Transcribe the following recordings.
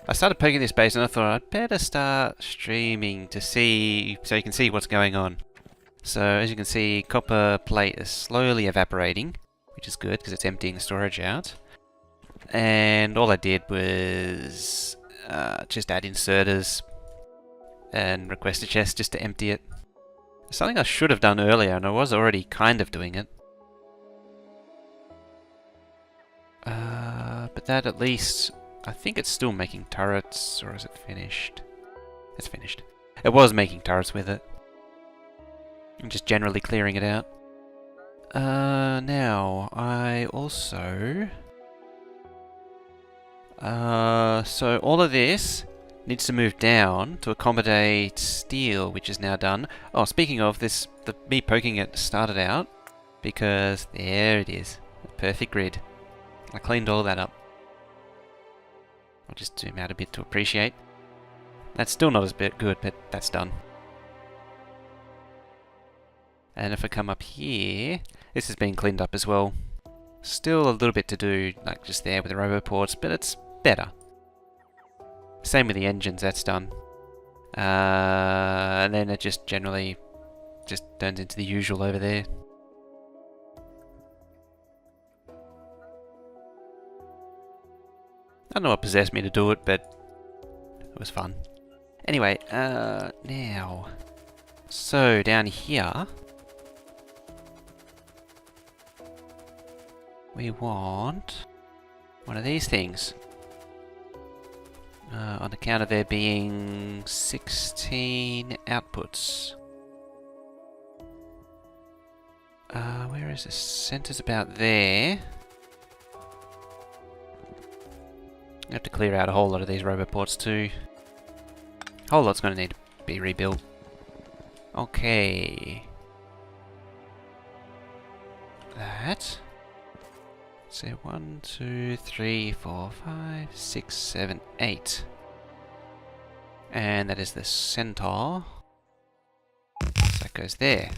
I started poking this base and I thought I'd better start streaming to see, so you can see what's going on. So as you can see, copper plate is slowly evaporating, which is good because it's emptying the storage out. And all I did was just add inserters and request a chest just to empty it. Something I should have done earlier, and I was already kind of doing it. But that at least, I think it's still making turrets, or is it finished? It's finished. It was making turrets with it. I'm just generally clearing it out. Now, I also... so all of this needs to move down to accommodate steel, which is now done. Oh, speaking of this, me poking it started out, because there it is. A perfect grid. I cleaned all that up. I'll just zoom out a bit to appreciate. That's still not as good, but that's done. And if I come up here, this has been cleaned up as well. Still a little bit to do, like just there with the roboports, but it's better. Same with the engines, that's done. And then it just generally just turns into the usual over there. I don't know what possessed me to do it, but it was fun. Anyway, now... So, down here... we want... one of these things. On account of there being 16 outputs. Where is this? Center's about there. I have to clear out a whole lot of these roboports too. A whole lot's going to need to be rebuilt. Okay. That. So 1, 2, 3, 4, 5, 6, 7, 8. And that is the centaur. So that goes there.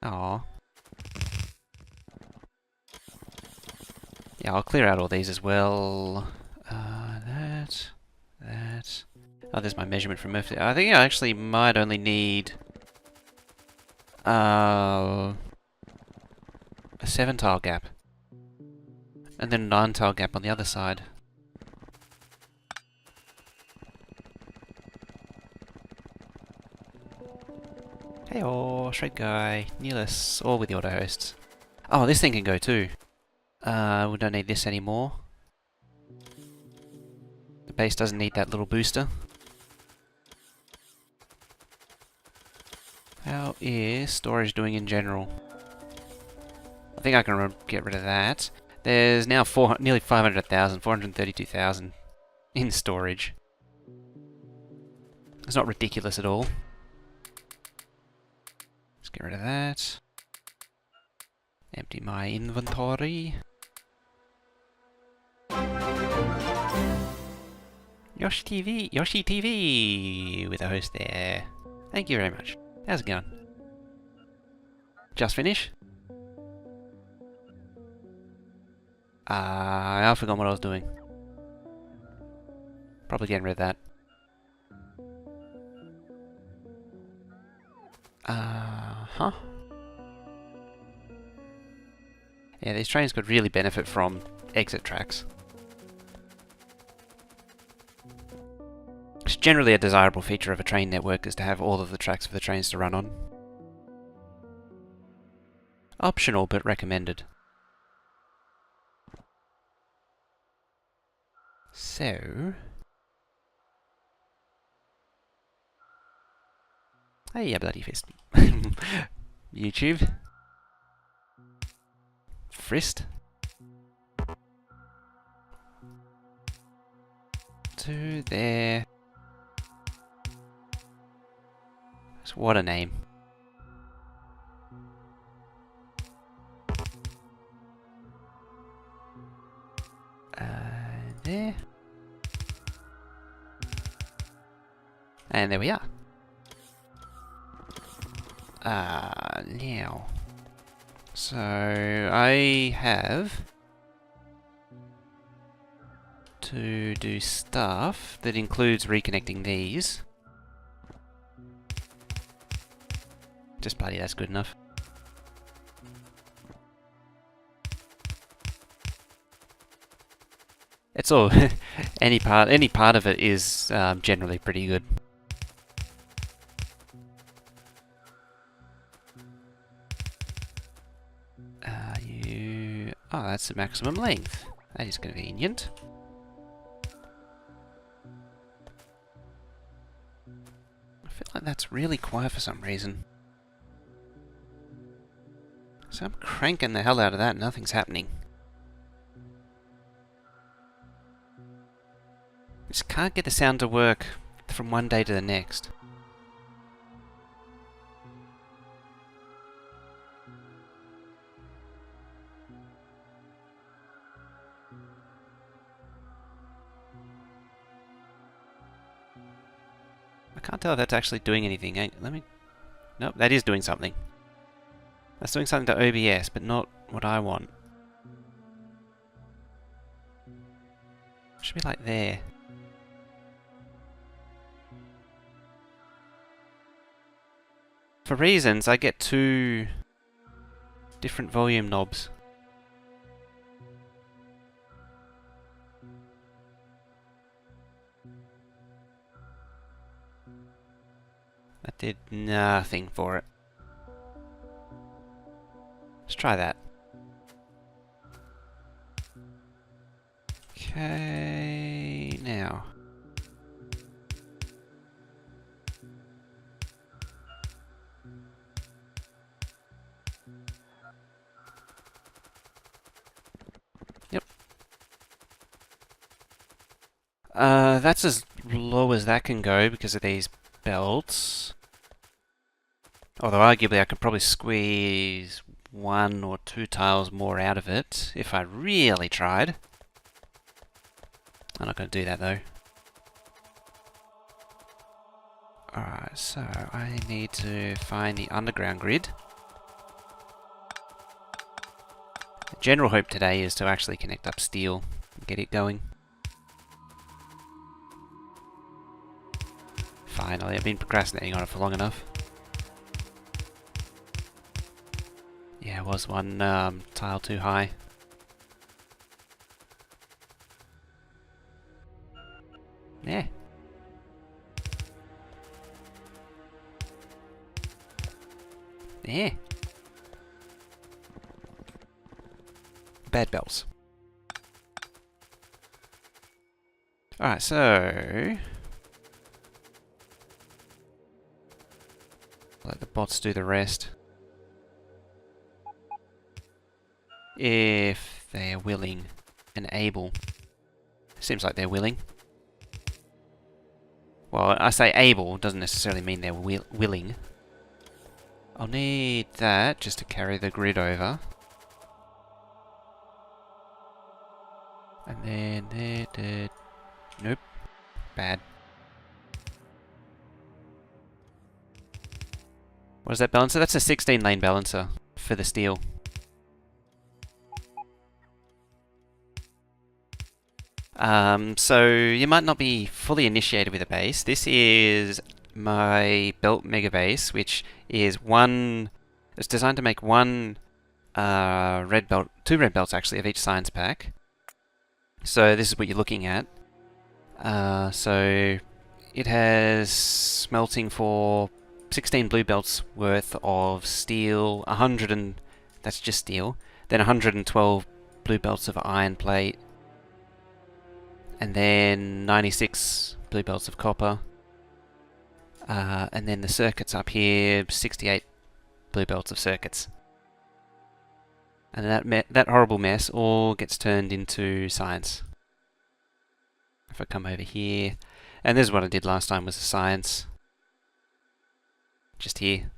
Oh. Yeah, I'll clear out all these as well. That. Oh, there's my measurement from Earth. I think I actually might only need a 7-tile gap. And then a 9-tile gap on the other side. Hey-oh, Shred Guy, Neelis, all with the auto hosts. Oh, this thing can go too. We don't need this anymore. The base doesn't need that little booster. How is storage doing in general? I think I can get rid of that. There's now nearly 500,000, 432,000 in storage. It's not ridiculous at all. Let's get rid of that. Empty my inventory. Yoshi TV with a host there. Thank you very much. How's it going? Just finish? I forgot what I was doing. Probably getting rid of that. Huh? Yeah, these trains could really benefit from exit tracks. It's generally a desirable feature of a train network is to have all of the tracks for the trains to run on. Optional, but recommended. So... hey, yeah, bloody fist. YouTube. Frist. To there. What a name. There. And there we are. Now. So, I have to do stuff that includes reconnecting these. Just bloody, that's good enough. It's all any part of it is generally pretty good. Oh, that's the maximum length. That is convenient. I feel like that's really quiet for some reason. So I'm cranking the hell out of that and nothing's happening. Just can't get the sound to work from one day to the next. I can't tell if that's actually doing anything. Let me... Nope, that is doing something. That's doing something to OBS, but not what I want. Should be like there. For reasons, I get two different volume knobs. That did nothing for it. Let's try that. Okay, now. Yep. That's as low as that can go because of these belts. Although arguably I could probably squeeze 1 or 2 tiles more out of it if I really tried. I'm not going to do that though. Alright, so I need to find the underground grid. The general hope today is to actually connect up steel and get it going. Finally, I've been procrastinating on it for long enough. Yeah, it was one tile too high. Yeah. Yeah. Bad bells. Alright, so... let the bots do the rest. If they're willing and able. Seems like they're willing. Well, I say able, doesn't necessarily mean they're willing. I'll need that just to carry the grid over. And then there. Nope. Bad. What is that balancer? That's a 16 lane balancer for the steel. So you might not be fully initiated with a base. This is my belt mega base, which is one... It's designed to make one red belt, 2 red belts actually of each science pack. So this is what you're looking at. So it has smelting for 16 blue belts worth of steel, 100 and... that's just steel. Then 112 blue belts of iron plate. And then 96 blue belts of copper. And then the circuits up here, 68 blue belts of circuits. And that horrible mess all gets turned into science. If I come over here, and this is what I did last time, was the science. Just here.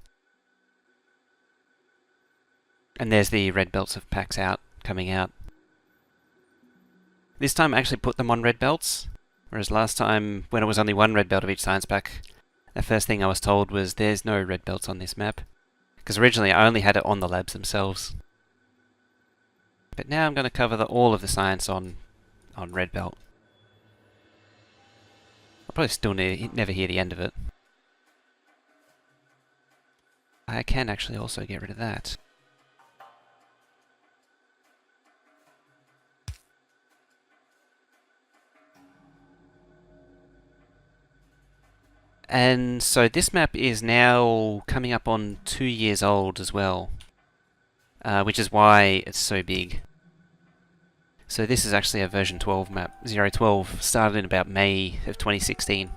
And there's the red belts of packs coming out. This time I actually put them on red belts, whereas last time, when it was only 1 red belt of each science pack, the first thing I was told was there's no red belts on this map. Because originally I only had it on the labs themselves. But now I'm going to cover all of the science on red belt. probably still never hear the end of it. I can actually also get rid of that. And so this map is now coming up on 2 years old as well, which is why it's so big. So this is actually a version 12 map. 012 started in about May of 2016.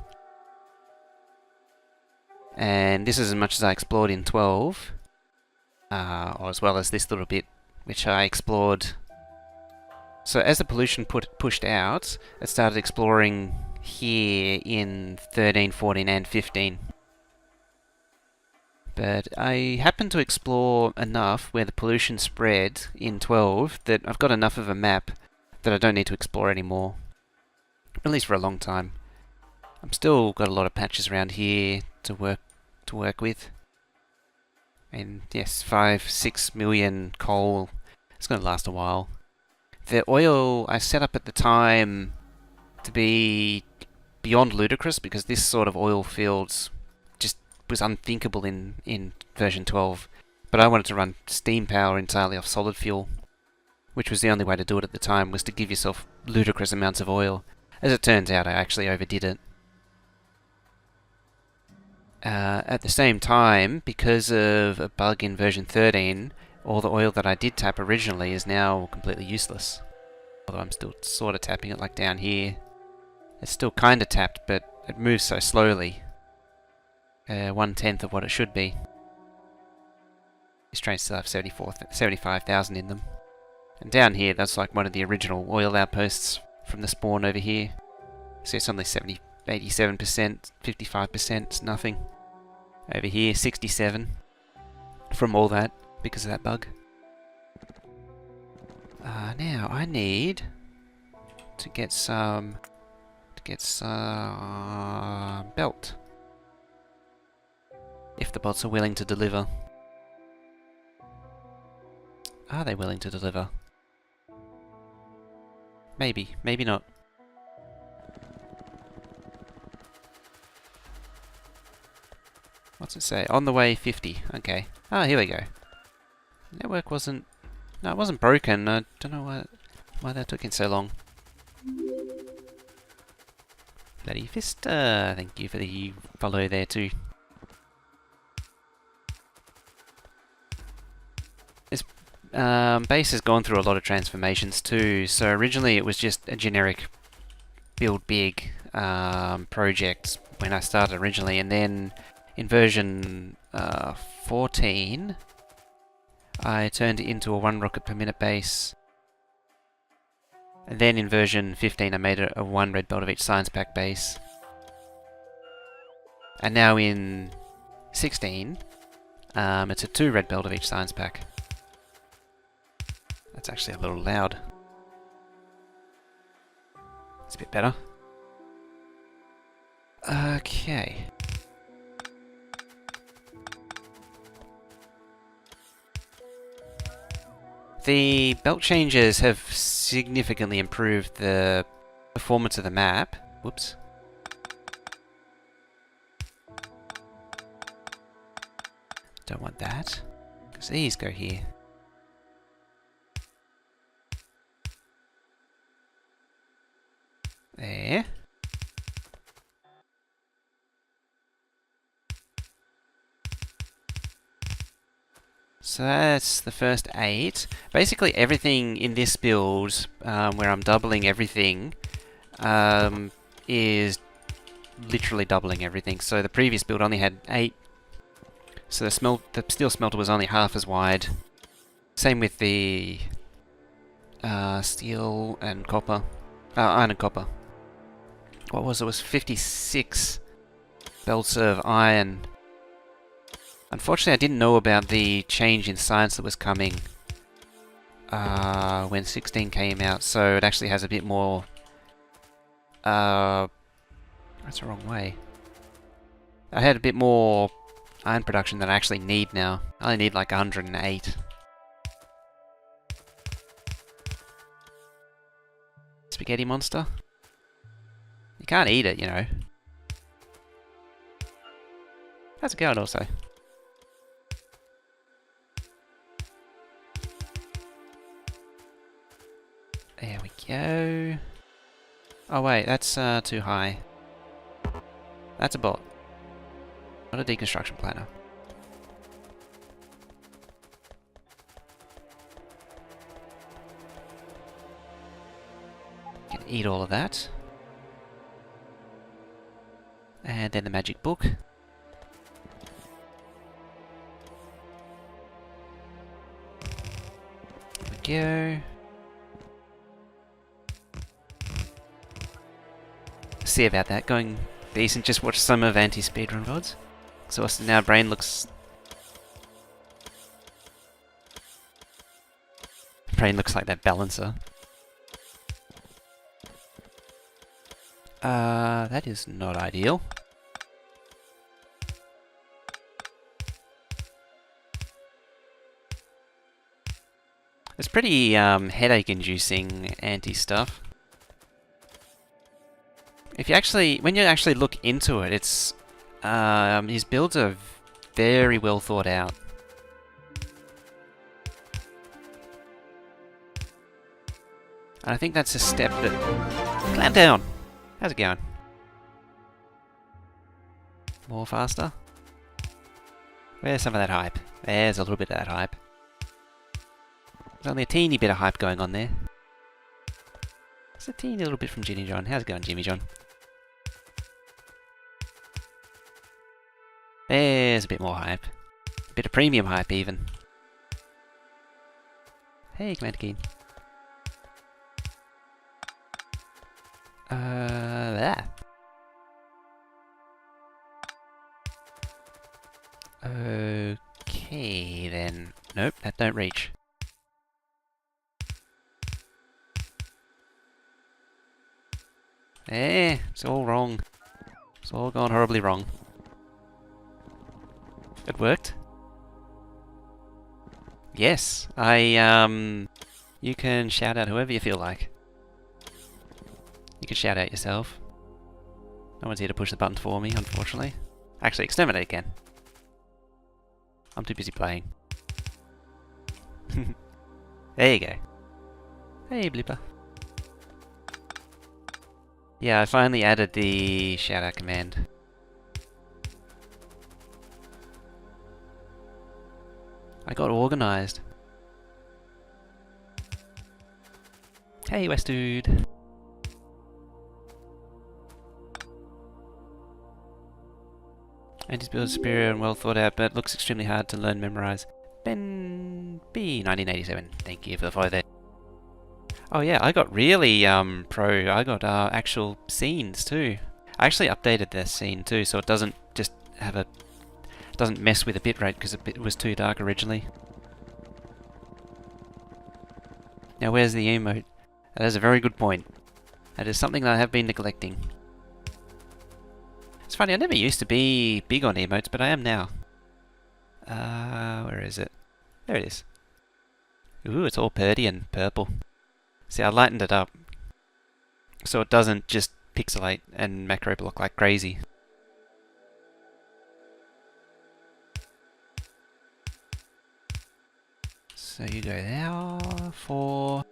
And this is as much as I explored in 12, or as well as this little bit, which I explored. So as the pollution pushed out, it started exploring here in 13, 14 and 15. But I happened to explore enough where the pollution spread in 12 that I've got enough of a map that I don't need to explore anymore. At least for a long time. I'm still got a lot of patches around here to work with. And yes, 5-6 million coal. It's going to last a while. The oil I set up at the time to be beyond ludicrous because this sort of oil fields just was unthinkable in version 12. But I wanted to run steam power entirely off solid fuel, which was the only way to do it at the time, was to give yourself ludicrous amounts of oil. As it turns out, I actually overdid it. At the same time, because of a bug in version 13, all the oil that I did tap originally is now completely useless. Although I'm still sort of tapping it, like down here. It's still kind of tapped, but it moves so slowly. 1/10 of what it should be. These trains still have 75,000 in them. And down here, that's like one of the original oil outposts from the spawn over here. So it's only 87%, 55%, it's nothing. Over here, 67 from all that, because of that bug. Now, I need to get some belt. If the bots are willing to deliver. Are they willing to deliver? Maybe, maybe not. What's it say? On the way 50. Okay. Ah, here we go. Network wasn't... No, it wasn't broken. I don't know why that took so long. Bloody Vista. Thank you for the follow there too. This base has gone through a lot of transformations too. So originally it was just a generic build big project when I started originally, and then in version 14 I turned it into a 1 rocket per minute base. And then in version 15 I made it a 1 red belt of each science pack base. And now in 16 it's a 2 red belt of each science pack. That's actually a little loud. It's a bit better. Okay. The belt changes have significantly improved the performance of the map. Whoops. Don't want that, because these go here. There. So that's the first 8. Basically everything in this build, where I'm doubling everything, is literally doubling everything. So the previous build only had 8. So the steel smelter was only half as wide. Same with the steel and copper. Iron and copper. What was it? It was 56 belts of iron. Unfortunately, I didn't know about the change in science that was coming when 16 came out, so it actually has a bit more... that's the wrong way. I had a bit more iron production than I actually need now. I only need like 108. Spaghetti monster? You can't eat it, you know. How's it going also? There we go. Oh wait, that's too high. That's a bot. Not a deconstruction planner. Can eat all of that. And then the magic book. There we go. See about that. Going decent. Just watch some of anti-speedrun VODs. Exhausted now. Brain looks... Brain looks like that balancer. That is not ideal. It's pretty headache-inducing anti-stuff. If you actually, when you actually look into it, it's his builds are very well thought out. And I think that's a step that... Clamp down! How's it going? More faster? Where's some of that hype? There's a little bit of that hype. There's only a teeny bit of hype going on there. It's a teeny little bit from Jimmy John. How's it going, Jimmy John? There's a bit more hype. A bit of premium hype, even. Hey, Commander Keen. There. Okay, then. Nope, that don't reach. It's all wrong. It's all gone horribly wrong. It worked. Yes, you can shout out whoever you feel like. You can shout out yourself. No one's here to push the buttons for me, unfortunately. Actually, exterminate again. I'm too busy playing. There you go. Hey, Blipper. Yeah, I finally added the shout out command. I got organised. Hey, West Dude. Anti's build is superior and well thought out, but looks extremely hard to learn and memorize. Ben B 1987. Thank you for the follow there. Oh yeah, I got really pro. I got actual scenes too. I actually updated the scene too, so it doesn't just have a doesn't mess with the bitrate because it was too dark originally. Now where's the emote? That is a very good point. That is something that I have been neglecting. It's funny, I never used to be big on emotes, but I am now. Where is it? There it is. Ooh, it's all purdy and purple. See, I lightened it up so it doesn't just pixelate and macro block like crazy. So you go there for...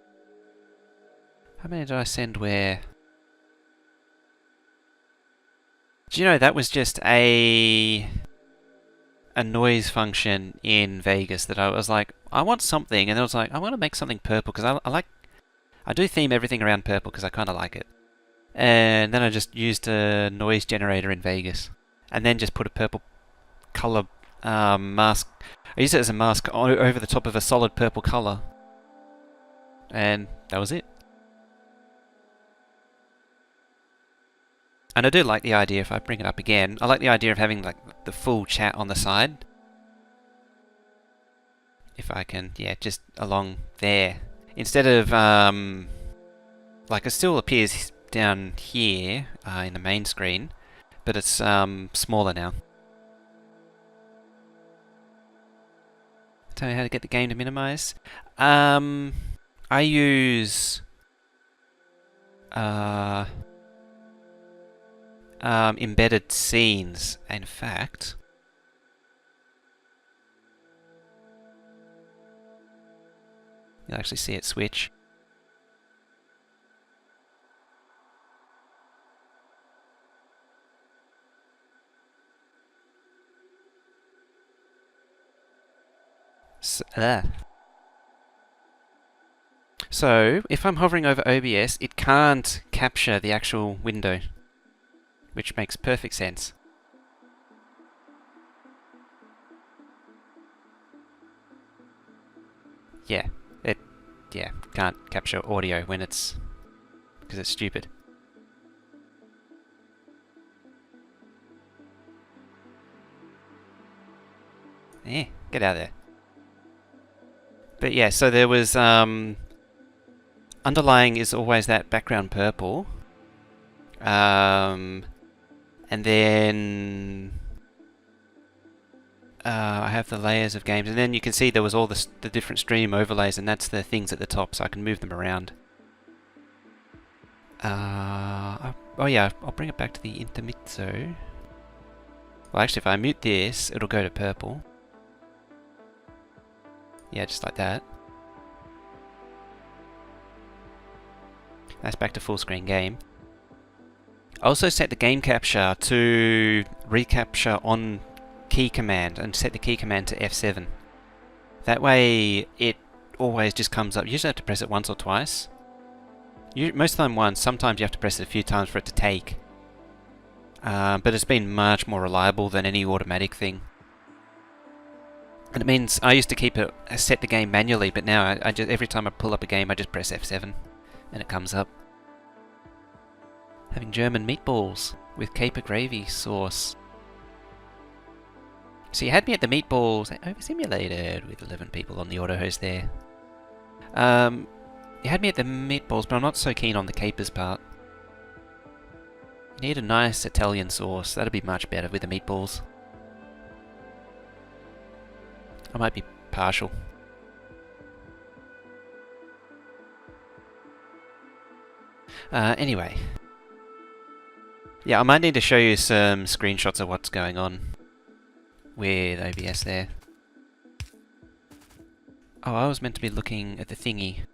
How many did I send where? Do you know that was just a noise function in Vegas that I was like, I want something, and I was like, I want to make something purple because I do theme everything around purple because I kind of like it. And then I just used a noise generator in Vegas, and then just put a purple color mask. I used it as a mask over the top of a solid purple color, and that was it. And I do like the idea, if I bring it up again, I like the idea of having like the full chat on the side. If I can, yeah, just along there. Instead of, like it still appears down here in the main screen, but it's smaller now. Tell you how to get the game to minimize. I use embedded scenes. In fact, You'll actually see it switch. So, if I'm hovering over OBS, it can't capture the actual window, which makes perfect sense. Yeah, it can't capture audio when it's because it's stupid. Get out of there. But yeah, so there was underlying is always that background purple, and then I have the layers of games, and then you can see there was all the different stream overlays, and that's the things at the top, so I can move them around. Oh yeah, I'll bring it back to the intermezzo. Well, actually, if I mute this, it'll go to purple. Yeah, just like that. That's back to full screen game. I also set the game capture to recapture on key command and set the key command to F7. That way it always just comes up. You usually have to press it once or twice. Most of the time once, sometimes you have to press it a few times for it to take. But it's been much more reliable than any automatic thing. And it means I used to keep it set the game manually, but now I just every time I pull up a game I just press F7 and it comes up. Having German meatballs with caper gravy sauce. So you had me at the meatballs overstimulated with 11 people on the auto host there. You had me at the meatballs, but I'm not so keen on the capers part. You need a nice Italian sauce. That'd be much better with the meatballs. I might be partial. Anyway. Yeah, I might need to show you some screenshots of what's going on with OBS there. Oh, I was meant to be looking at the thingy.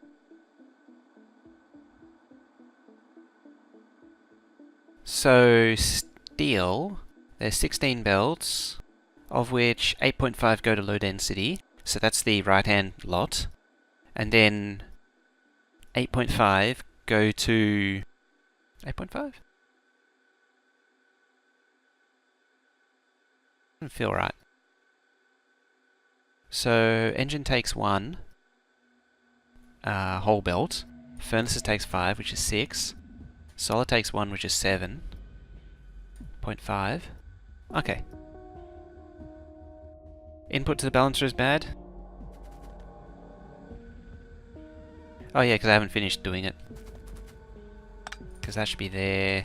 So, steel, there's 16 belts, of which 8.5 go to low density, so that's the right hand lot, and then 8.5 go to 8.5? Doesn't feel right. So engine takes 1 whole belt, furnaces takes 5, which is 6, solar takes 1, which is 7.5. Okay. Input to the balancer is bad. Oh yeah, because I haven't finished doing it. Because that should be there.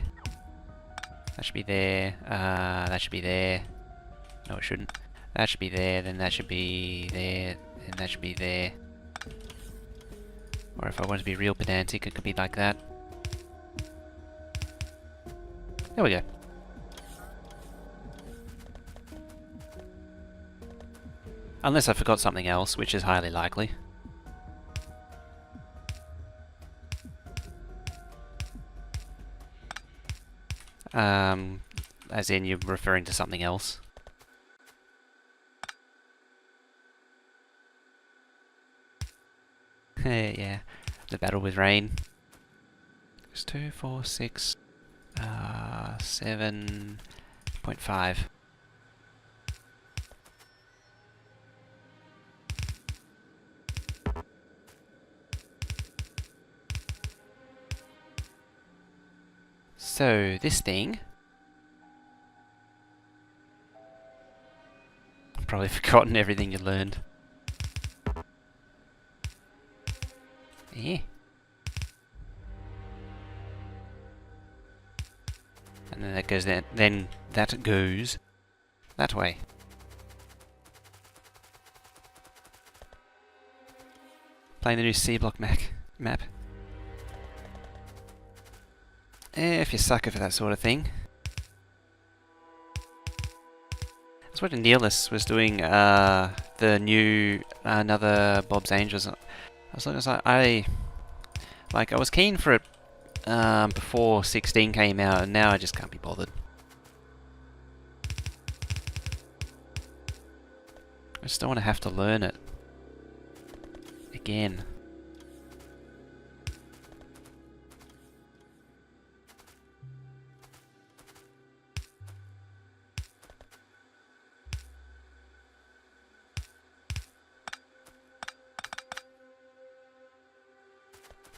That should be there. That should be there. No, it shouldn't. That should be there, then that should be there, and that should be there. Or if I want to be real pedantic, it could be like that. There we go. Unless I forgot something else, which is highly likely. As in you're referring to something else. Yeah, the battle with rain. It's 2, 4, 6, 7.5. So, this thing... I've probably forgotten everything you learned. Yeah. And then that goes there. Then that goes that way. Playing the new C block map. If you're a sucker for that sort of thing. That's what Neelis was doing. The new another Bob's Angels. As long as I was keen for it before 16 came out, and now I just can't be bothered. I just don't want to have to learn it again.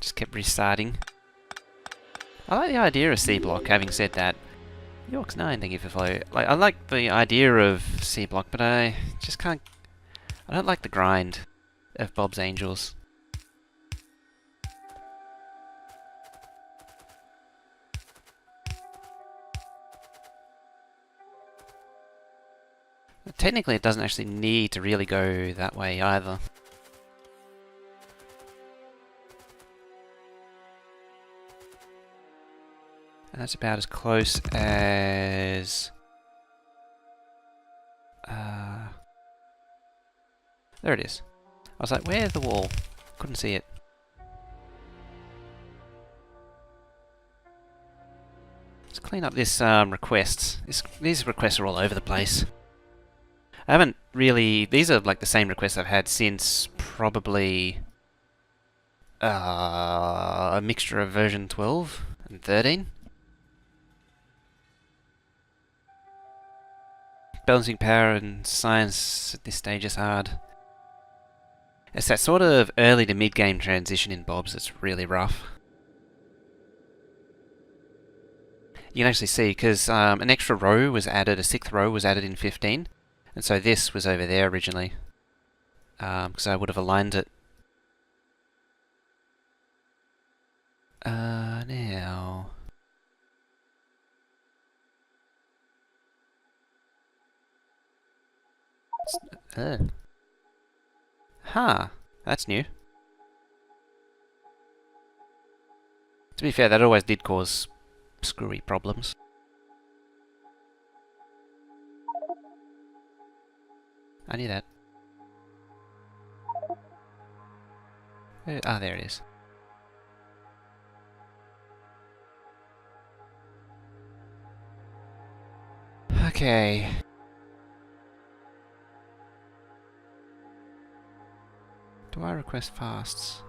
Just kept restarting. I like the idea of C block, having said that. Yorks9, thank you for follow. I like the idea of C block, but I just can't. I don't like the grind of Bob's Angels. Technically, it doesn't actually need to really go that way either. And that's about as close as... there it is. I was like, where's the wall? Couldn't see it. Let's clean up this requests. These requests are all over the place. I haven't really... These are like the same requests I've had since probably a mixture of version 12 and 13. Balancing power and science at this stage is hard. It's that sort of early to mid-game transition in Bob's that's really rough. You can actually see, because an extra row was added, a 6th row was added in 15, and so this was over there originally, because I would have aligned it. Now... Huh, that's new. To be fair, that always did cause screwy problems. I knew that. Ah, there it is. Okay. Do I request fasts?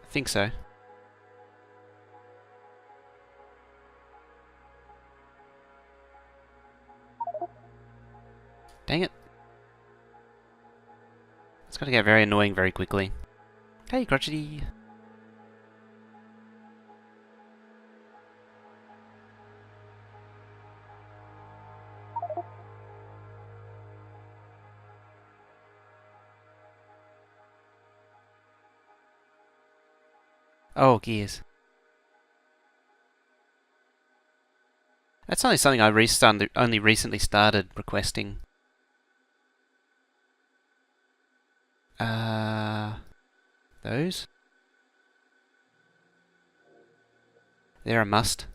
I think so. Dang it. It's gonna get very annoying very quickly. Hey, crotchety. Oh, gears. That's only something I only recently started requesting. Those? They're a must.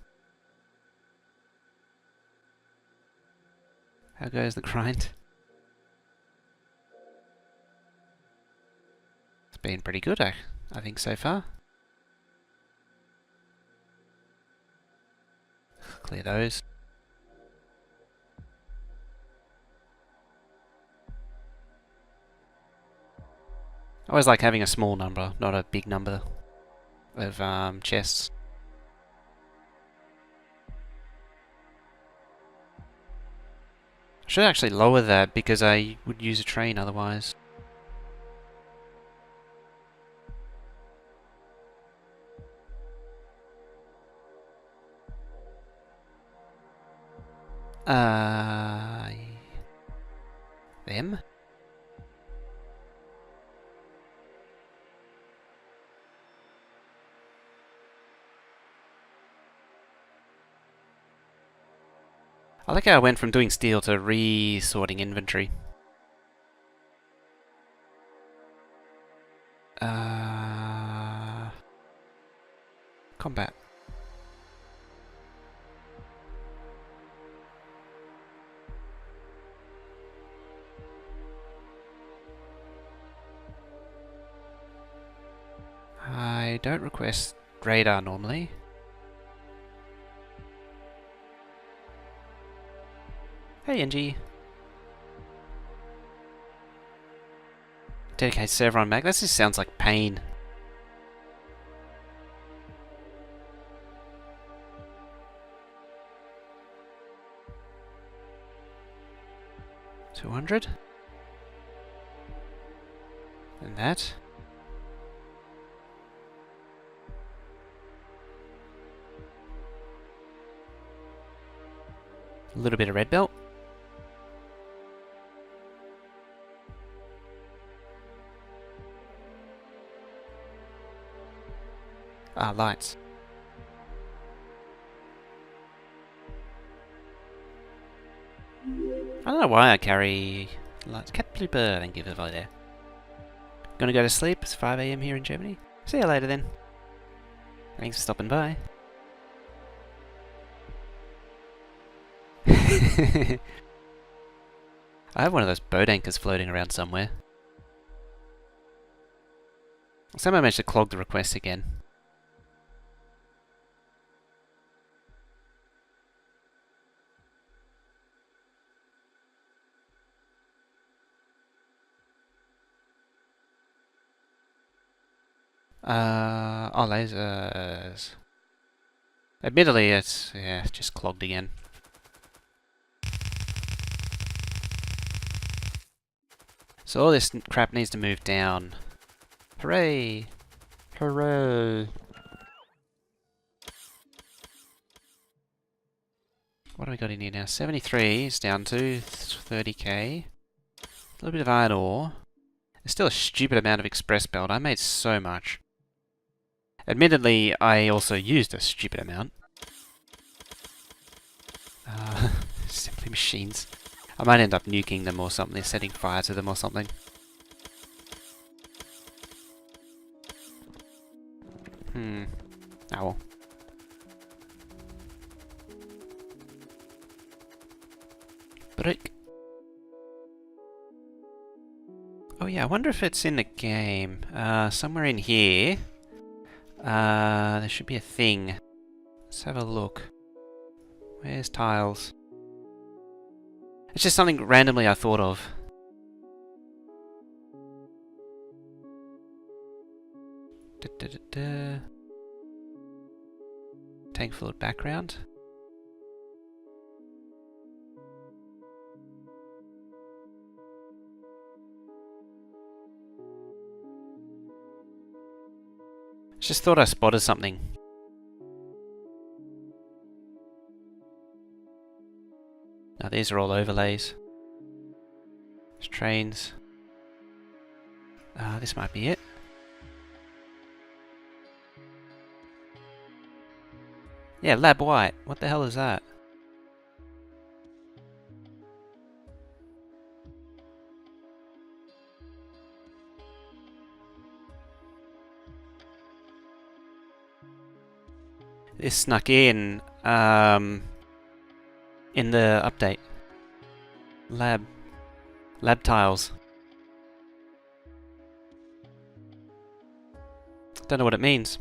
How goes the grind? It's been pretty good, I think, so far. Clear those. I always like having a small number, not a big number of chests. I should actually lower that because I would use a train otherwise. Them? I like how I went from doing steel to re-sorting inventory. Combat. don't request radar normally. Hey, NG. Dedicated server on Mac. That just sounds like pain. $200. And that. A little bit of red belt. Ah, lights. I don't know why I carry lights. Cat blooper, thank you for the volley there. Gonna go to sleep. It's 5 AM here in Germany. See you later then. Thanks for stopping by. I have one of those boat anchors floating around somewhere. Somehow managed to clog the request again. Oh, lasers. Admittedly, it's just clogged again. So all this crap needs to move down. Hooray! Hooray! What do we got in here now? 73 is down to 30k. A little bit of iron ore. There's still a stupid amount of express belt. I made so much. Admittedly, I also used a stupid amount. Simply machines. I might end up nuking them or something, setting fire to them or something. Oh well. Brick. Oh yeah, I wonder if it's in the game. Somewhere in here. There should be a thing. Let's have a look. Where's tiles? It's just something randomly I thought of. Tank fluid background. Just thought I spotted something. Now these are all overlays. There's trains. This might be it. Yeah, lab white. What the hell is that? This snuck in the update. Lab tiles. Don't know what it means.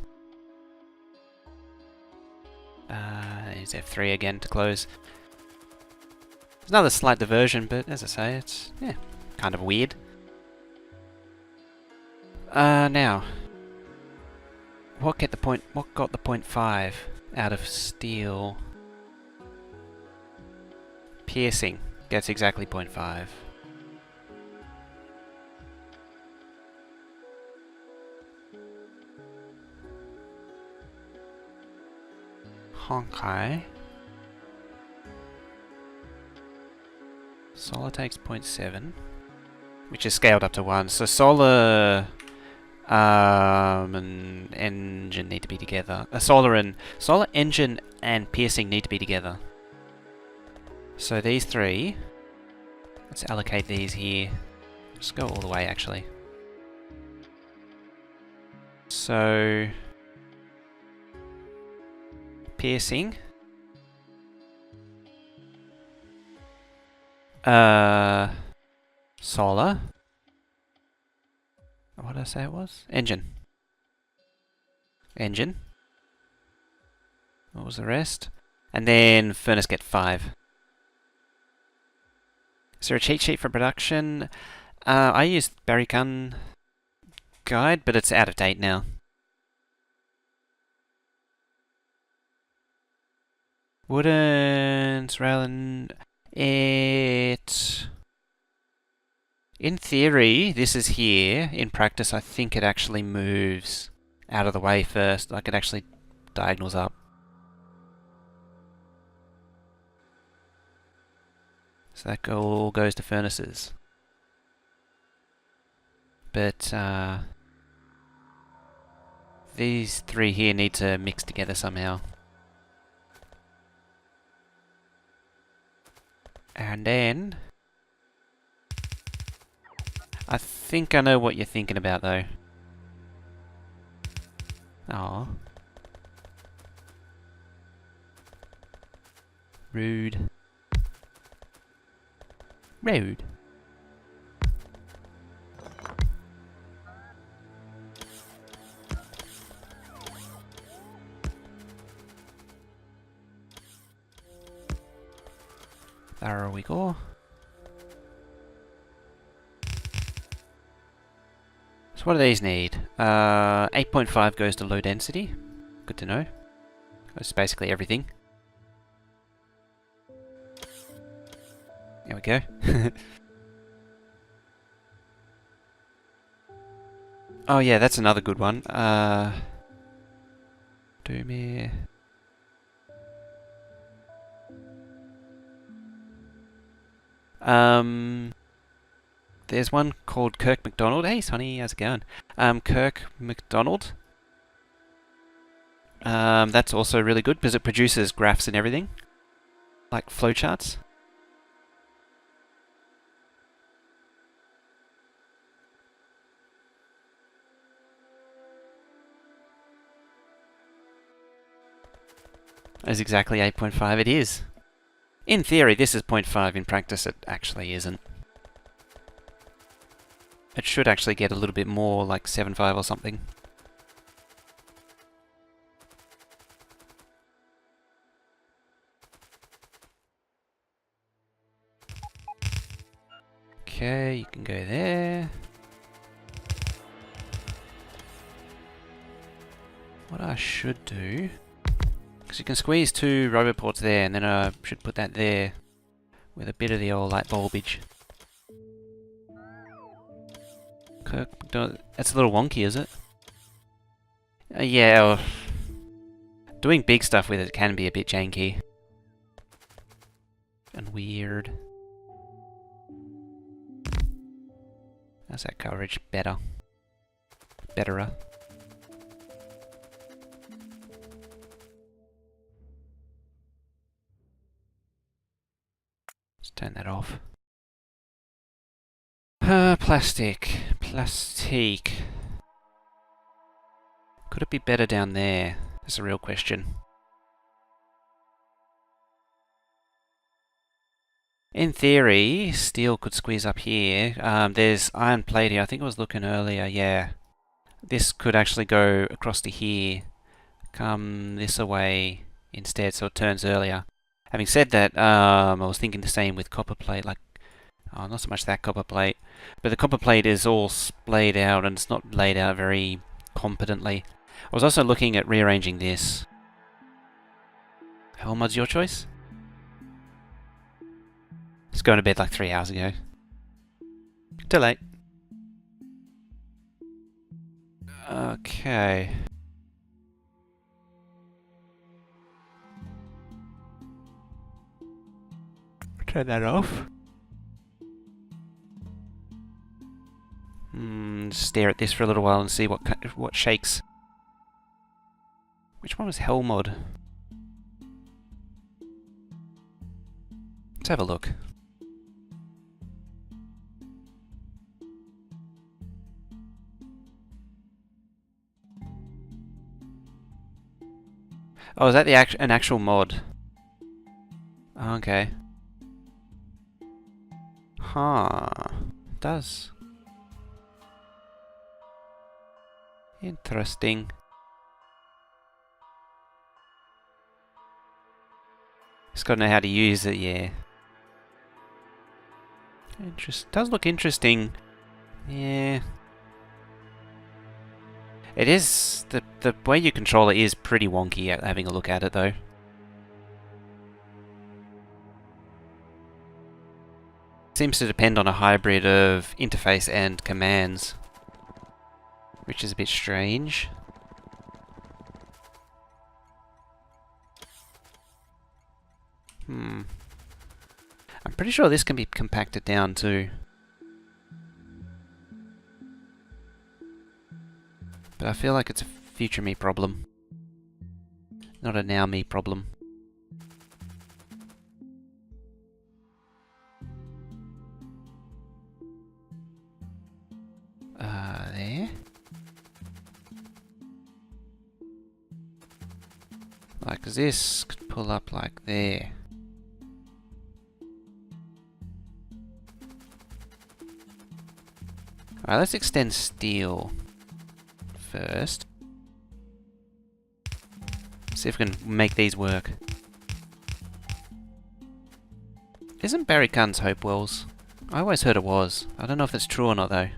There's F3 again to close. There's another slight diversion, but as I say, it's kind of weird. Now, what got the 0.5 out of steel? Piercing gets exactly 0.5. Honkai. Solar takes 0.7, which is scaled up to 1. So solar and engine need to be together. Solar engine and piercing need to be together. So these three, let's allocate these here. Just go all the way actually. So piercing. Solar. What did I say it was? Engine. engine. What was the rest? And then furnace get 5. Is there a cheat sheet for production? I used Barrycun guide, but it's out of date now. Wouldn't Raylan it? In theory, this is here. In practice, I think it actually moves out of the way first. Like it actually diagonals up. So that all goes to furnaces. But these 3 here need to mix together somehow. And then I think I know what you're thinking about though. Oh. Rude. Rude. There we go. So what do these need? 8.5 goes to low density. Good to know. That's basically everything. There we go. Oh yeah, that's another good one. Doomere. There's one called Kirk McDonald. Hey Sonny, how's it going? Kirk McDonald. That's also really good because it produces graphs and everything. Like flowcharts. That's exactly 8.5 it is. In theory, this is 0.5. In practice, it actually isn't. It should actually get a little bit more, like 7.5 or something. Okay, you can go there. What I should do... Because you can squeeze 2 roboports there, and then I should put that there with a bit of the old light bulbage. That's a little wonky, is it? Yeah, well, doing big stuff with it can be a bit janky. And weird. How's that coverage? Better. Betterer. Let's turn that off. Plastic. Plastique. Could it be better down there? That's a real question. In theory, steel could squeeze up here. There's iron plate here. I think I was looking earlier. Yeah. This could actually go across to here. Come this away instead, so it turns earlier. Having said that, I was thinking the same with copper plate. Like, oh, not so much that copper plate, but the copper plate is all splayed out and it's not laid out very competently. I was also looking at rearranging this. Helmud's your choice? It's going to bed like 3 hours ago. Too late. Okay. Turn that off. Stare at this for a little while and see what shakes. Which one was Helmod? Let's have a look. Oh, is that an actual mod? Okay. Huh. It does. Interesting. Just gotta know how to use it, yeah. Does look interesting. Yeah. It is, the way you control it is pretty wonky at having a look at it though. Seems to depend on a hybrid of interface and commands, which is a bit strange. I'm pretty sure this can be compacted down too. But I feel like it's a future me problem, not a now me problem. There. Like this could pull up like there. Alright, let's extend steel first. See if we can make these work. Isn't Barry Gunn's Hopewell's? I always heard it was. I don't know if it's true or not though.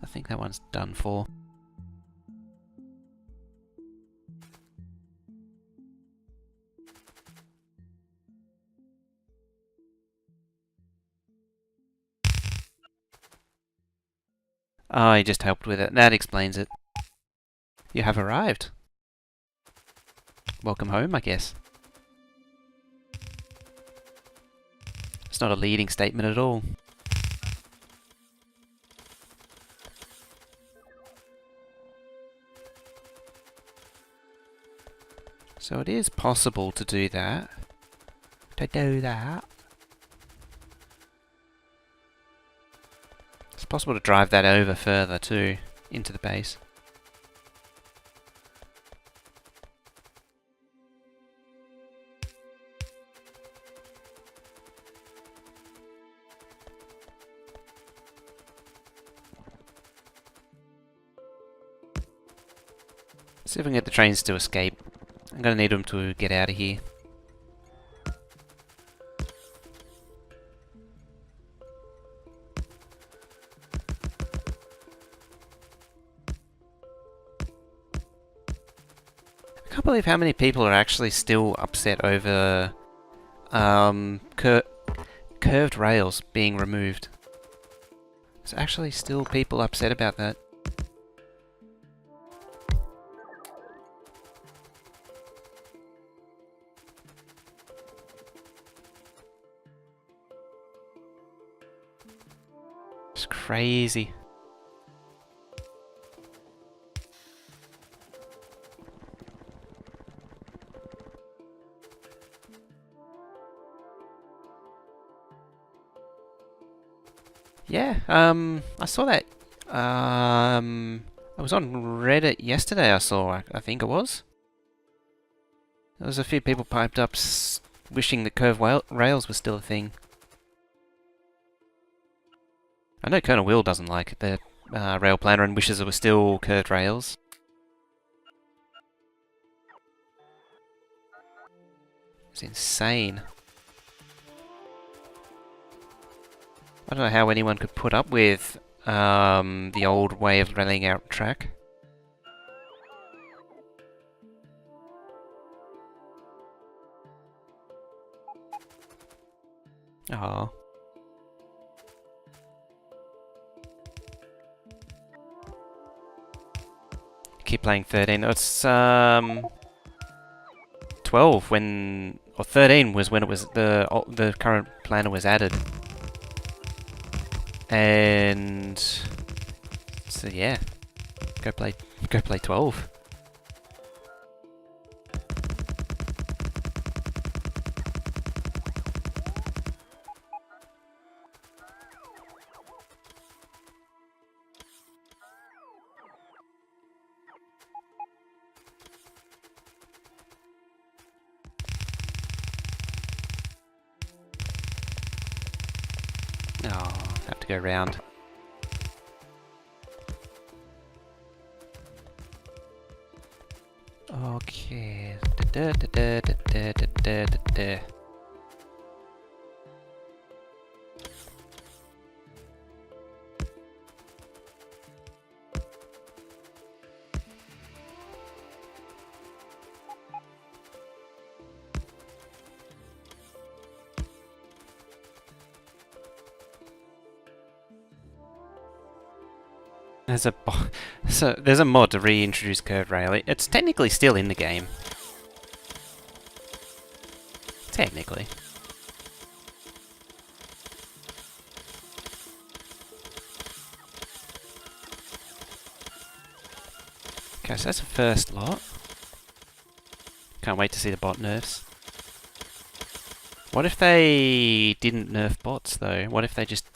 I think that one's done for. Oh, he just helped with it. That explains it. You have arrived. Welcome home, I guess. It's not a leading statement at all. So it is possible to do that. It's possible to drive that over further too, into the base. See if we can get the trains to escape. I'm gonna need them to get out of here. I can't believe how many people are actually still upset over curved rails being removed. There's actually still people upset about that. It's crazy. Yeah, I saw that. I was on Reddit yesterday. I think it was. There was a few people piped up wishing that curved rails were still a thing. I know Colonel Will doesn't like the rail planner and wishes it was still curved rails. It's insane. I don't know how anyone could put up with the old way of railing out track. Oh. Keep playing 13. It's 12 when, or 13 was when it was the current planner was added. And so yeah, go play 12. Oh, have to go round. Okay. Da, da, da, da, da, da, da, da, da. There's a mod to reintroduce curved rail. It's technically still in the game. Technically. Okay, so that's the first lot. Can't wait to see the bot nerfs. What if they didn't nerf bots though? What if they just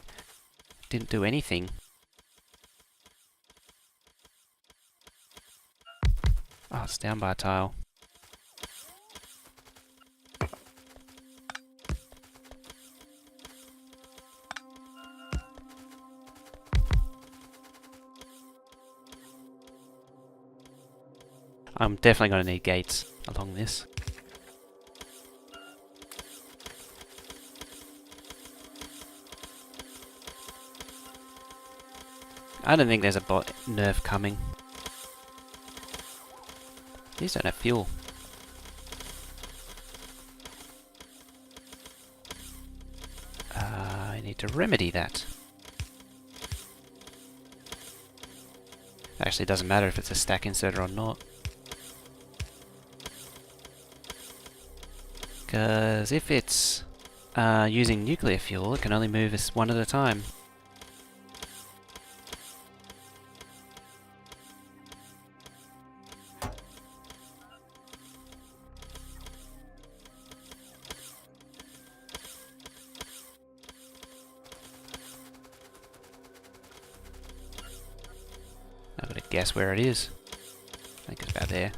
didn't do anything? Oh, it's down by a tile. I'm definitely going to need gates along this. I don't think there's a bot nerf coming. These don't have fuel. I need to remedy that. Actually, it doesn't matter if it's a stack inserter or not. Because if it's using nuclear fuel, it can only move us one at a time. I've got to guess where it is. I think it's about there.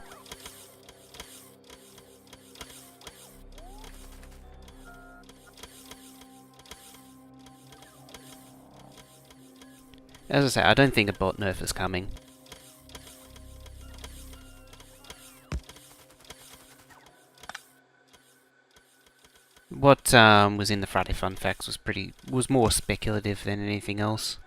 As I say, I don't think a bot nerf is coming. What was in the Friday Fun Facts was more speculative than anything else.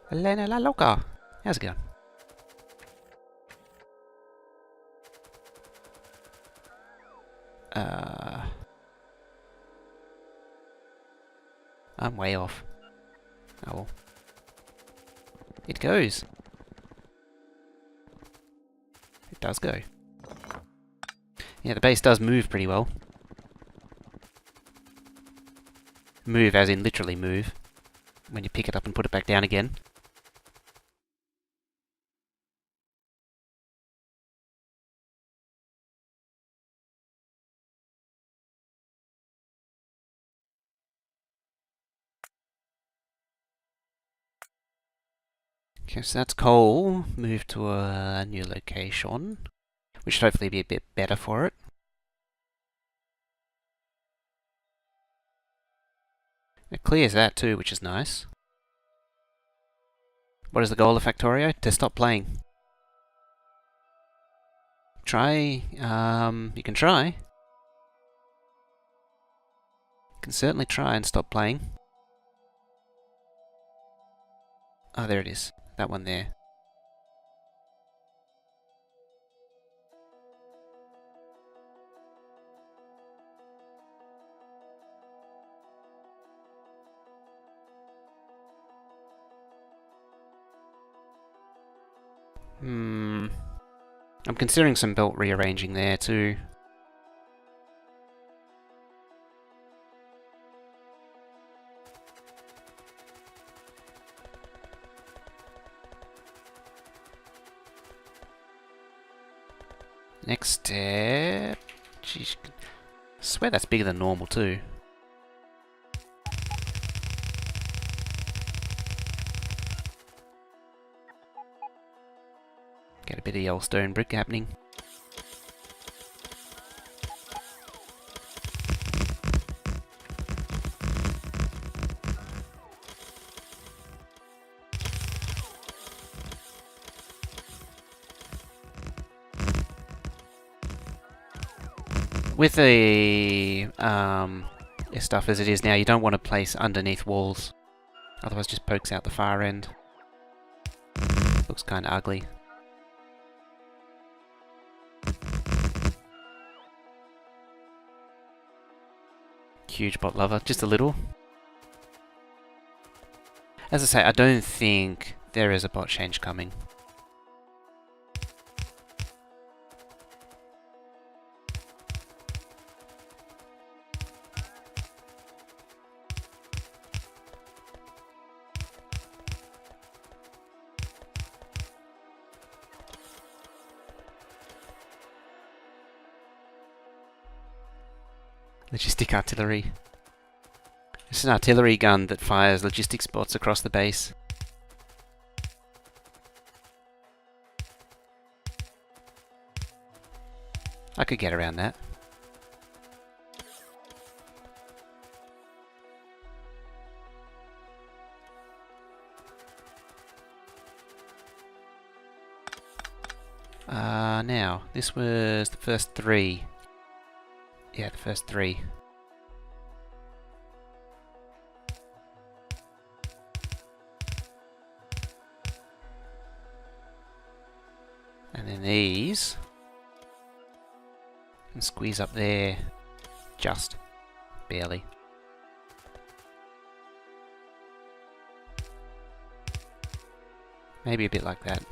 Elena La Loca! How's it going? I'm way off. Oh well. It goes. It does go. Yeah, the base does move pretty well. Move as in literally move. When you pick it up and put it back down again. Okay, so that's coal. Move to a new location. Which should hopefully be a bit better for it. It clears that too, which is nice. What is the goal of Factorio? To stop playing. Try, you can try. You can certainly try and stop playing. Oh, there it is. That one there. I'm considering some belt rearranging there too. Next step... Jeez, I swear that's bigger than normal too. Get a bit of yellow stone brick happening. with the stuff as it is now, you don't want to place underneath walls. Otherwise it just pokes out the far end. Looks kind of ugly. Huge bot lover, just a little. As I say, I don't think there is a bot change coming. Logistic artillery. It's an artillery gun that fires logistics bots across the base. I could get around that. Now, this was the first 3. Yeah, the first 3. And then these can squeeze up there, just barely. Maybe a bit like that.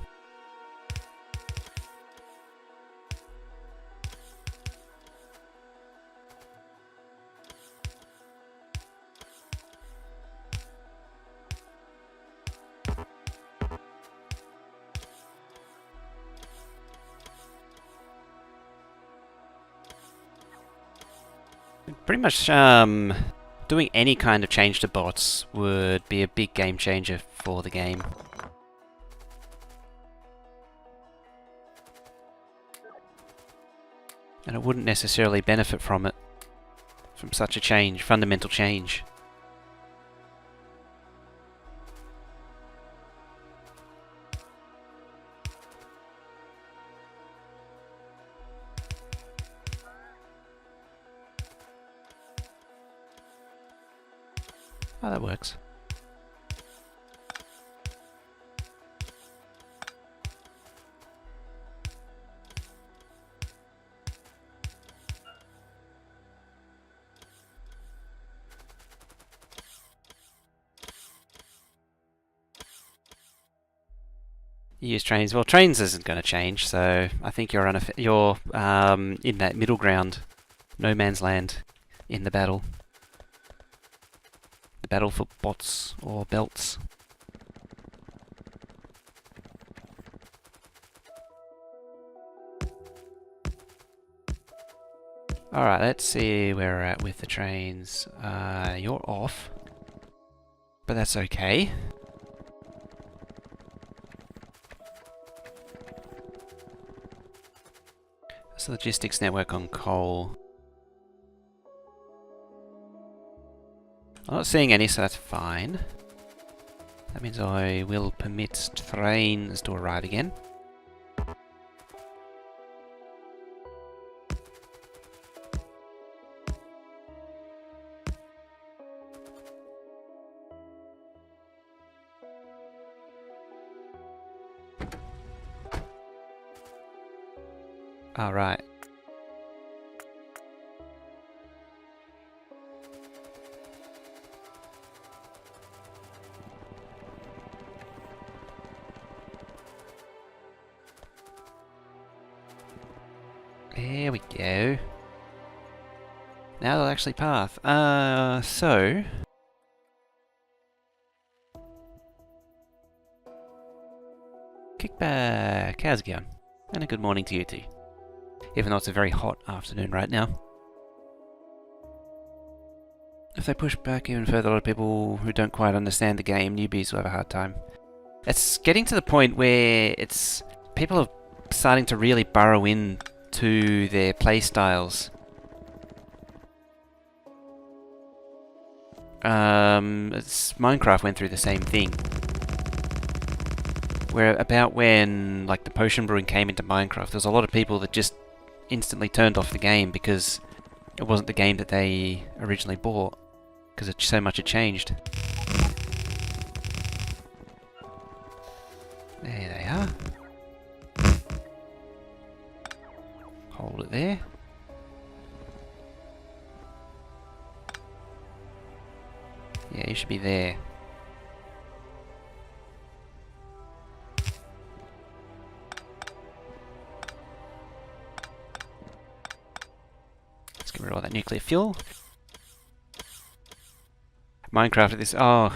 Pretty much doing any kind of change to bots would be a big game changer for the game. And it wouldn't necessarily benefit from it, from such a change, fundamental change. Oh, that works. You use trains. Well, trains isn't going to change, so I think you're in that middle ground, no man's land, in the battle. The battle for bots or belts. Alright, let's see where we're at with the trains. You're off. But that's okay. That's the logistics network on coal. I'm not seeing any, so that's fine. That means I will permit trains to arrive again. All right. There we go. Now they'll actually path. So... Kickback. How's it going? And a good morning to you too. Even though it's a very hot afternoon right now. If they push back even further, a lot of people who don't quite understand the game, newbies will have a hard time. It's getting to the point where it's... people are starting to really burrow in to their playstyles. Minecraft went through the same thing. Where about when like the potion brewing came into Minecraft, there's a lot of people that just instantly turned off the game because It wasn't the game that they originally bought, because so much had changed. There they are. Hold it there. Yeah, you should be there. Let's get rid of all that nuclear fuel. Minecraft at this... Oh.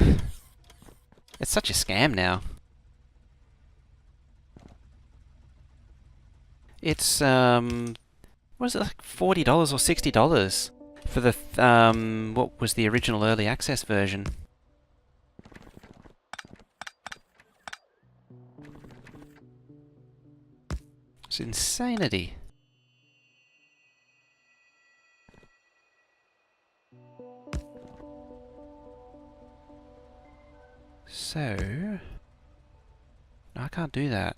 It's such a scam now. It's, what is it, like $40 or $60 for the, what was the original early access version? It's insanity. So... No, I can't do that.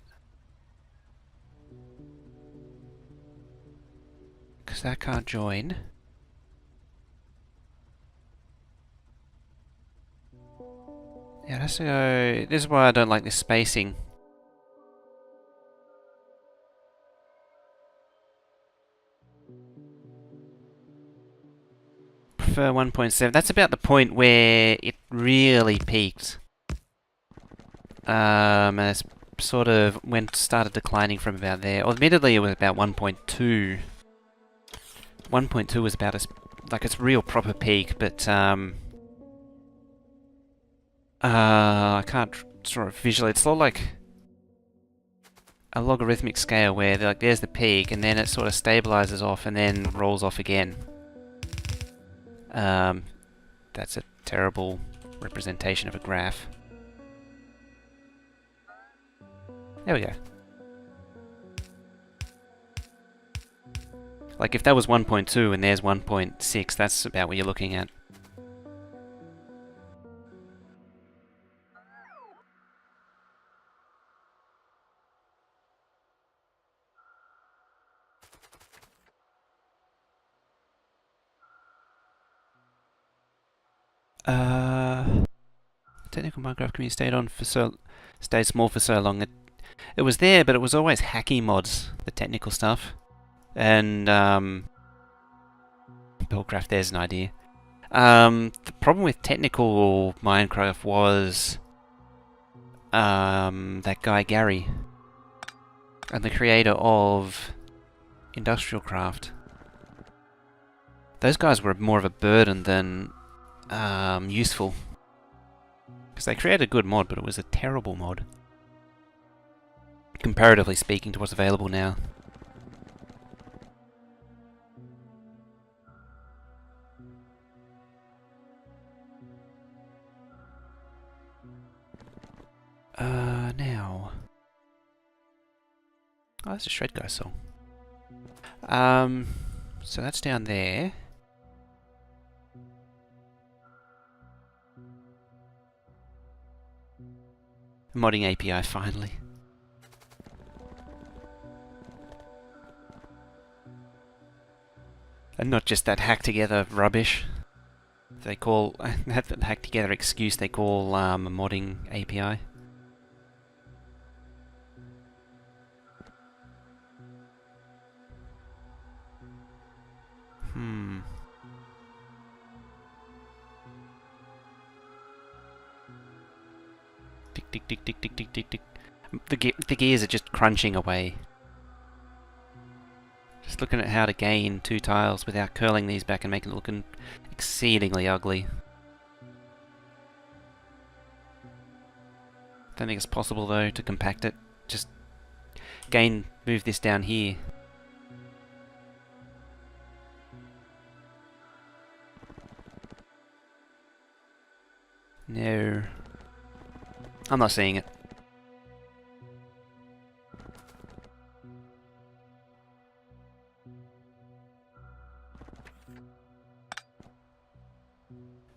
Because that can't join. Yeah, it has to go... This is why I don't like this spacing. Prefer 1.7. That's about the point where it really peaked. And it's sort of started declining from about there. Or admittedly, it was about 1.2. 1.2 was about as like its real proper peak, but I can't sort of visually. It's sort of like a logarithmic scale where like there's the peak, and then it sort of stabilizes off, and then rolls off again. That's a terrible representation of a graph. There we go. Like if that was 1.2 and there's 1.6, that's about what you're looking at. Technical Minecraft community stayed small for so long. It was there, but it was always hacky mods, the technical stuff. And Buildcraft, there's an idea. The problem with technical Minecraft was that guy Gary, and the creator of Industrial Craft. Those guys were more of a burden than useful. Because they created a good mod, but it was a terrible mod. Comparatively speaking to what's available now. Now... Oh, that's a Shred Guy song. So that's down there. Modding API, finally. And not just that hack together rubbish. They call that hack together excuse they call a modding API. Tick tick tick tick tick tick tick tick. The gears are just crunching away. Just looking at how to gain 2 tiles without curling these back and making it look exceedingly ugly. Don't think it's possible though to compact it. Just move this down here. No. I'm not seeing it.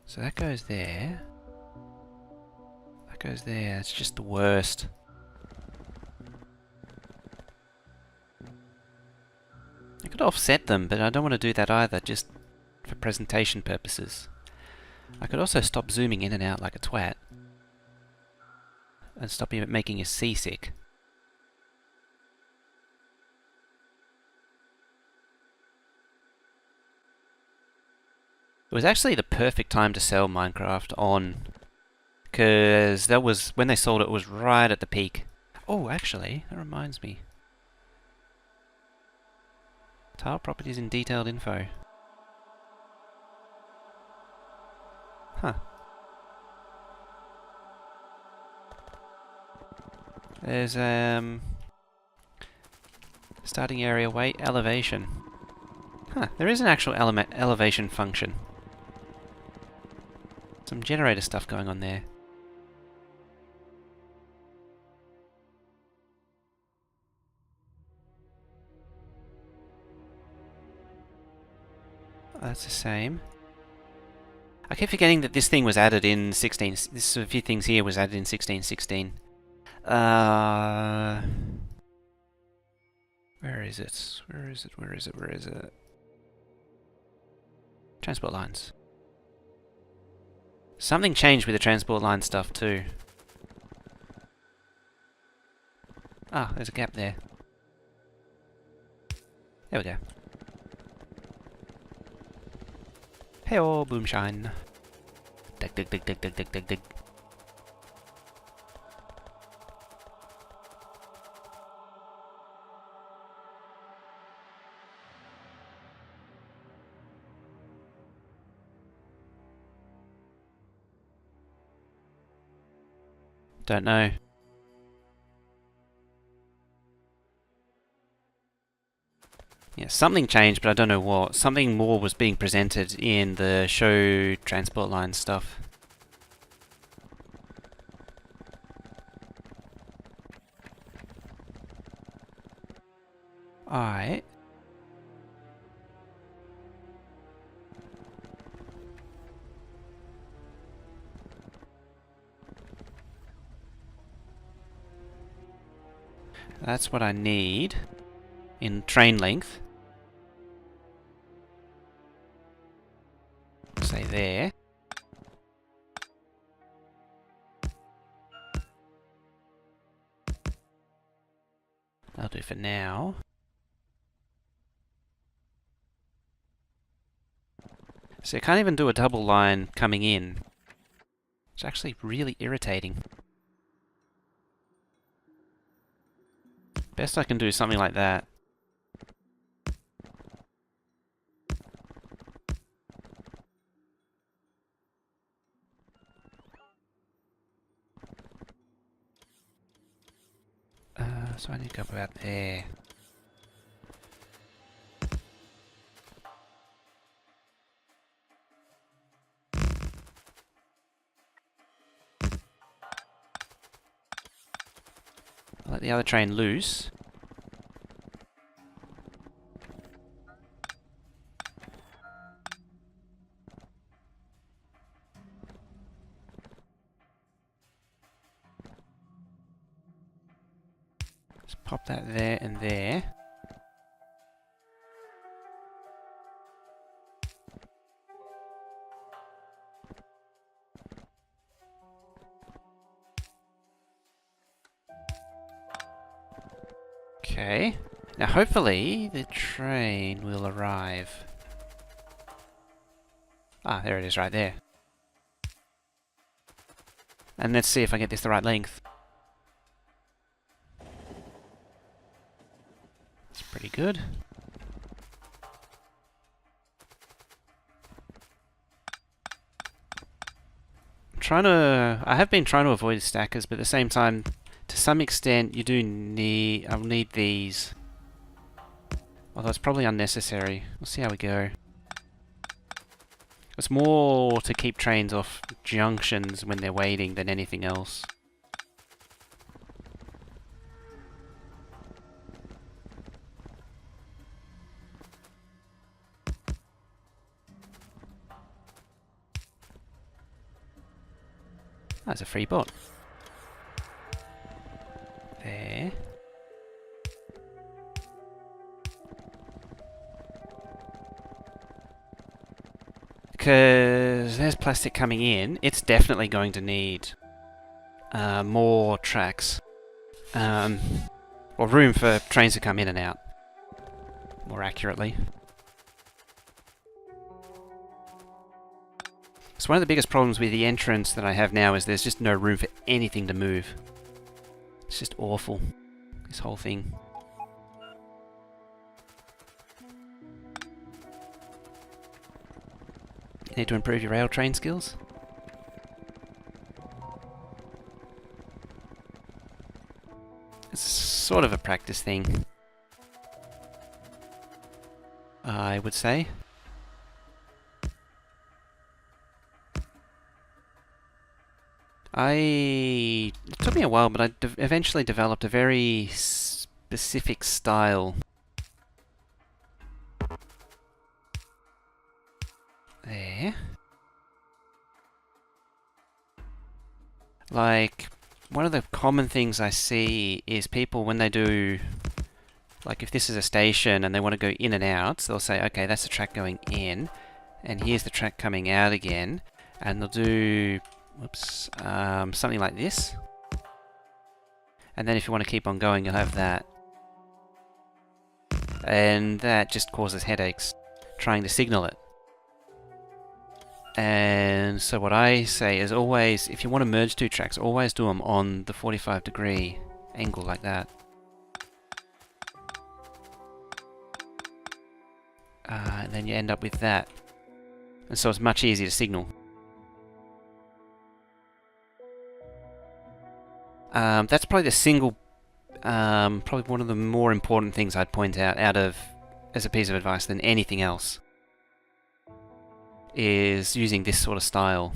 So that goes there. That goes there. It's just the worst. I could offset them, but I don't want to do that either. Just presentation purposes. I could also stop zooming in and out like a twat. And stop you making you seasick. It was actually the perfect time to sell Minecraft on, because that was when they sold it was right at the peak. Oh, actually, that reminds me. Tile properties and detailed info. Huh. There's starting area weight elevation. Huh, there is an actual elevation function. Some generator stuff going on there. Oh, that's the same. I keep forgetting that this thing was added in 16... This a few things here was added in 1616. Where is it? Where is it? Where is it? Where is it? Transport lines. Something changed with the transport line stuff too. Ah, there's a gap there. There we go. Hey-oh, boomshine. Dig, dig, dig, dig, dig, dig, dig, dig. Don't know. Yeah, something changed, but I don't know what. Something more was being presented in the show transport line stuff. Alright. That's what I need in train length. Say there. That'll do for now. So you can't even do a double line coming in. It's actually really irritating. Best I can do is something like that. So I need to go about there. I'll let the other train loose. Just pop that there and there. Okay. Now hopefully the train will arrive. Ah, there it is right there. And let's see if I get this the right length. That's pretty good. I have been trying to avoid stackers, but at the same time, to some extent, you do need... I'll need these. Although it's probably unnecessary. We'll see how we go. It's more to keep trains off junctions when they're waiting than anything else. That's a free bot. There. Because there's plastic coming in, it's definitely going to need more tracks. Or room for trains to come in and out, more accurately. So one of the biggest problems with the entrance that I have now is there's just no room for anything to move. It's just awful, this whole thing. You need to improve your rail train skills? It's sort of a practice thing, I would say. It took me a while, but I eventually developed a very specific style. There. Like, one of the common things I see is people when they do, like if this is a station and they want to go in and out, so they'll say, okay, that's the track going in, and here's the track coming out again, and they'll do, whoops, something like this. And then if you want to keep on going, you'll have that. And that just causes headaches, trying to signal it. And so what I say is always, if you want to merge two tracks, always do them on the 45-degree angle like that. And then you end up with that. And so it's much easier to signal. That's probably the single, probably one of the more important things I'd point out as a piece of advice than anything else, is using this sort of style.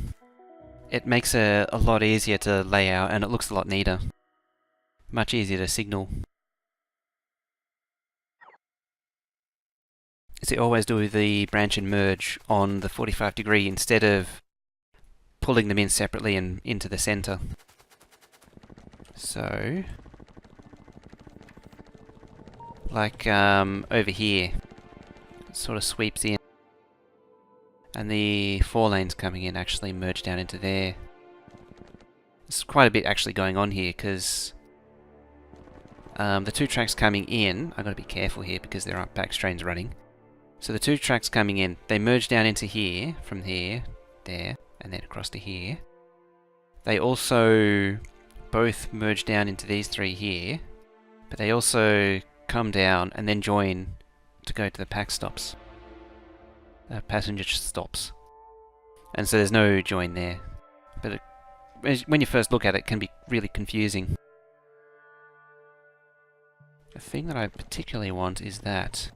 It makes it a lot easier to lay out and it looks a lot neater. Much easier to signal. So you always do the branch and merge on the 45-degree instead of pulling them in separately and into the center. So, like over here, it sort of sweeps in. And the 4 lanes coming in actually merge down into there. There's quite a bit actually going on here because the 2 tracks coming in, I've got to be careful here because there aren't back trains running. So the 2 tracks coming in, they merge down into here, from here, there, and then across to here. They also both merge down into these 3 here, but they also come down and then join to go to the pack stops. Passenger stops. And so there's no join there. But when you first look at it, it can be really confusing. The thing that I particularly want is that.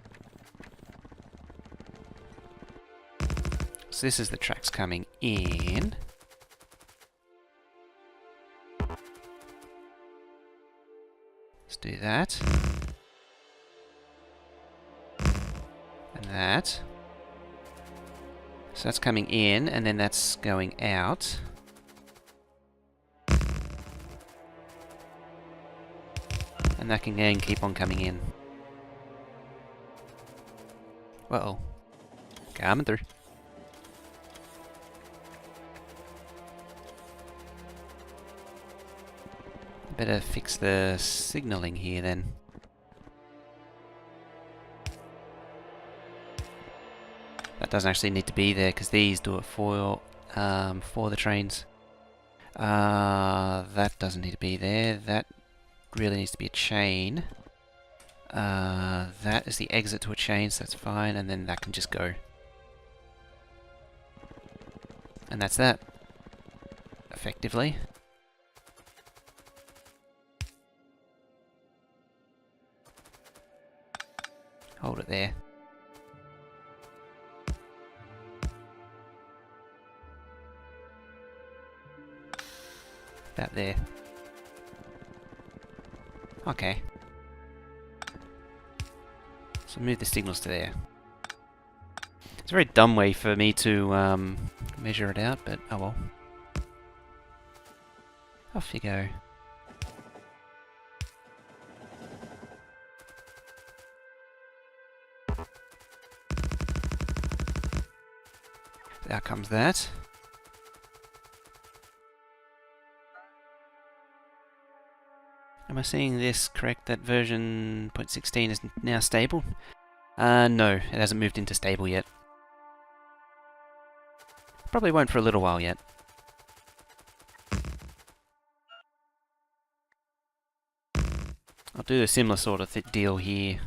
So this is the tracks coming in. Let's do that. And that. So that's coming in, and then that's going out. And that can then keep on coming in. Uh-oh. Coming through. Better fix the signaling here then. That doesn't actually need to be there because these do it for the trains. That doesn't need to be there. That really needs to be a chain. That is the exit to a chain, so that's fine, and then that can just go. And that's that. Effectively. Hold it there. That there. Okay. So move the signals to there. It's a very dumb way for me to measure it out, but oh well. Off you go. Out comes that. Am I seeing this correct, that version 0.16 is now stable? No, it hasn't moved into stable yet. Probably won't for a little while yet. I'll do a similar sort of deal here.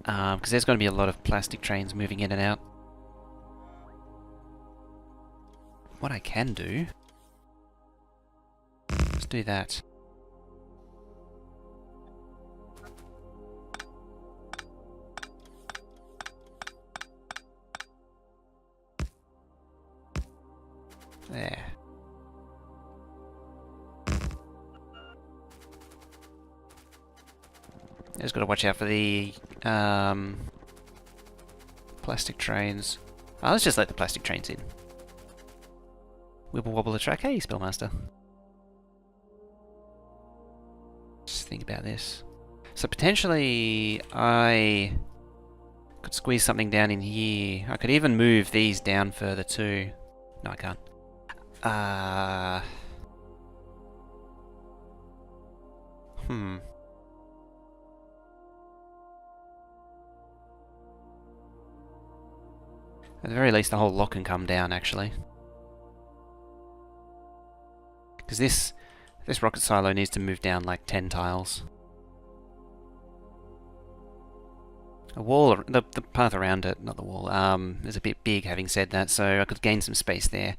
Because there's going to be a lot of plastic trains moving in and out. What I can do... Let's do that. There. Just got to watch out for the plastic trains. Oh, let's just let the plastic trains in. Wibble wobble the track. Hey, Spellmaster. Just think about this. So potentially I could squeeze something down in here. I could even move these down further too. No, I can't. At the very least, the whole lot can come down, actually. Because this rocket silo needs to move down like 10 tiles. A wall, the path around it, not the wall, is a bit big, having said that, so I could gain some space there.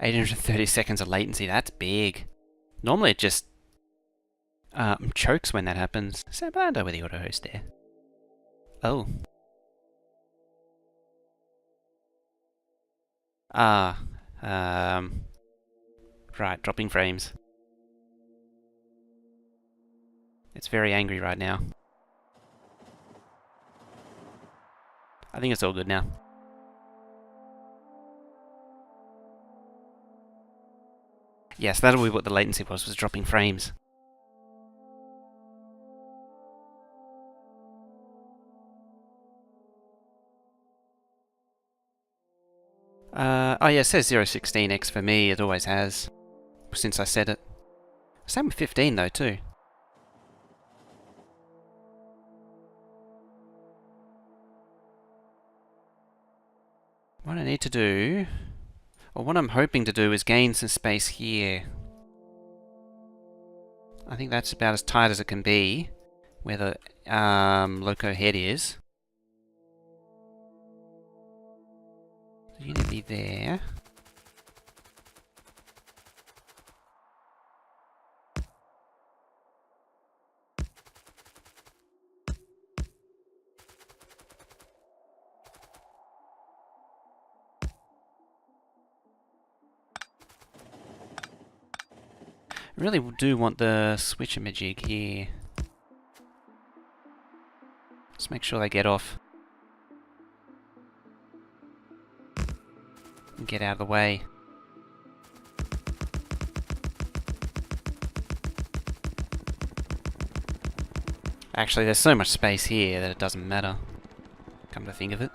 830 seconds of latency, that's big. Normally it just chokes when that happens. Sam, I know where the auto host there. Oh. Right, dropping frames. It's very angry right now. I think it's all good now. Yes, that'll be what the latency was dropping frames. Oh yeah, it says 016x for me, it always has. Since I said it. Same with 15 though, too. What I need to do... Or what I'm hoping to do is gain some space here. I think that's about as tight as it can be, where the loco head is. So you need to be there. I really do want the switch-a-majig here. Just make sure they get off. And get out of the way. Actually, there's so much space here that it doesn't matter. Come to think of it.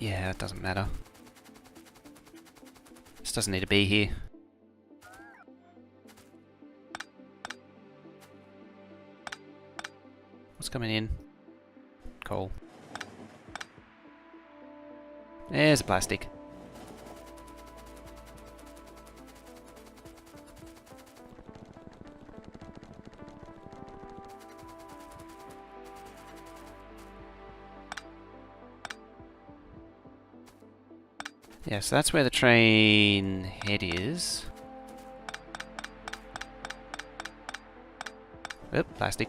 Yeah, it doesn't matter. This doesn't need to be here. What's coming in? Coal. There's the plastic. Yeah, so that's where the train head is. Oop, plastic.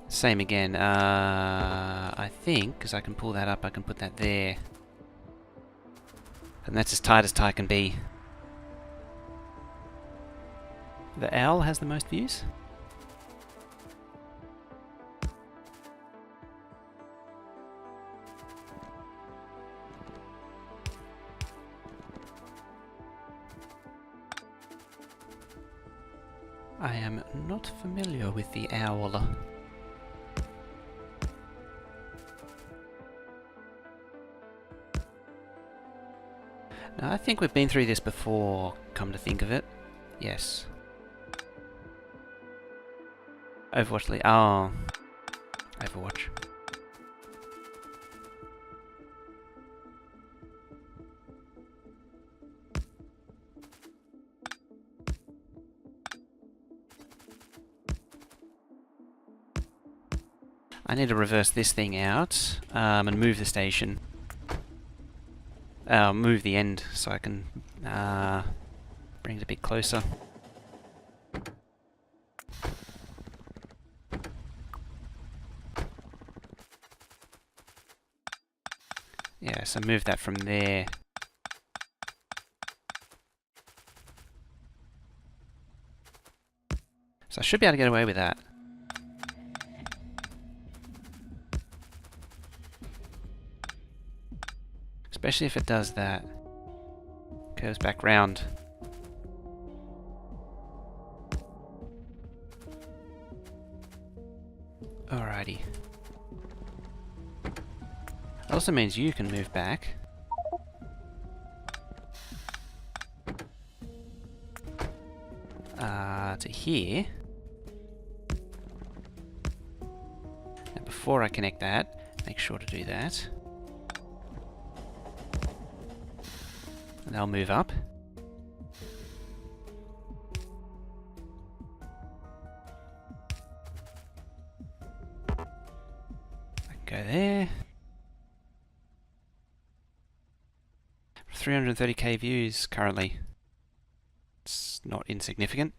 Same again. I think, because I can pull that up, I can put that there. And that's as tie can be. The owl has the most views? I am not familiar with the owl. Now, I think we've been through this before, come to think of it. Yes. Overwatch League. Oh. Overwatch. I need to reverse this thing out and move the station. Move the end so I can bring it a bit closer. Yeah, so move that from there. So I should be able to get away with that. Especially if it does that. Curves back round. Alrighty. That also means you can move back. To here. Now before I connect that, make sure to do that. And they'll move up. Go there. 330k views currently. It's not insignificant.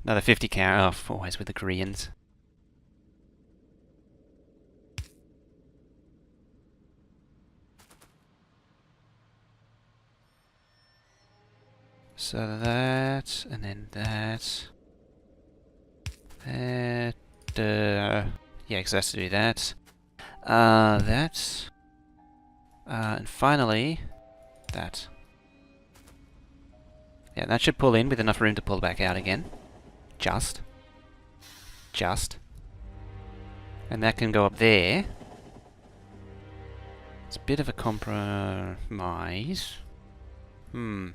Another 50k off, always with the Koreans. So that, and then that. That. Yeah, because it has to do that. That. And finally, that. Yeah, that should pull in with enough room to pull back out again. Just. And that can go up there. It's a bit of a compromise. Hmm.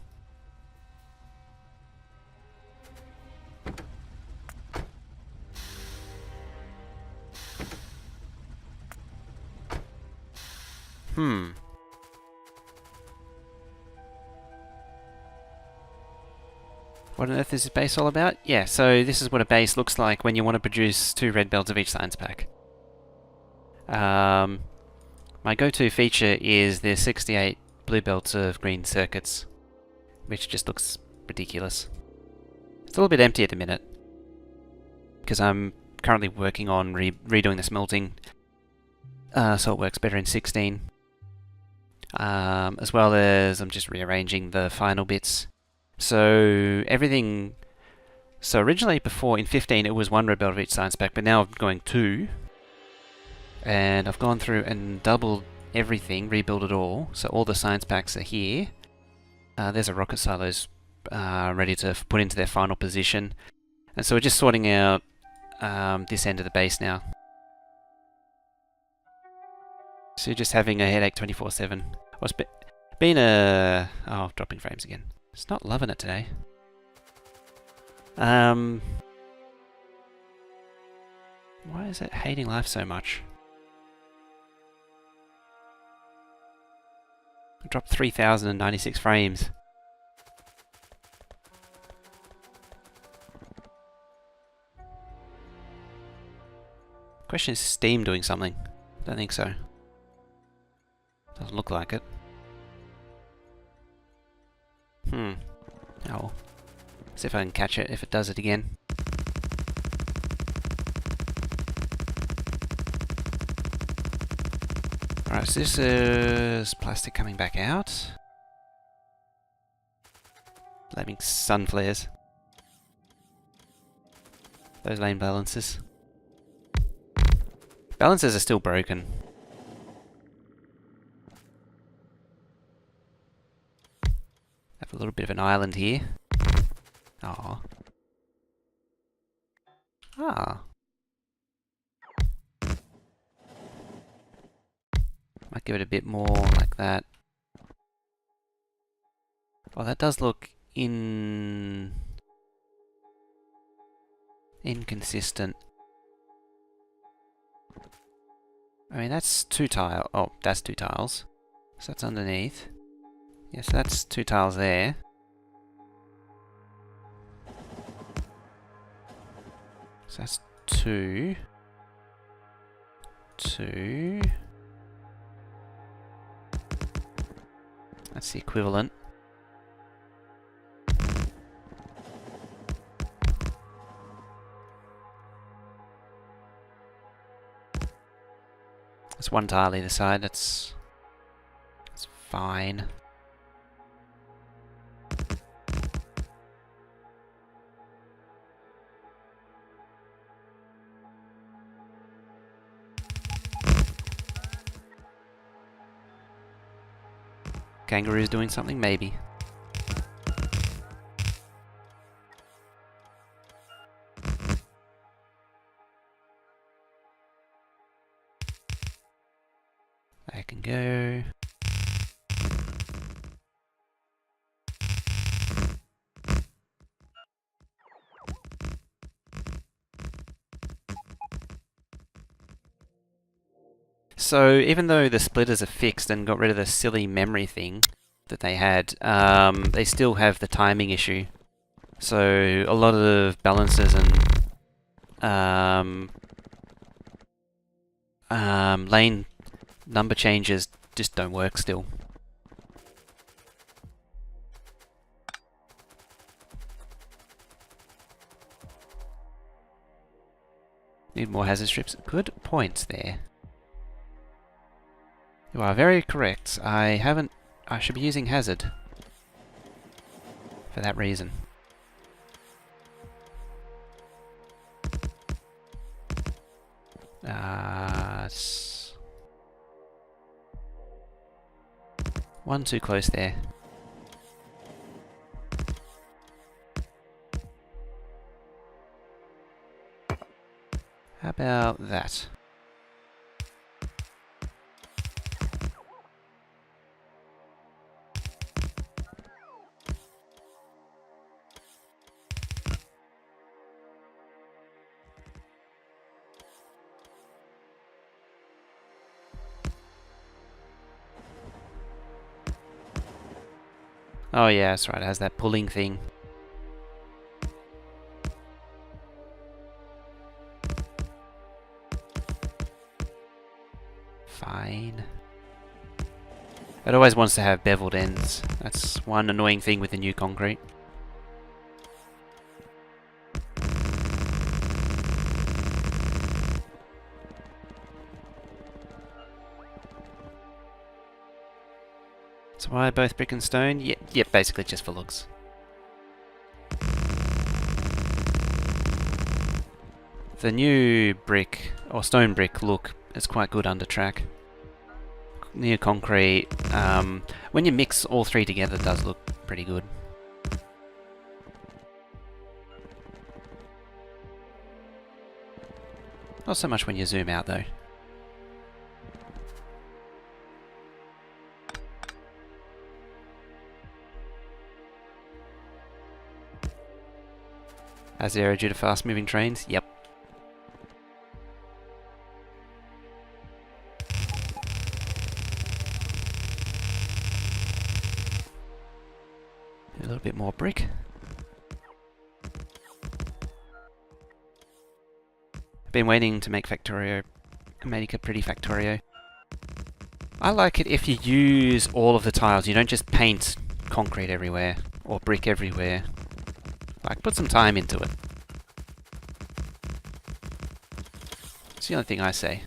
What on earth is this base all about? Yeah, so this is what a base looks like when you want to produce 2 red belts of each science pack. My go-to feature is the 68 blue belts of green circuits, which just looks ridiculous. It's a little bit empty at the minute, because I'm currently working on redoing the smelting, so it works better in 16. As well as I'm just rearranging the final bits. So everything... So originally before, in 15, it was 1 red belt of each science pack, but now I'm going 2. And I've gone through and doubled everything, rebuilt it all. So all the science packs are here. There's a rocket silos ready to put into their final position. And so we're just sorting out this end of the base now. So you're just having a headache 24/7. Well, it's been a... Oh, dropping frames again. It's not loving it today. Why is it hating life so much? I dropped 3,096 frames. Question is Steam doing something? Don't think so. Doesn't look like it. Oh well. See if I can catch it if it does it again. Alright, so this is plastic coming back out. Flaming sun flares. Those lane balances. Balances are still broken. Have a little bit of an island here. Ah. Ah. Might give it a bit more like that. Oh, that does look inconsistent. I mean, that's 2 tile. Oh, that's 2 tiles. So that's underneath. Yes, that's 2 tiles there. So that's 2. 2. That's the equivalent. That's 1 tile either side, that's fine. Kangaroo's doing something, maybe. I can go. So even though the splitters are fixed and got rid of the silly memory thing that they had, they still have the timing issue. So a lot of balances and lane number changes just don't work still. Need more hazard strips. Good points there. You are very correct. I should be using hazard for that reason. One too close there. How about that? Oh yeah, that's right, it has that pulling thing. Fine. It always wants to have beveled ends. That's one annoying thing with the new concrete. So why both brick and stone? Yep, basically just for looks. The new brick, or stone brick look is quite good under track. New concrete, when you mix all 3 together, it does look pretty good. Not so much when you zoom out though. As zero due to fast moving trains? Yep. A little bit more brick. I've been waiting to make Factorio, make a pretty Factorio. I like it if you use all of the tiles, you don't just paint concrete everywhere, or brick everywhere. Like, put some time into it. It's the only thing I say.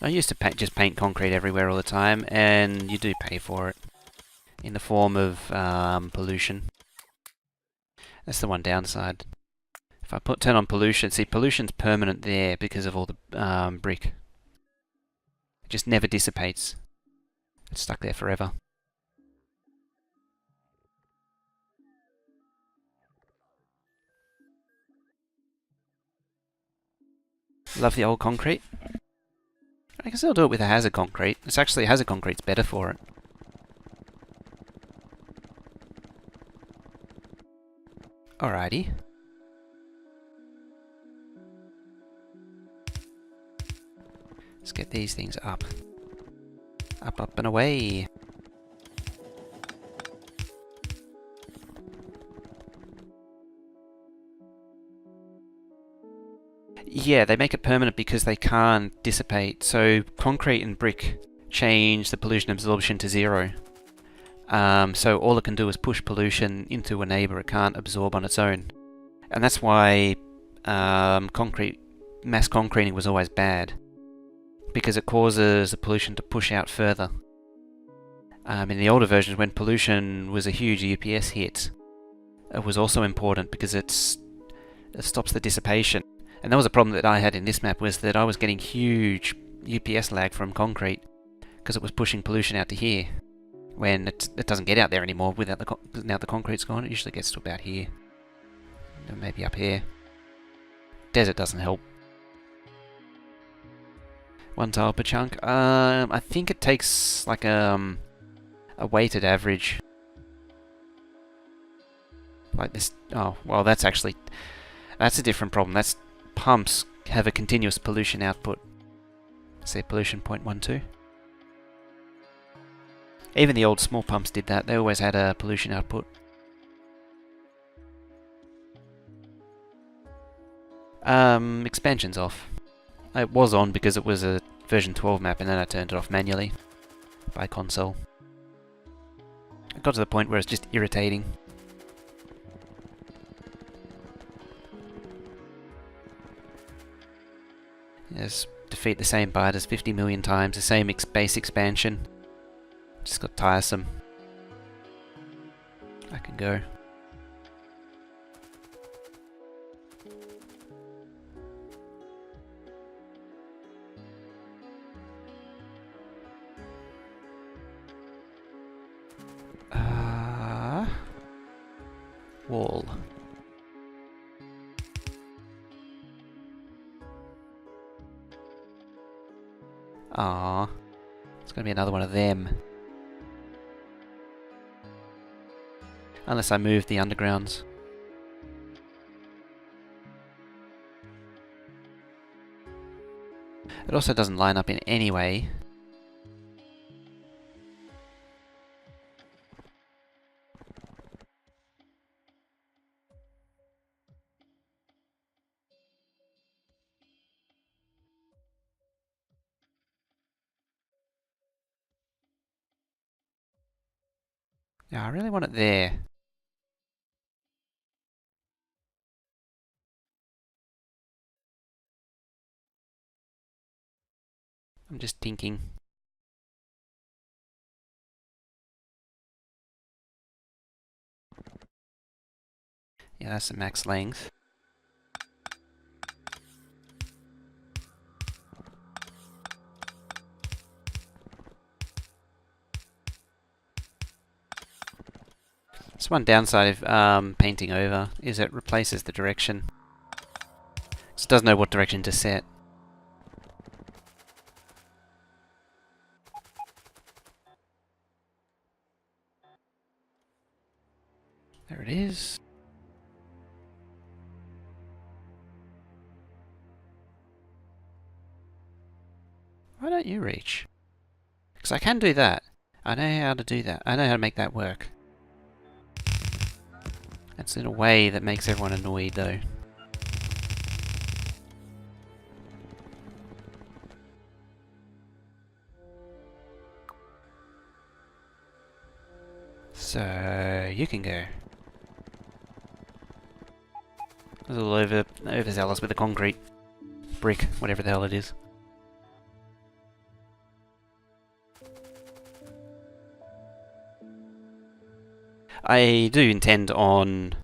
I used to just paint concrete everywhere all the time, and you do pay for it. in the form of pollution. That's the one downside. If I turn on pollution, see, pollution's permanent there because of all the brick. It just never dissipates. It's stuck there forever. Love the old concrete. I can still do it with a hazard concrete. It's actually, hazard concrete's better for it. Alrighty. Let's get these things up. Up, up and away. Yeah, they make it permanent because they can't dissipate. So concrete and brick change the pollution absorption to 0. So all it can do is push pollution into a neighbour. It can't absorb on its own. And that's why mass concreting was always bad. Because it causes the pollution to push out further. In the older versions, when pollution was a huge UPS hit, it was also important because it stops the dissipation. And that was a problem that I had in this map, was that I was getting huge UPS lag from concrete because it was pushing pollution out to here. When it doesn't get out there anymore without now the concrete's gone. It usually gets to about here. Maybe up here. Desert doesn't help. 1 tile per chunk. I think it takes like a weighted average. Like this. Oh, well, that's a different problem. That's pumps have a continuous pollution output. Say pollution 0.12. Even the old small pumps did that. They always had a pollution output. Expansion's off. It was on because it was a version 12 map, and then I turned it off manually by console. It got to the point where it's just irritating. Just defeat the same biters 50 million times, the same base expansion. Just got tiresome. I can go. Wall. Ah, it's gonna be another one of them. Unless I move the undergrounds. It also doesn't line up in any way. Yeah, I really want it there. I'm just thinking. Yeah, that's the max length. That's one downside of painting over, is it replaces the direction. So it doesn't know what direction to set. There it is. Why don't you reach? Because I can do that. I know how to do that. I know how to make that work. It's in a way that makes everyone annoyed, though. So, you can go. I was a little overzealous with the concrete. Brick, whatever the hell it is. I do intend on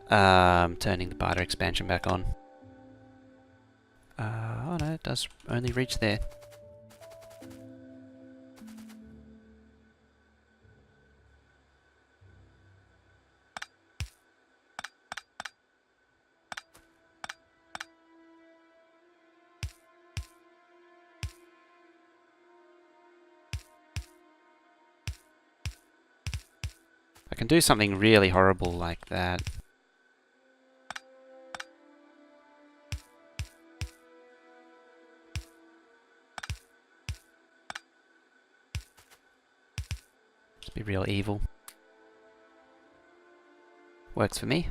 turning the barter expansion back on. Oh no, it does only reach there. I can do something really horrible like that. Just be real evil. Works for me.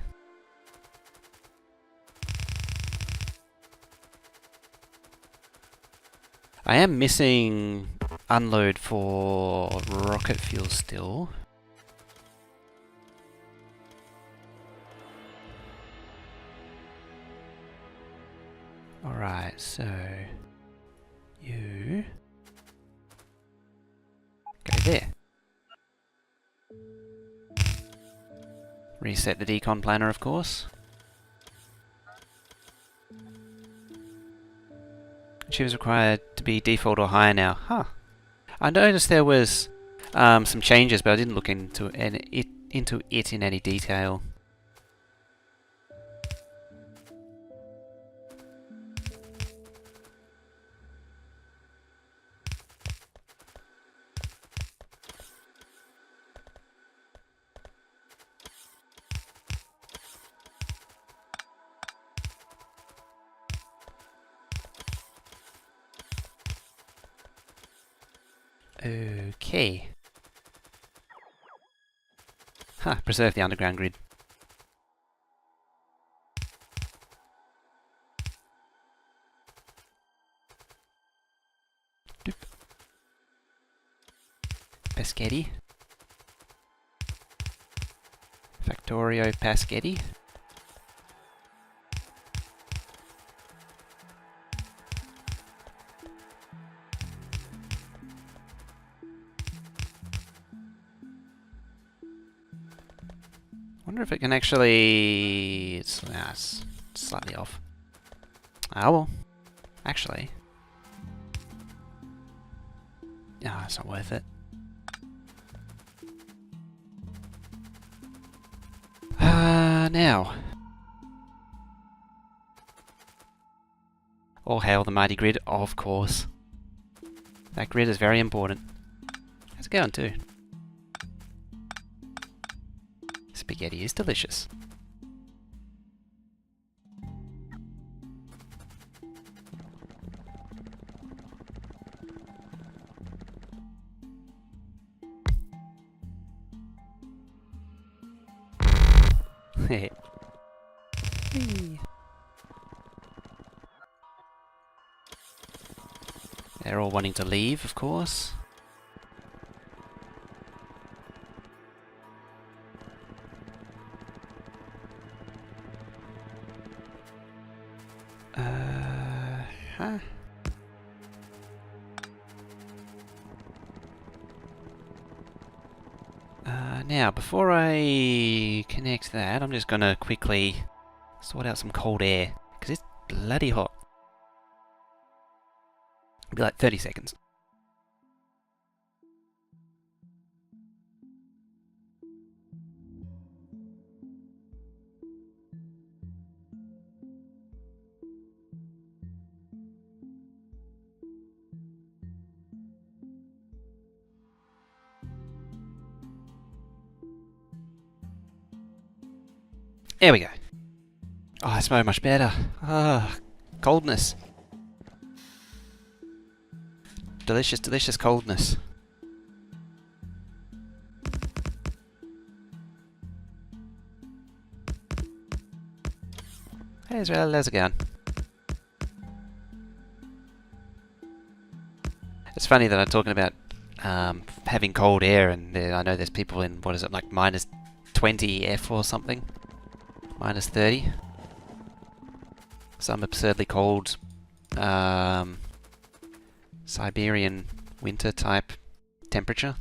I am missing unload for rocket fuel still. Alright, so you go there. Reset the decon planner, of course. Achievements required to be default or higher now. Huh. I noticed there was some changes, but I didn't look into it in any detail. Okay. Huh, preserve the underground grid. Doop. Paschetti. Factorio Paschetti. Wonder if it can actually... It's slightly off. Ah well. Actually. Ah, it's not worth it. Now. All hail the mighty grid, of course. That grid is very important. How's it going too? Spaghetti is delicious. They're all wanting to leave, of course. Huh? Now, before I connect that, I'm just gonna quickly sort out some cold air, because it's bloody hot. It'll be like 30 seconds. There we go. Oh, I smell much better. Ah, coldness. Delicious, delicious coldness. Hey Israel, how's it going? It's funny that I'm talking about having cold air, and I know there's people in, what is it, like minus 20 F or something? Minus 30. Some absurdly cold Siberian winter type temperature.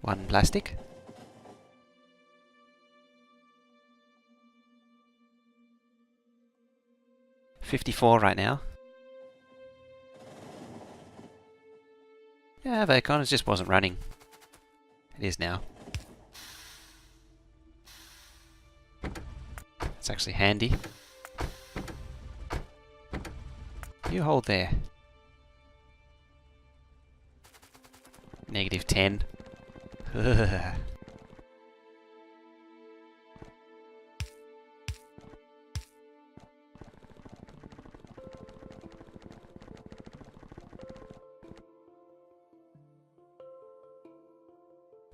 1 plastic. $54 right now. Yeah, Vacon, it just wasn't running. It is now. It's actually handy. You hold there. -10.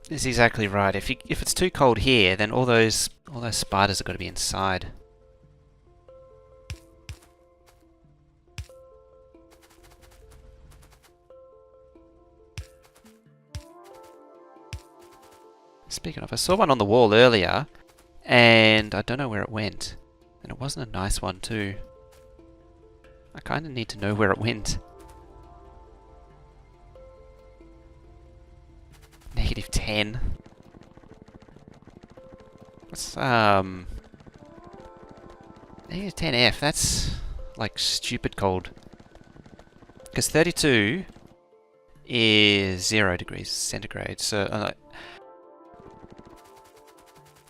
This is exactly right. If it's too cold here, then all those spiders have got to be inside. Speaking of, I saw one on the wall earlier, and I don't know where it went. And it wasn't a nice one too. I kind of need to know where it went. -10. What's -10F? That's like stupid cold. Because 32 is 0 degrees centigrade, so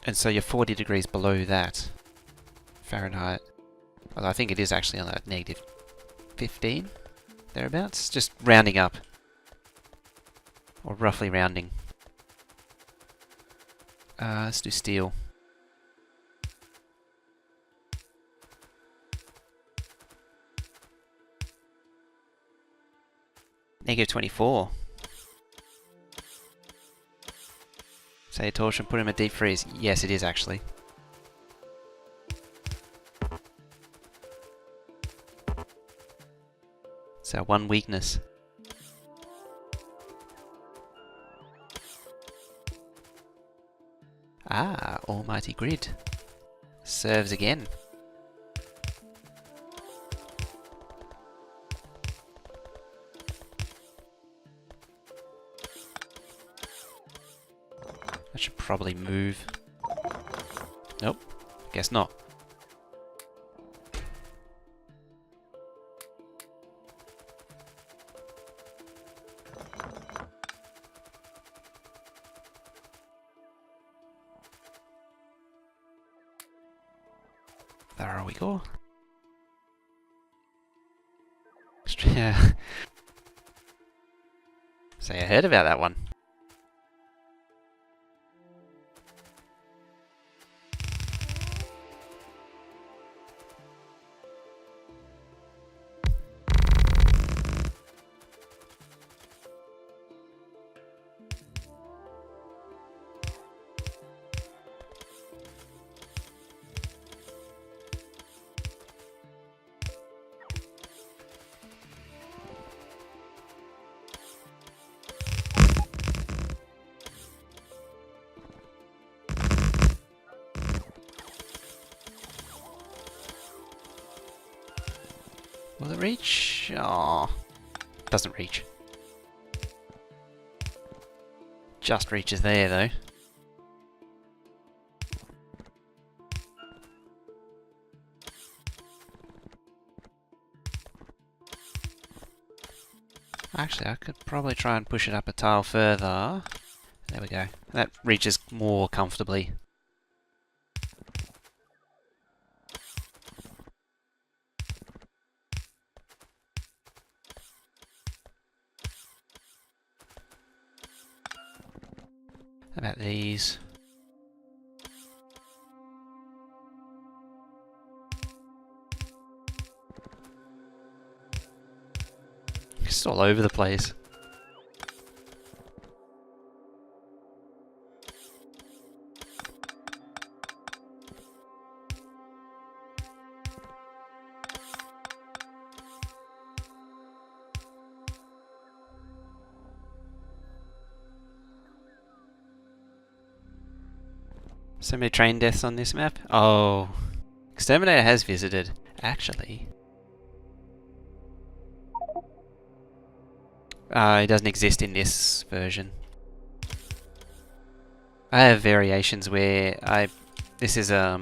and so you're 40 degrees below that Fahrenheit. Although I think it is actually on that -15 thereabouts. Just rounding up, or roughly rounding. Let's do steel. -24. Say a torch and put him in deep freeze. Yes, it is actually. It's our one weakness. Ah, almighty grid. Serves again. I should probably move. Nope, guess not. There we go. Yeah. Say I heard about that one. Will it reach? Oh, doesn't reach. Just reaches there though. Actually, I could probably try and push it up a tile further. There we go. That reaches more comfortably. How about these? It's all over the place. So many train deaths on this map? Oh, Exterminator has visited, actually. It doesn't exist in this version. I have variations where this is I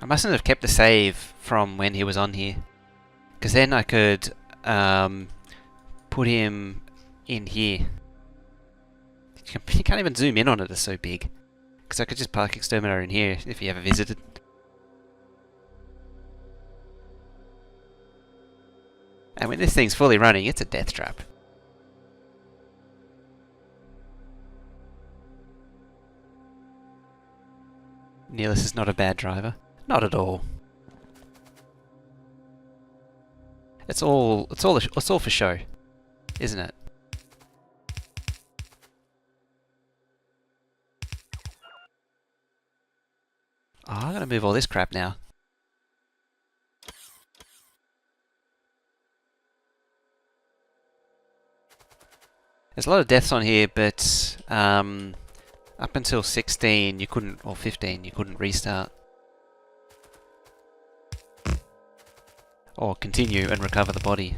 mustn't have kept the save from when he was on here, because then I could put him in here. You can't even zoom in on it, it's so big. Because I could just park Exterminator in here if he ever visited. And when this thing's fully running, it's a death trap. Neelis is not a bad driver. Not at all. It's all for show, isn't it? Oh, I gotta move all this crap now. There's a lot of deaths on here, but up until 16 you couldn't, or 15, you couldn't restart. Or continue and recover the body.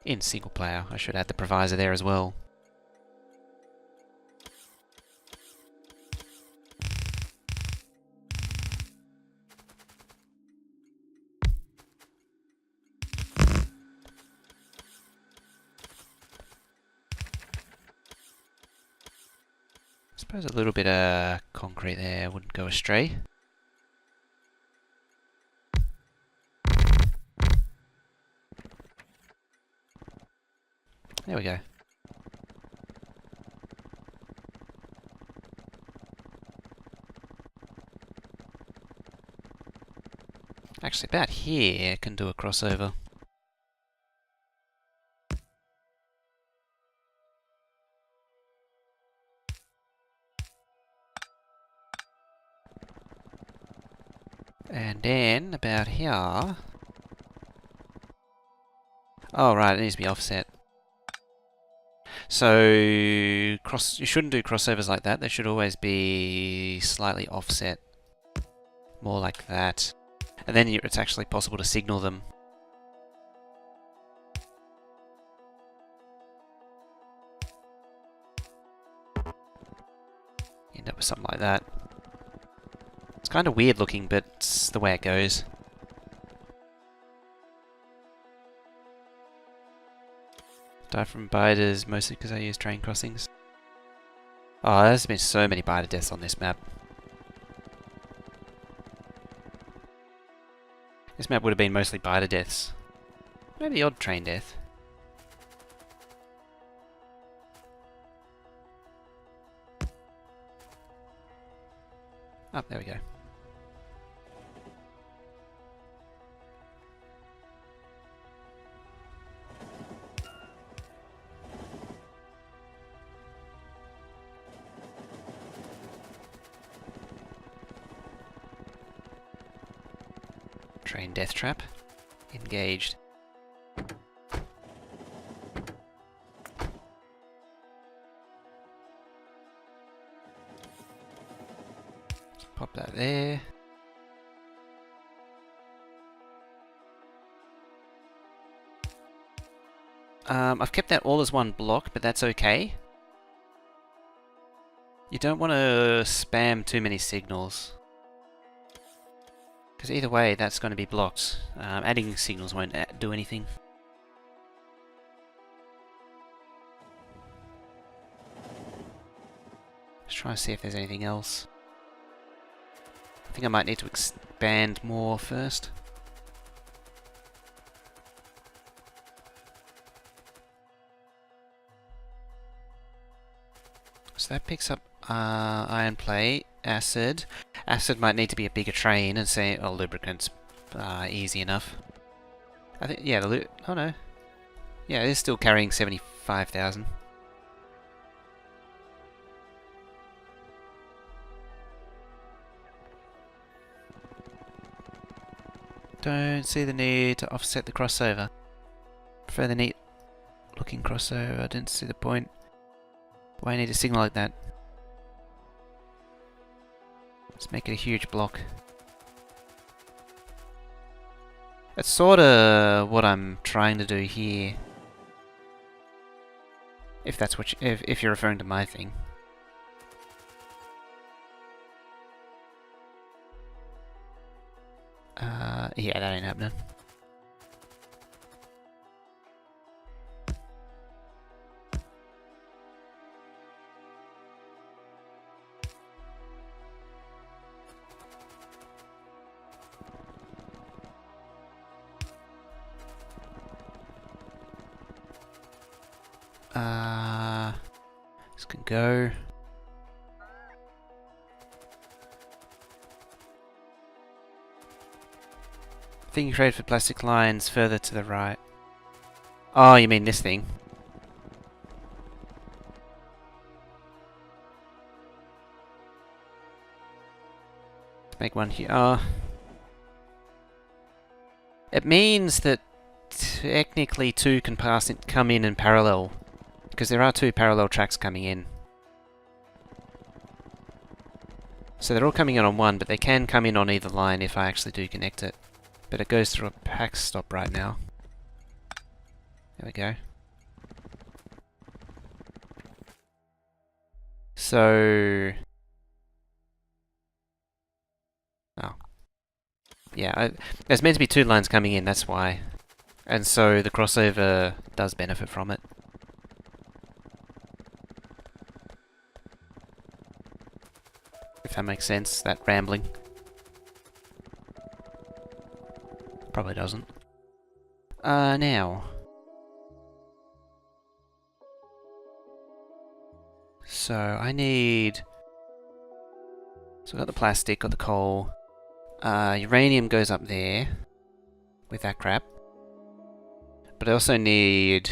In single player, I should add the provisor there as well. I suppose a little bit of concrete there wouldn't go astray. There we go. Actually, about here can do a crossover. And then, about here... Oh right, it needs to be offset. So, you shouldn't do crossovers like that, they should always be slightly offset. More like that. And then it's actually possible to signal them. End up with something like that. It's kind of weird looking, but it's the way it goes. Die from biters mostly because I use train crossings. Oh, there's been so many biter deaths on this map. This map would have been mostly biter deaths. Maybe the odd train death. Oh, there we go. Train death trap. Engaged. Pop that there. I've kept that all as one block, but that's okay. You don't want to spam too many signals. Because either way, that's going to be blocked. Adding signals won't do anything. Let's try and see if there's anything else. I think I might need to expand more first. So that picks up iron plate, acid. Acid might need to be a bigger train, and say, oh, lubricant's easy enough. I think, yeah, oh no. Yeah, it is still carrying 75,000. Don't see the need to offset the crossover. Prefer the neat looking crossover, I didn't see the point. Why I need a signal like that? Let's make it a huge block. That's sort of what I'm trying to do here. If that's what if you're referring to my thing. Yeah, that ain't happening. This can go. Thing you created for plastic lines further to the right. Oh, you mean this thing? Let's make one here. Oh. It means that technically two can come in parallel. Because there are two parallel tracks coming in. So they're all coming in on one, but they can come in on either line if I actually do connect it. But it goes through a pack stop right now. There we go. So... Oh. Yeah, there's meant to be two lines coming in, that's why. And so the crossover does benefit from it. If that makes sense, that rambling. Probably doesn't. Now. So I need... So I've got the plastic, got the coal. Uranium goes up there. With that crap. But I also need...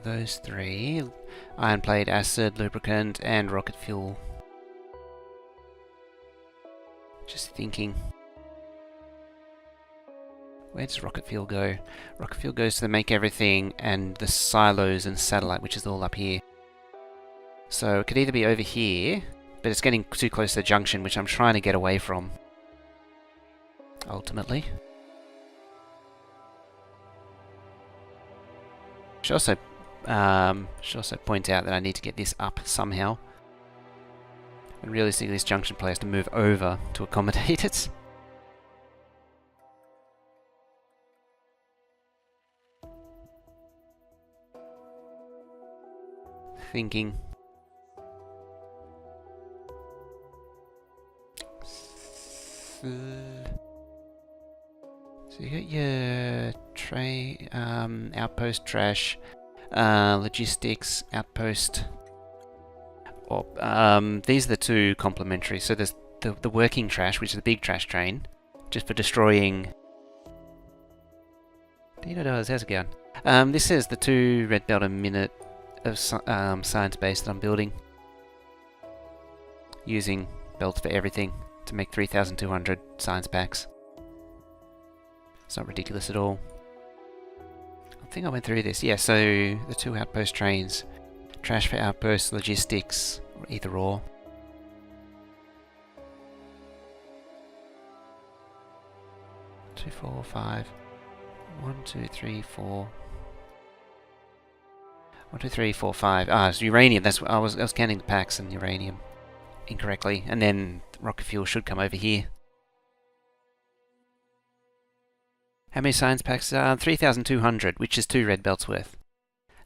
those three. Iron plate, acid, lubricant, and rocket fuel. Just thinking. Where does rocket fuel go? Rocket fuel goes to the make everything and the silos and satellite, which is all up here. So it could either be over here, but it's getting too close to the junction, which I'm trying to get away from. Ultimately. Should also point out that I need to get this up somehow. And realistically, this junction plate has to move over to accommodate it. Thinking. So you got your outpost trash, logistics, outpost. Or, these are the two complementary. So there's the working trash, which is the big trash train, just for destroying... how's it going? This is the 2 red belt a minute of science base that I'm building. Using belts for everything to make 3,200 science packs. It's not ridiculous at all. I think I went through this. Yeah, so the 2 outpost trains. Trash for outpost, logistics, or either or. Two, 4, 5. 1, 2, 3, 4. 1, 2, 3, 4, 5. Ah, it's uranium. That's what I was counting the packs and uranium incorrectly. And then rocket fuel should come over here. How many science packs? 3,200, which is 2 red belts worth.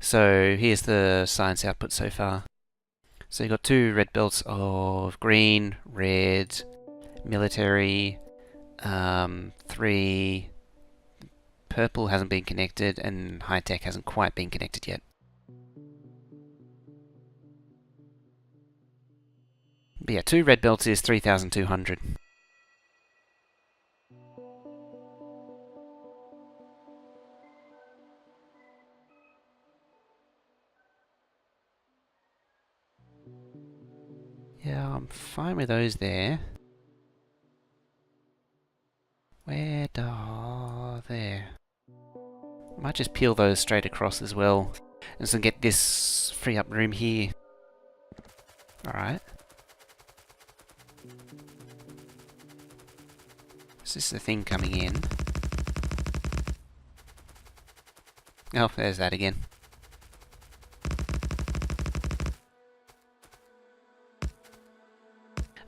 So here's the science output so far. So you've got 2 red belts of green, red, military, 3 purple hasn't been connected, and high tech hasn't quite been connected yet. But yeah, 2 red belts is 3,200. Yeah, I'm fine with those there. Where there. Might just peel those straight across as well. And so get this free up room here. Alright. So this is the thing coming in. Oh, there's that again.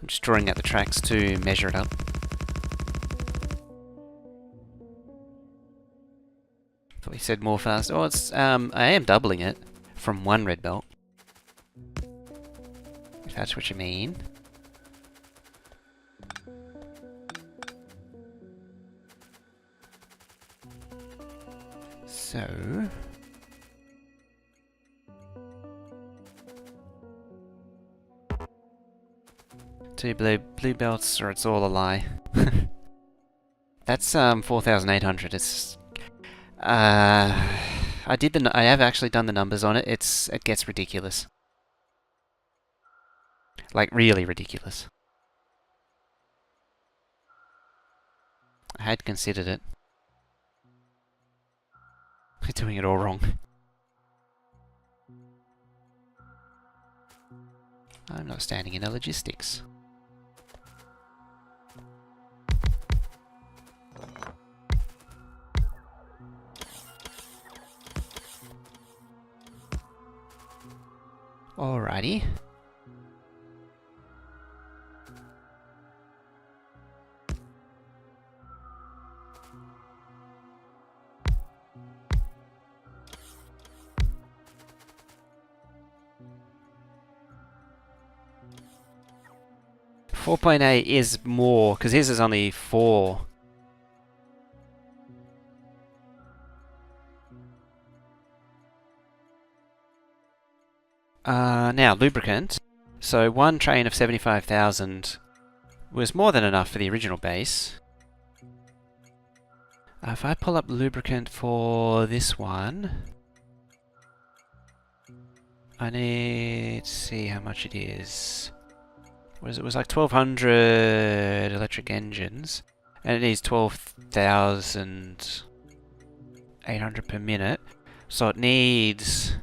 I'm just drawing out the tracks to measure it up. Thought he said more fast. Oh, it's I am doubling it from one red belt. If that's what you mean. So... two blue belts, or it's all a lie. That's 4,800. It's I have actually done the numbers on it. It gets ridiculous. Like really ridiculous. I had considered it. I'm doing it all wrong. I'm not standing in a logistics. Alrighty. .8 is more, because his is only 4. Now, lubricant. So one train of 75,000 was more than enough for the original base. If I pull up lubricant for this one, I need to see how much it is. It was like 1,200 electric engines, and it needs 12,800 per minute. So it needs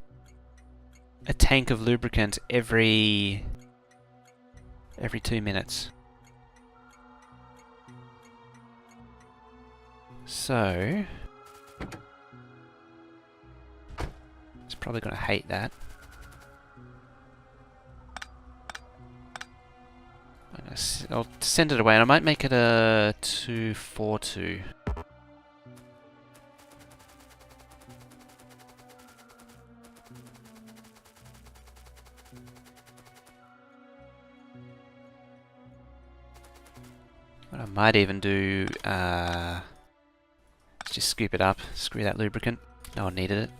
a tank of lubricant every 2 minutes. So it's probably going to hate that. I'll send it away, and I might make it a 242. What I might even do, just scoop it up, screw that lubricant. No one needed it.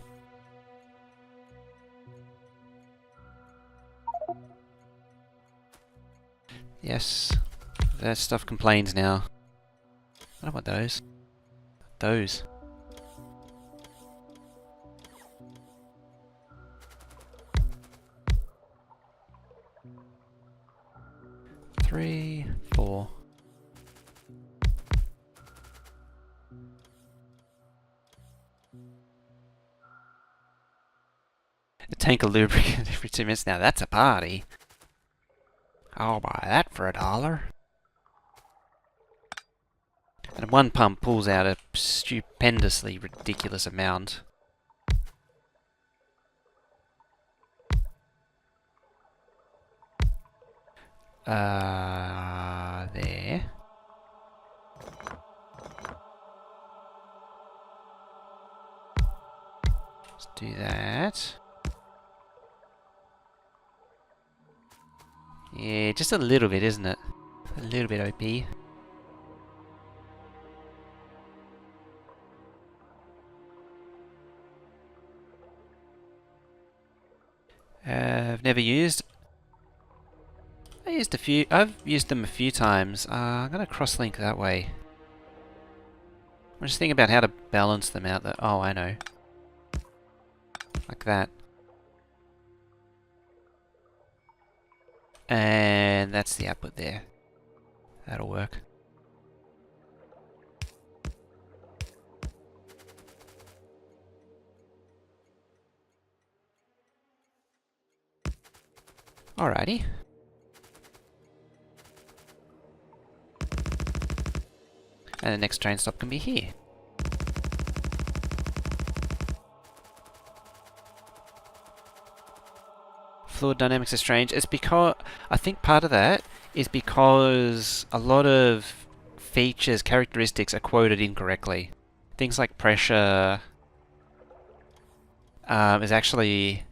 Yes, that stuff complains now. I don't want those. Those. Three, 4. A tank of lubricant every 2 minutes. Now that's a party. I'll buy that for $1. And one pump pulls out a stupendously ridiculous amount. There. Let's do that. Yeah, just a little bit, isn't it? A little bit OP. I've never used. I've used them a few times. I'm gonna cross-link that way. I'm just thinking about how to balance them out. Oh, I know. Like that. And that's the output there. That'll work. Alrighty. And the next train stop can be here. Fluid dynamics are strange. It's because I think part of that is because a lot of features, characteristics are quoted incorrectly. Things like pressure is actually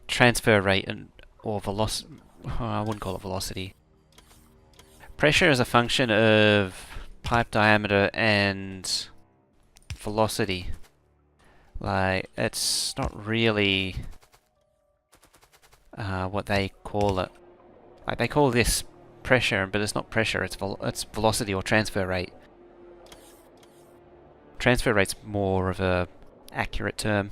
transfer rate or velocity. I wouldn't call it velocity. Pressure is a function of pipe diameter and velocity. Like, it's not really what they call it. Like, they call this pressure, but it's not pressure, it's velocity or transfer rate. Transfer rate's more of a accurate term.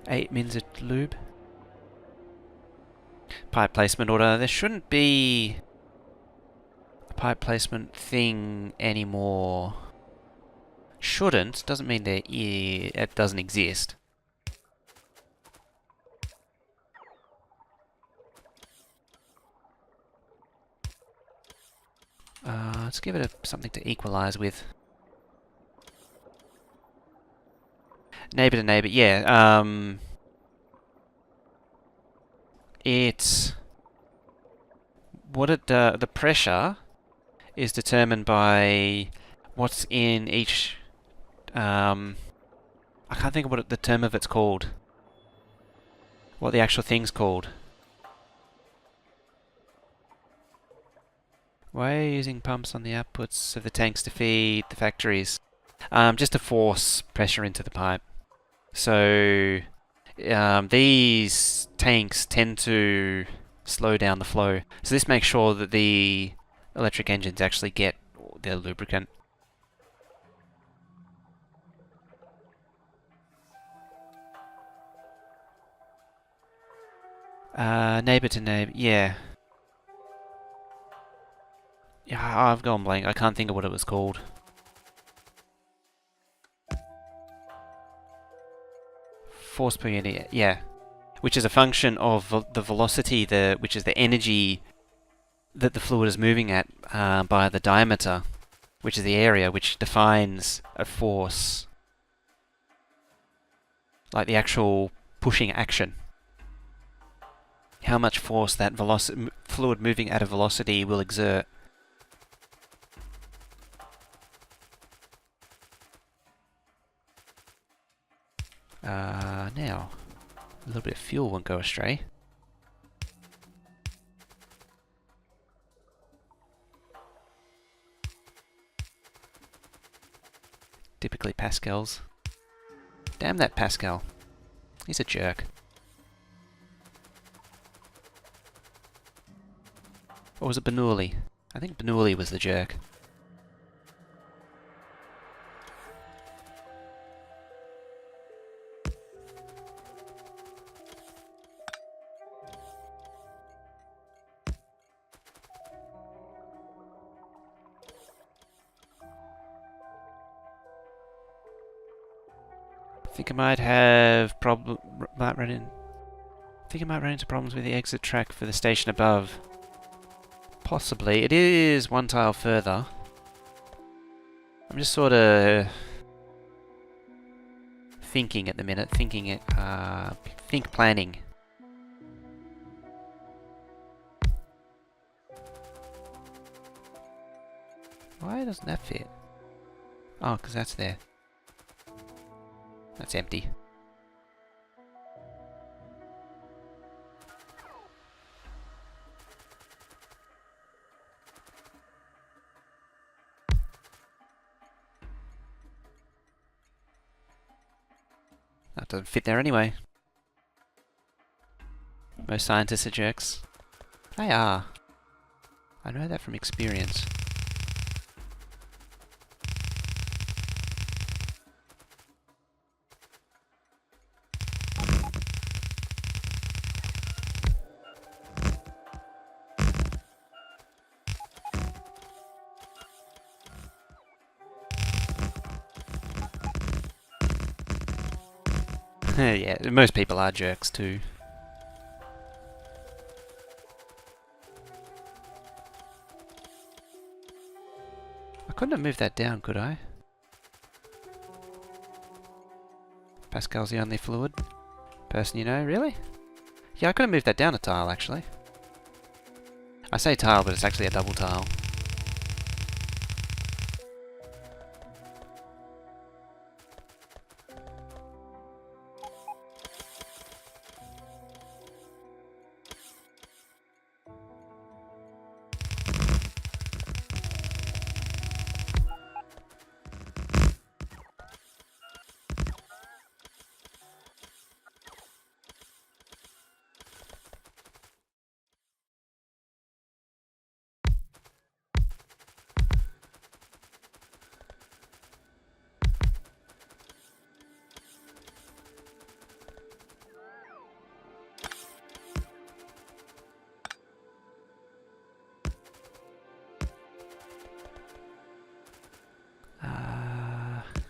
8 mins at lube. Pipe placement order. There shouldn't be a pipe placement thing anymore. Shouldn't doesn't mean that it doesn't exist. Let's give it something to equalize with. Neighbor to neighbor, yeah. It's the pressure is determined by what's in each. I can't think of what the term of it's called. What the actual thing's called. Why are you using pumps on the outputs of the tanks to feed the factories? Just to force pressure into the pipe. So these tanks tend to slow down the flow. So this makes sure that the electric engines actually get their lubricant. Neighbor to neighbor, yeah. Yeah, I've gone blank. I can't think of what it was called. Force per unit, yeah. Which is a function of the velocity, which is the energy that the fluid is moving at by the diameter, which is the area which defines a force. Like the actual pushing action. How much force that fluid moving at a velocity will exert. Now, a little bit of fuel won't go astray. Typically Pascals. Damn that Pascal. He's a jerk. Or was it Bernoulli? I think Bernoulli was the jerk. I think I might run into problems with the exit track for the station above. Possibly. It is one tile further. I'm just sort of thinking at the minute. Planning. Why doesn't that fit? Oh, because that's there. That's empty. That doesn't fit there anyway. Most scientists are jerks. They are. I know that from experience. Yeah, most people are jerks too. I couldn't have moved that down, could I? Pascal's the only fluid person you know, really? Yeah, I could have moved that down a tile, actually. I say tile, but it's actually a double tile.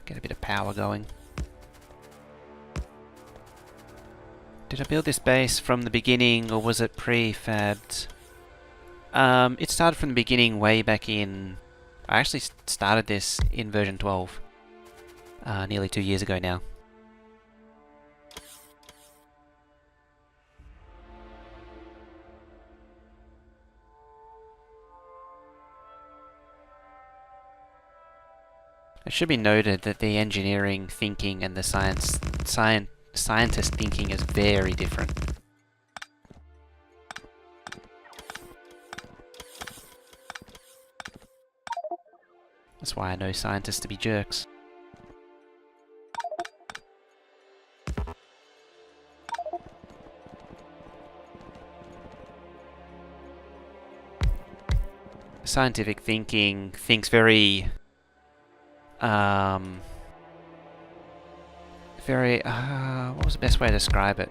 Get a bit of power going. Did I build this base from the beginning, or was it prefabbed? It started from the beginning way back in... I actually started this in version 12. Nearly 2 years ago now. It should be noted that the engineering thinking and the scientist thinking is very different. That's why I know scientists to be jerks. Scientific thinking thinks very... what was the best way to describe it?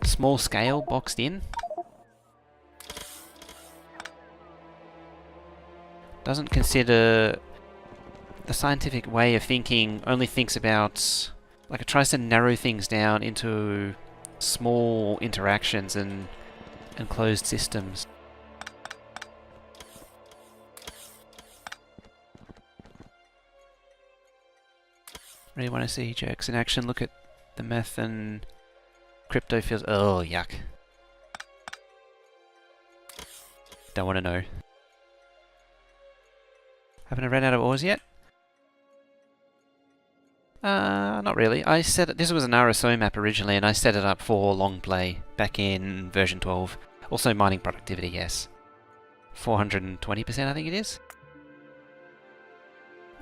Small scale, boxed in. Doesn't consider... The scientific way of thinking only thinks about... Like, it tries to narrow things down into small interactions and closed systems. Really want to see jerks in action. Look at the meth and crypto feels... Oh, yuck. Don't want to know. Haven't I ran out of ores yet? Not really. I set it... This was an RSO map originally, and I set it up for long play back in version 12. Also mining productivity, yes. 420% I think it is?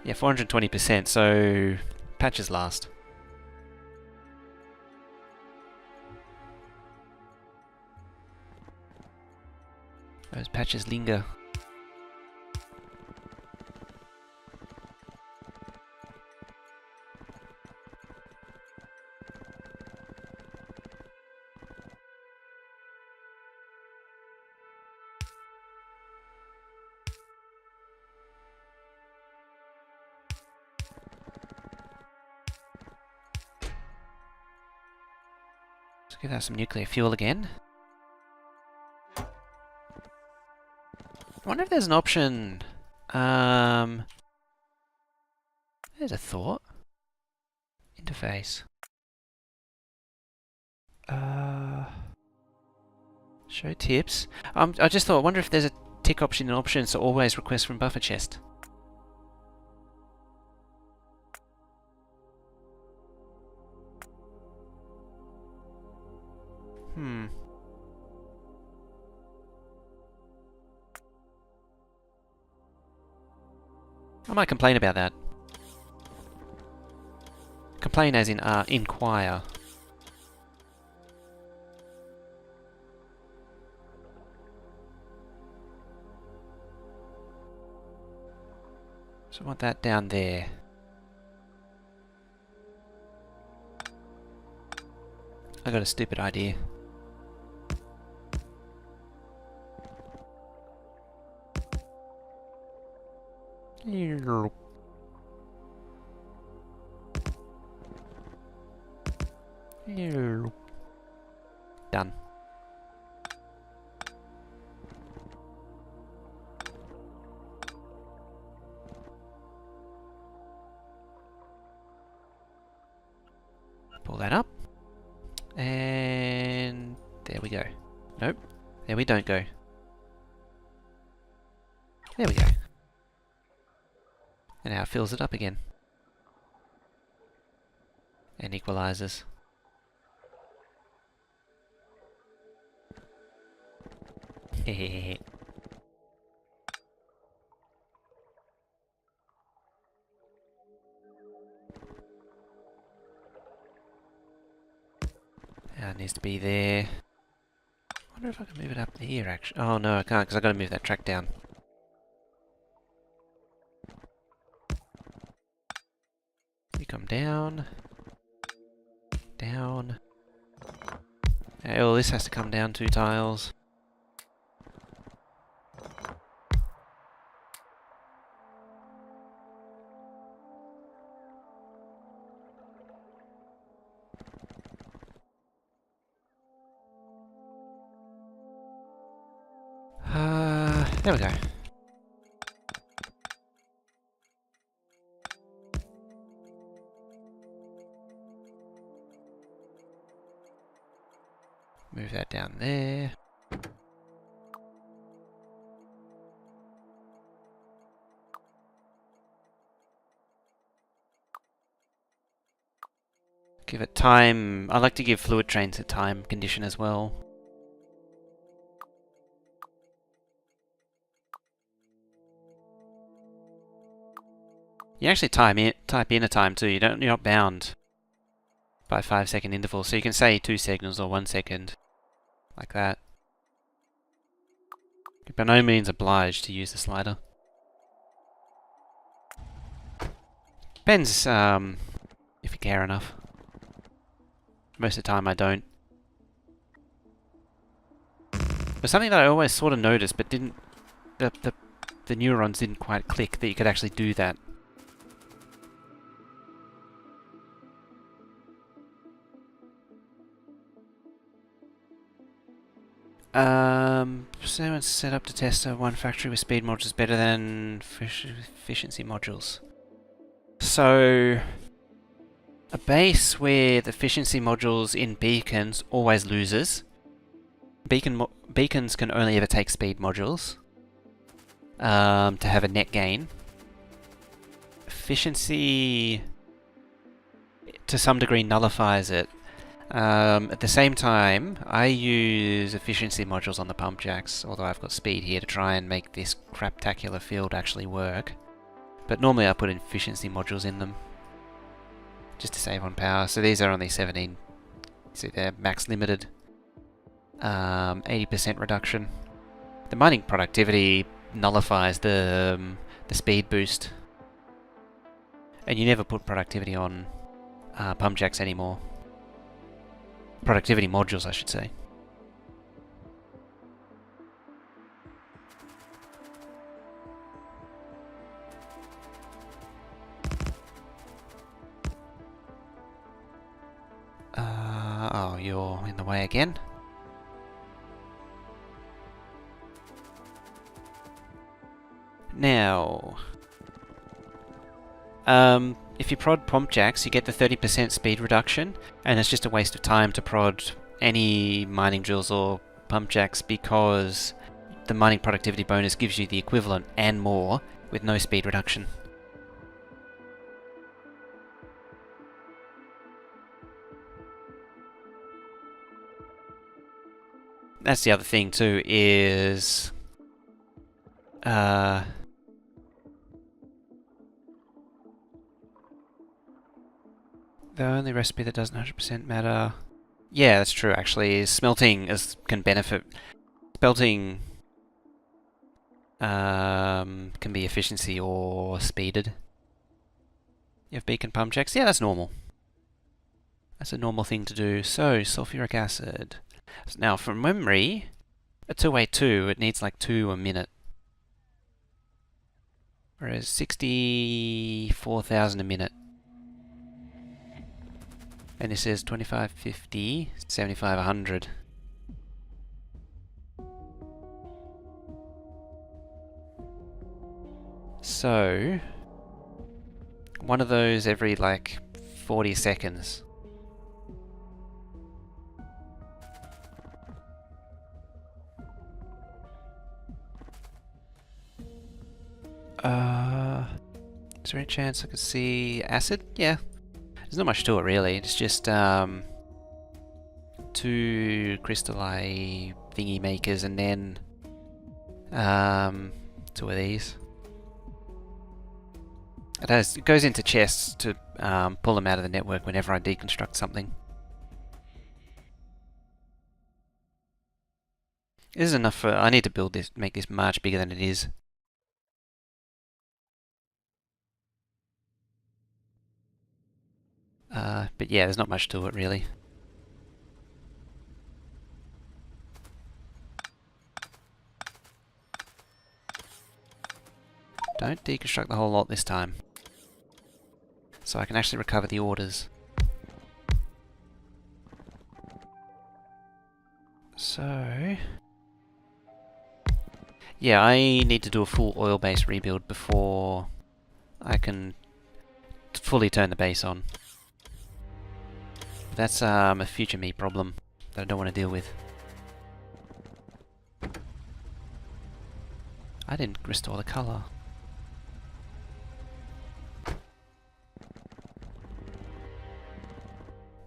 Yeah, 420%, so... Patches last. Those patches linger. Let's give that some nuclear fuel again. I wonder if there's an option... There's a thought. Interface. Show tips. I just thought, I wonder if there's a tick option in options to always request from buffer chest. I might complain about that. Complain as in inquire. So I want that down there. I got a stupid idea. Done. Pull that up. And there we go. Nope. There we don't go. There we go. And now it fills it up again. And equalizes. Hehehe. It needs to be there. I wonder if I can move it up here actually. Oh no, I can't because I've got to move that track down. You come down. Down. Oh, this has to come down 2 tiles. There we go. Move that down there. Give it time. I like to give fluid trains a time condition as well. You actually type in a time too. You're not bound by 5-second intervals. So you can say 2 seconds or 1 second, like that. You're by no means obliged to use the slider. Depends if you care enough. Most of the time I don't. But something that I always sort of noticed, but didn't the neurons didn't quite click that you could actually do that. So it's set up to test one factory with speed modules better than efficiency modules. So a base with efficiency modules in beacons always loses. Beacons can only ever take speed modules to have a net gain. Efficiency to some degree nullifies it. At the same time, I use efficiency modules on the pump jacks, although I've got speed here to try and make this craptacular field actually work. But normally I put efficiency modules in them, just to save on power. So these are only 17, so they're max limited. 80% reduction. The mining productivity nullifies the speed boost. And you never put productivity on pump jacks anymore. Productivity modules, I should say. Oh, you're in the way again. Now, if you prod pump jacks, you get the 30% speed reduction, and it's just a waste of time to prod any mining drills or pump jacks because the mining productivity bonus gives you the equivalent and more with no speed reduction. That's the other thing too, is the only recipe that doesn't 100% matter. Yeah, that's true actually, is smelting can benefit. Smelting can be efficiency or speeded. You have beacon pump jacks? Yeah, that's normal. That's a normal thing to do. So, sulfuric acid. Now, from memory, a 282, it needs like 2 a minute. Whereas 64,000 a minute. And this is 2550, 7500. So, one of those every like 40 seconds. Is there any chance I could see acid? Yeah. There's not much to it really. It's just 2 crystalline thingy makers and then 2 of these. It goes into chests to pull them out of the network whenever I deconstruct something. This is enough for... I need to build this, make this much bigger than it is. But yeah, there's not much to it really. Don't deconstruct the whole lot this time. So I can actually recover the orders. So... yeah, I need to do a full oil-based rebuild before I can fully turn the base on. That's a future me problem that I don't want to deal with. I didn't restore the colour.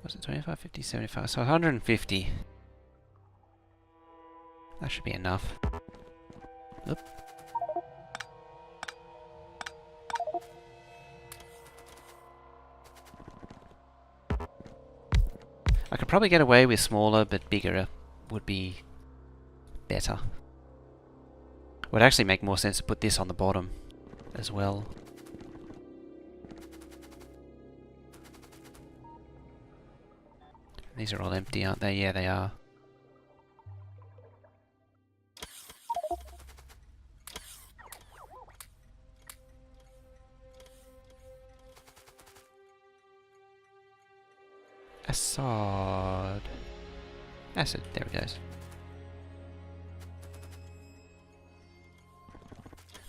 Was it 25, 50, 75? So 150. That should be enough. Oop. I could probably get away with smaller, but bigger would be better. Would actually make more sense to put this on the bottom as well. These are all empty, aren't they? Yeah, they are. Acid, there it goes.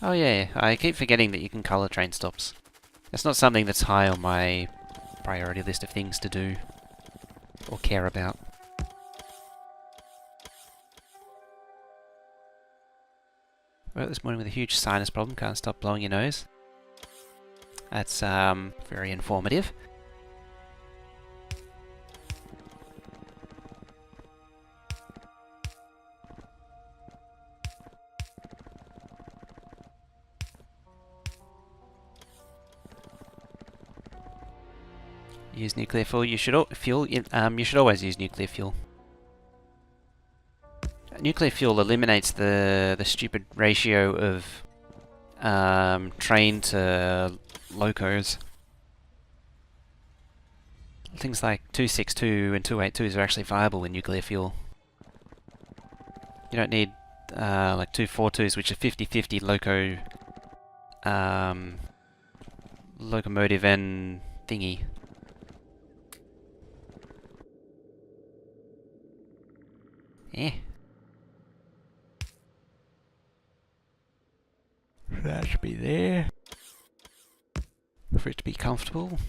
Oh yeah, I keep forgetting that you can colour train stops. That's not something that's high on my priority list of things to do or care about. Well, this morning with a huge sinus problem, can't stop blowing your nose. That's very informative. Use nuclear fuel. You should you should always use nuclear fuel. Nuclear fuel eliminates the stupid ratio of train to locos. Things like 262 and 282s are actually viable with nuclear fuel. You don't need like 242s, which are 50-50 locomotive and thingy. Yeah. That should be there. For it to be comfortable.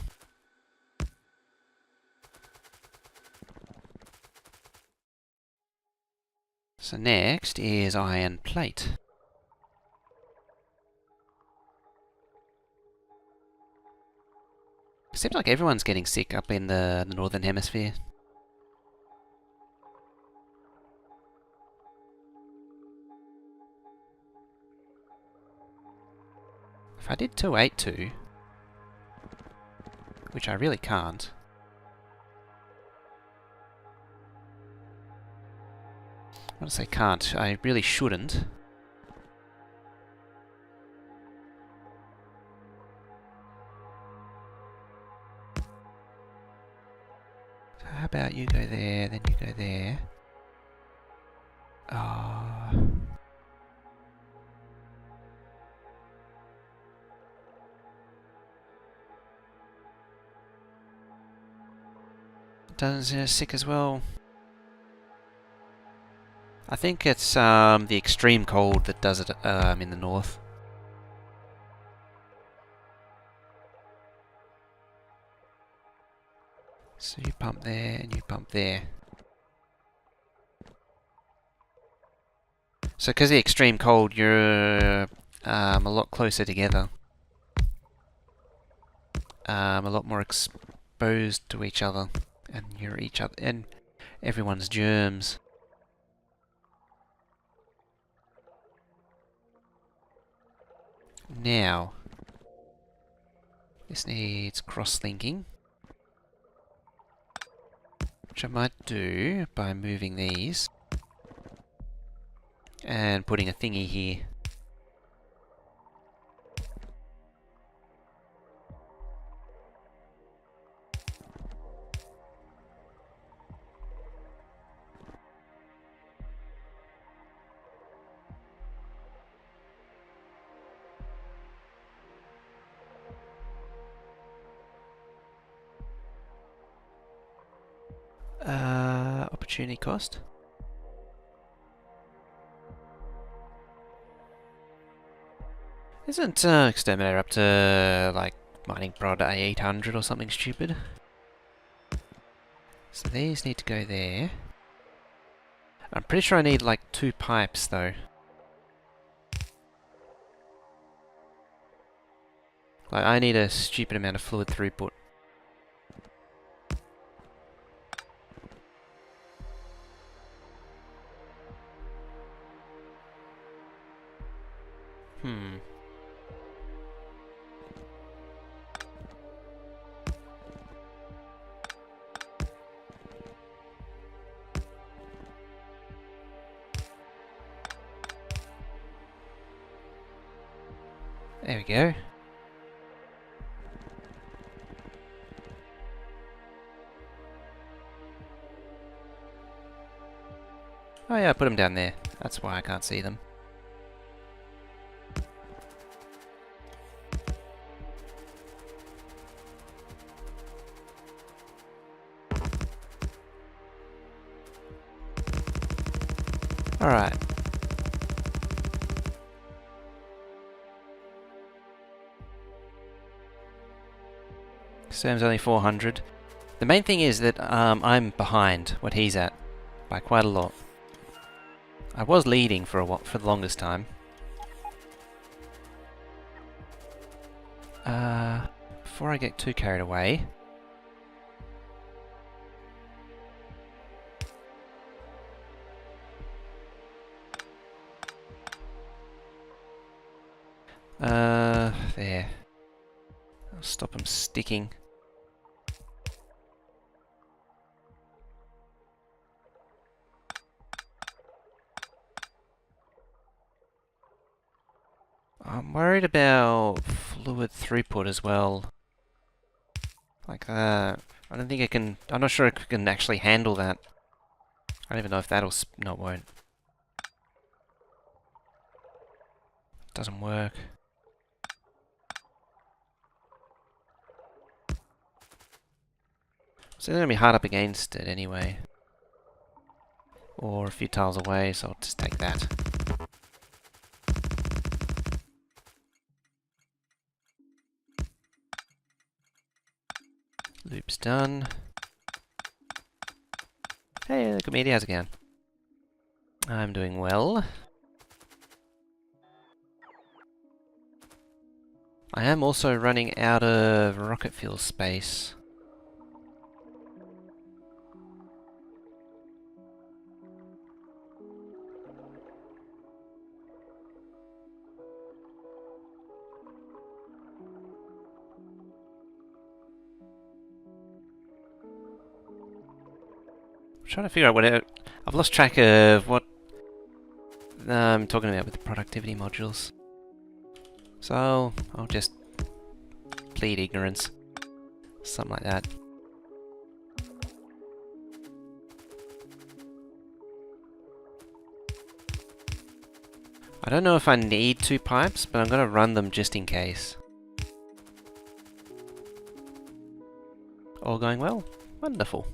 So next is iron plate. It seems like everyone's getting sick up in the northern hemisphere. If I did 282, which I really can't, I want to say can't, I really shouldn't. So how about you go there, then you go there. Doesn't sick as well. I think it's the extreme cold that does it in the north. So you pump there and you pump there. So because of the extreme cold, your a lot closer together. A lot more exposed to each other and and everyone's germs. Now, this needs cross-linking, which I might do by moving these and putting a thingy here. Opportunity cost. Isn't Exterminator up to like mining prod A800 or something stupid? So these need to go there. I'm pretty sure I need like 2 pipes though. Like I need a stupid amount of fluid throughput. There we go. Oh yeah, I put them down there. That's why I can't see them. Alright. Sam's only 400. The main thing is that I'm behind what he's at by quite a lot. I was leading for for the longest time. Before I get too carried away, there. I'll stop him sticking. I'm worried about fluid throughput as well. Like that. I don't think I can... I'm not sure I can actually handle that. I don't even know if that'll... No, it won't. Doesn't work. So they're going to be hard up against it anyway. Or a few tiles away, so I'll just take that. Loop's done. Hey, look at me, how's it going? I'm doing well. I am also running out of rocket fuel space. I'm trying to figure out what I've lost track of what I'm talking about with the productivity modules. So I'll just plead ignorance. Something like that. I don't know if I need 2 pipes, but I'm going to run them just in case. All going well? Wonderful.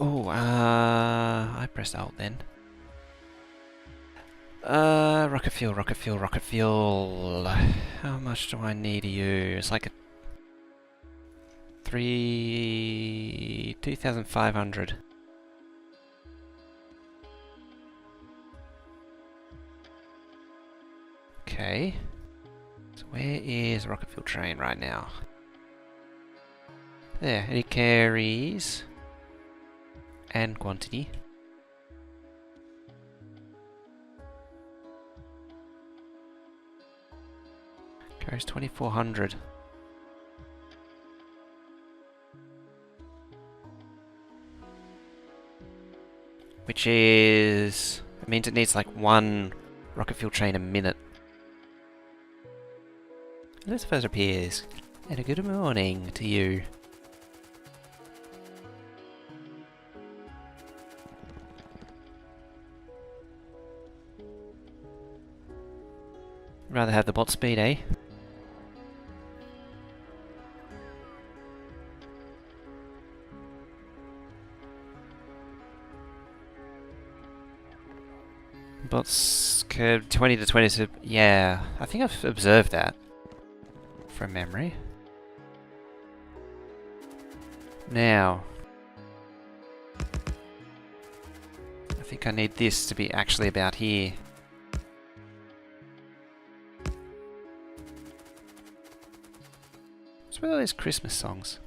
Oh, I pressed Alt then. Rocket fuel, rocket fuel, rocket fuel. How much do I need to use? Like a 2,500. Okay. So where is the rocket fuel train right now? There, and it carries... and quantity. Carries 2,400. Which is... it means it needs like one rocket fuel train a minute. Lucifer appears. And a good morning to you. Rather have the bot speed, eh? Bots curve 20 to 20, yeah, I think I've observed that from memory. Now, I think I need this to be actually about here. What's with all these Christmas songs?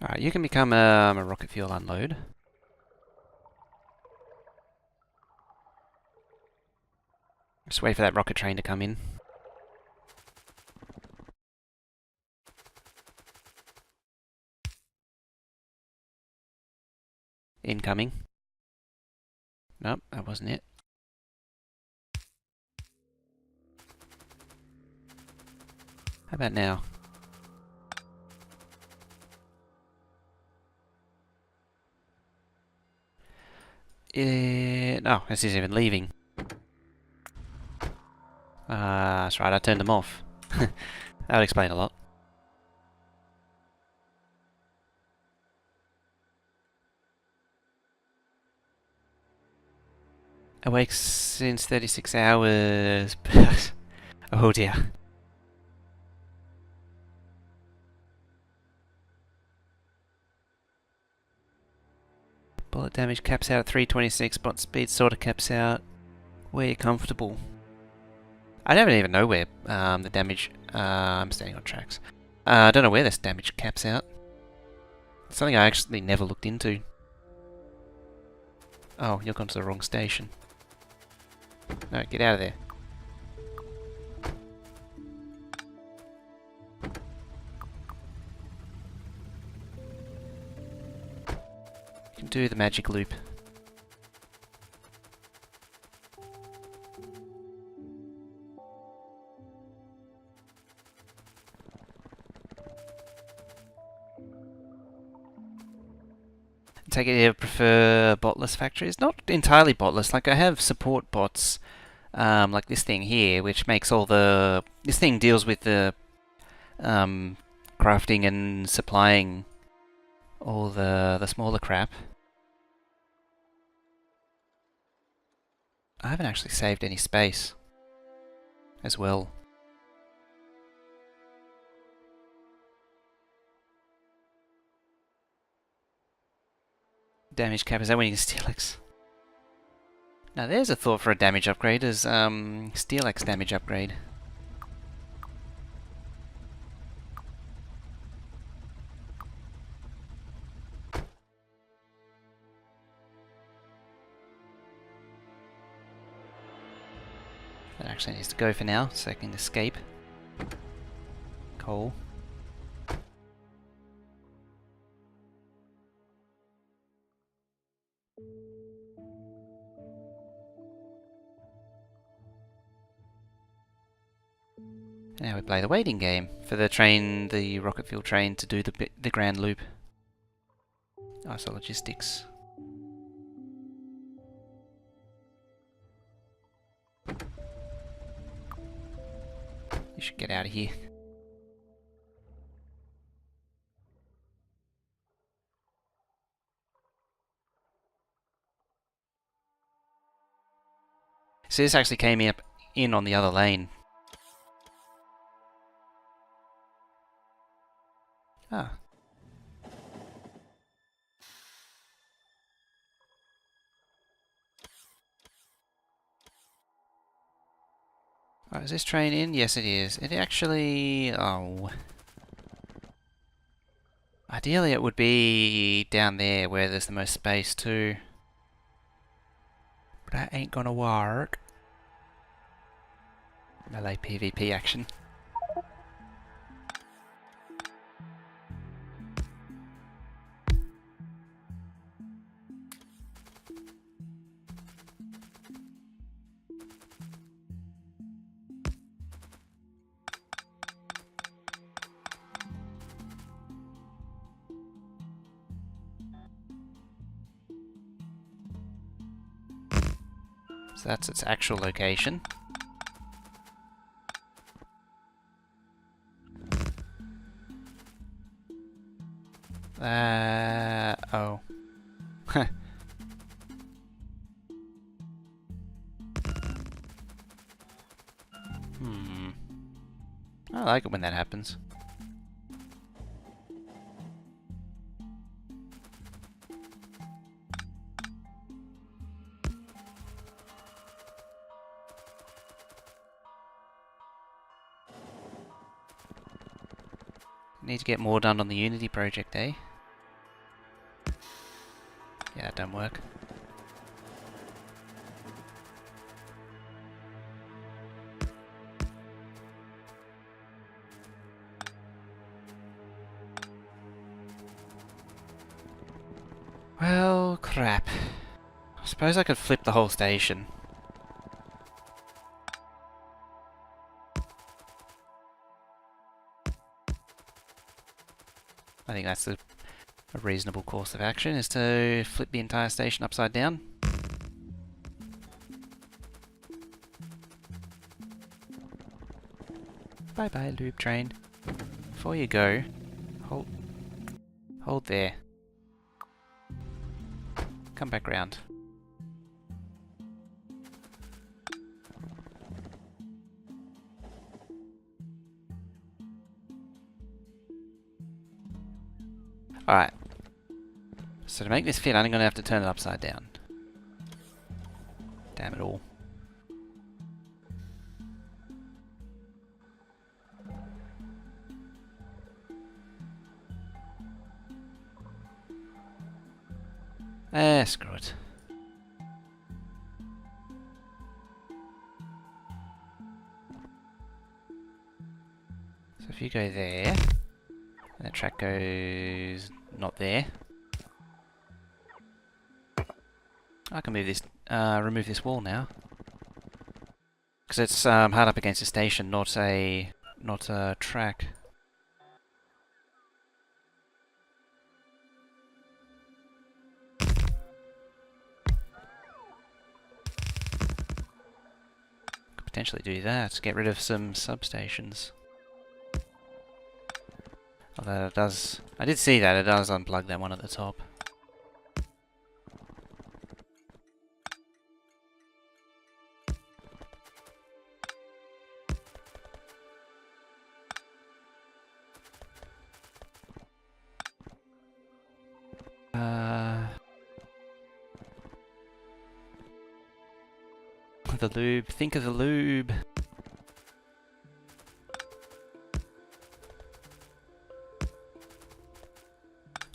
Alright, you can become a rocket fuel unload. Just wait for that rocket train to come in. Incoming. Nope, that wasn't it. How about now? No, this isn't even leaving. That's right, I turned them off. That would explain a lot. Awake since 36 hours. Oh dear. Bullet damage caps out at 326, bot speed sorta caps out where you're comfortable. I don't even know where the damage... I'm standing on tracks. I don't know where this damage caps out. It's something I actually never looked into. Oh, you've gone to the wrong station. No, get out of there. You can do the magic loop. Take it you prefer botless factories? Not entirely botless. Like I have support bots, like this thing here, which makes all the... This thing deals with the crafting and supplying all the smaller crap. I haven't actually saved any space as well. Damage cap, is that when you can Steelix? Now there's a thought for a damage upgrade, is Steelix damage upgrade. That actually needs to go for now, so I can escape. Coal. Now we play the waiting game for the train, the rocket fuel train, to do the grand loop. Oh, so logistics. You should get out of here. see, this actually came up in on the other lane. Ah. Right, is this train in? Yes, it is. It actually... oh. Ideally, it would be down there where there's the most space too. But that ain't gonna work. Melee PvP action. So that's its actual location. Oh. I like it when that happens. Need to get more done on the Unity project, eh? Yeah, that don't work. Well, crap. I suppose I could flip the whole station. I think that's a reasonable course of action, is to flip the entire station upside down. Bye bye, loop train. Before you go, hold there. Come back round. Alright. So to make this fit, I'm going to have to turn it upside down. Damn it all. Screw it. So if you go there, and the track goes not there, I can move this, remove this wall now, because it's hard up against a station, not a track. Potentially do that, get rid of some substations. Although it does... I did see that, it does unplug that one at the top. The lube, think of the lube!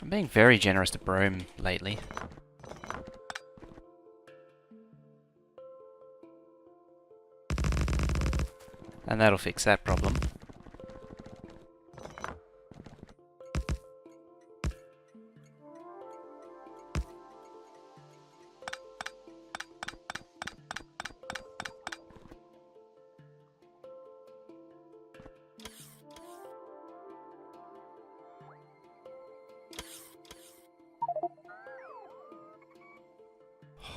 I'm being very generous to brome lately. And that'll fix that problem.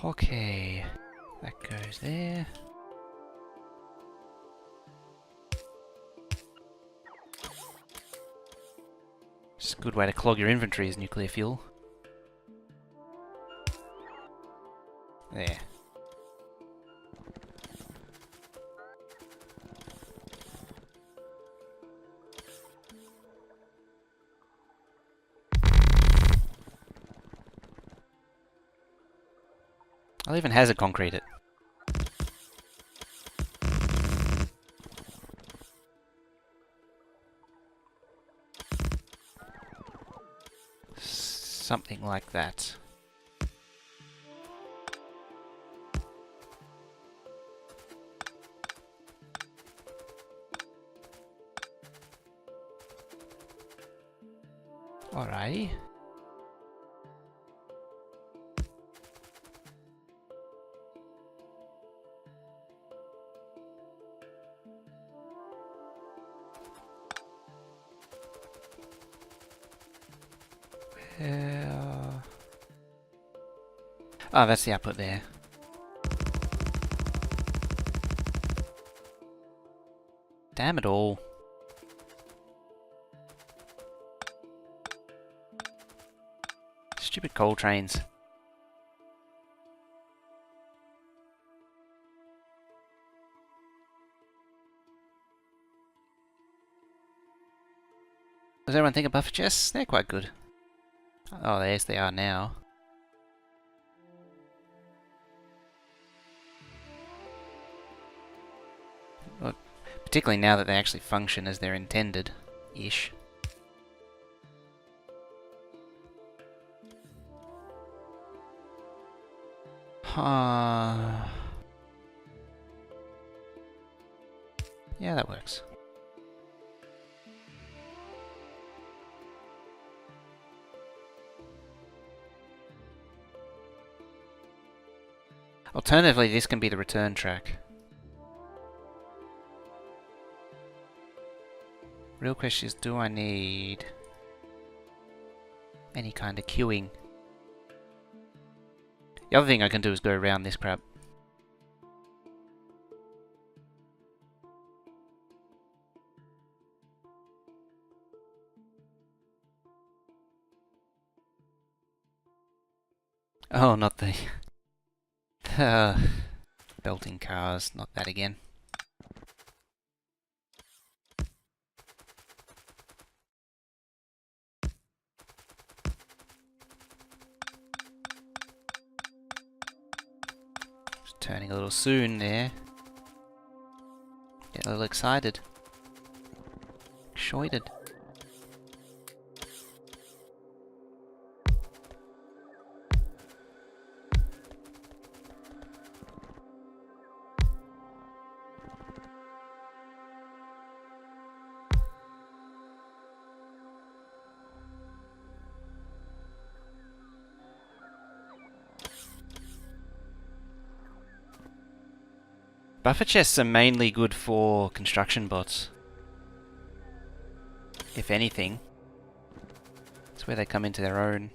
Okay, that goes there. It's a good way to clog your inventory is nuclear fuel. There. I'll even hazard concrete it. Something like that. Alright. Oh, that's the output there. Damn it all. Stupid coal trains. Does everyone think of buffer chests? They're quite good. Oh, yes, they are now. Well, particularly now that they actually function as they're intended-ish. Yeah, that works. Alternatively, this can be the return track. Real question is, do I need any kind of queuing? The other thing I can do is go around this crap. Oh, not the belting cars, not that again. Just turning a little soon there. Get a little excited. Excited. Buffer chests are mainly good for construction bots. If anything. That's where they come into their own.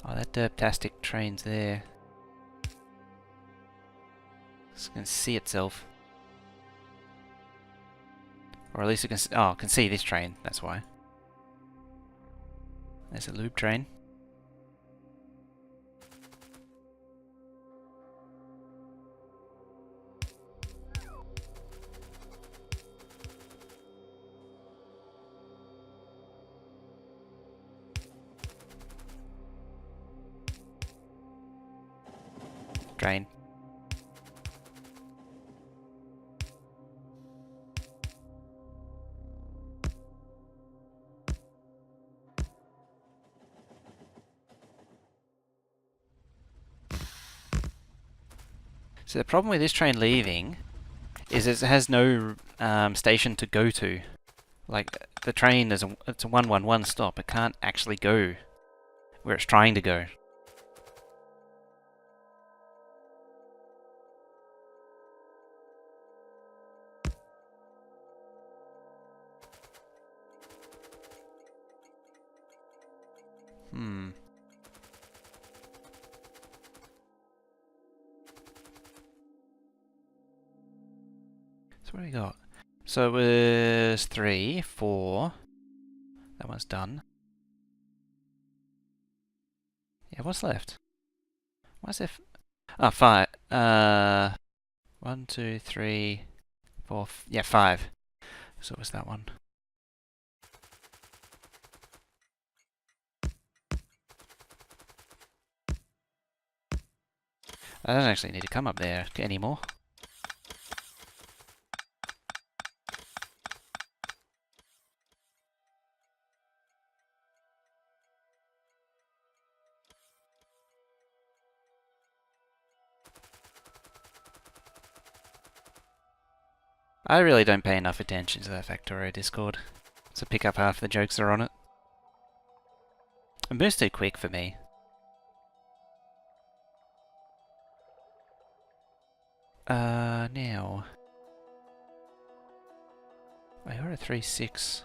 Oh, that derptastic train's there. It's going to see itself. Or at least it can... Oh, it can see this train, that's why. There's a loop train. Train. So the problem with this train leaving is it has no station to go to. Like, the train is it's a 111 stop. It can't actually go where it's trying to go. So what do we got? So it was 3, 4. That one's done. Yeah, what's left? Why is there... Oh, 5. 1, 2, 3, 4... Yeah, 5. So it was that one. I don't actually need to come up there anymore. I really don't pay enough attention to that Factorio Discord to pick up half the jokes that are on it. It moves too quick for me. Now. Oh, you're at 3.6.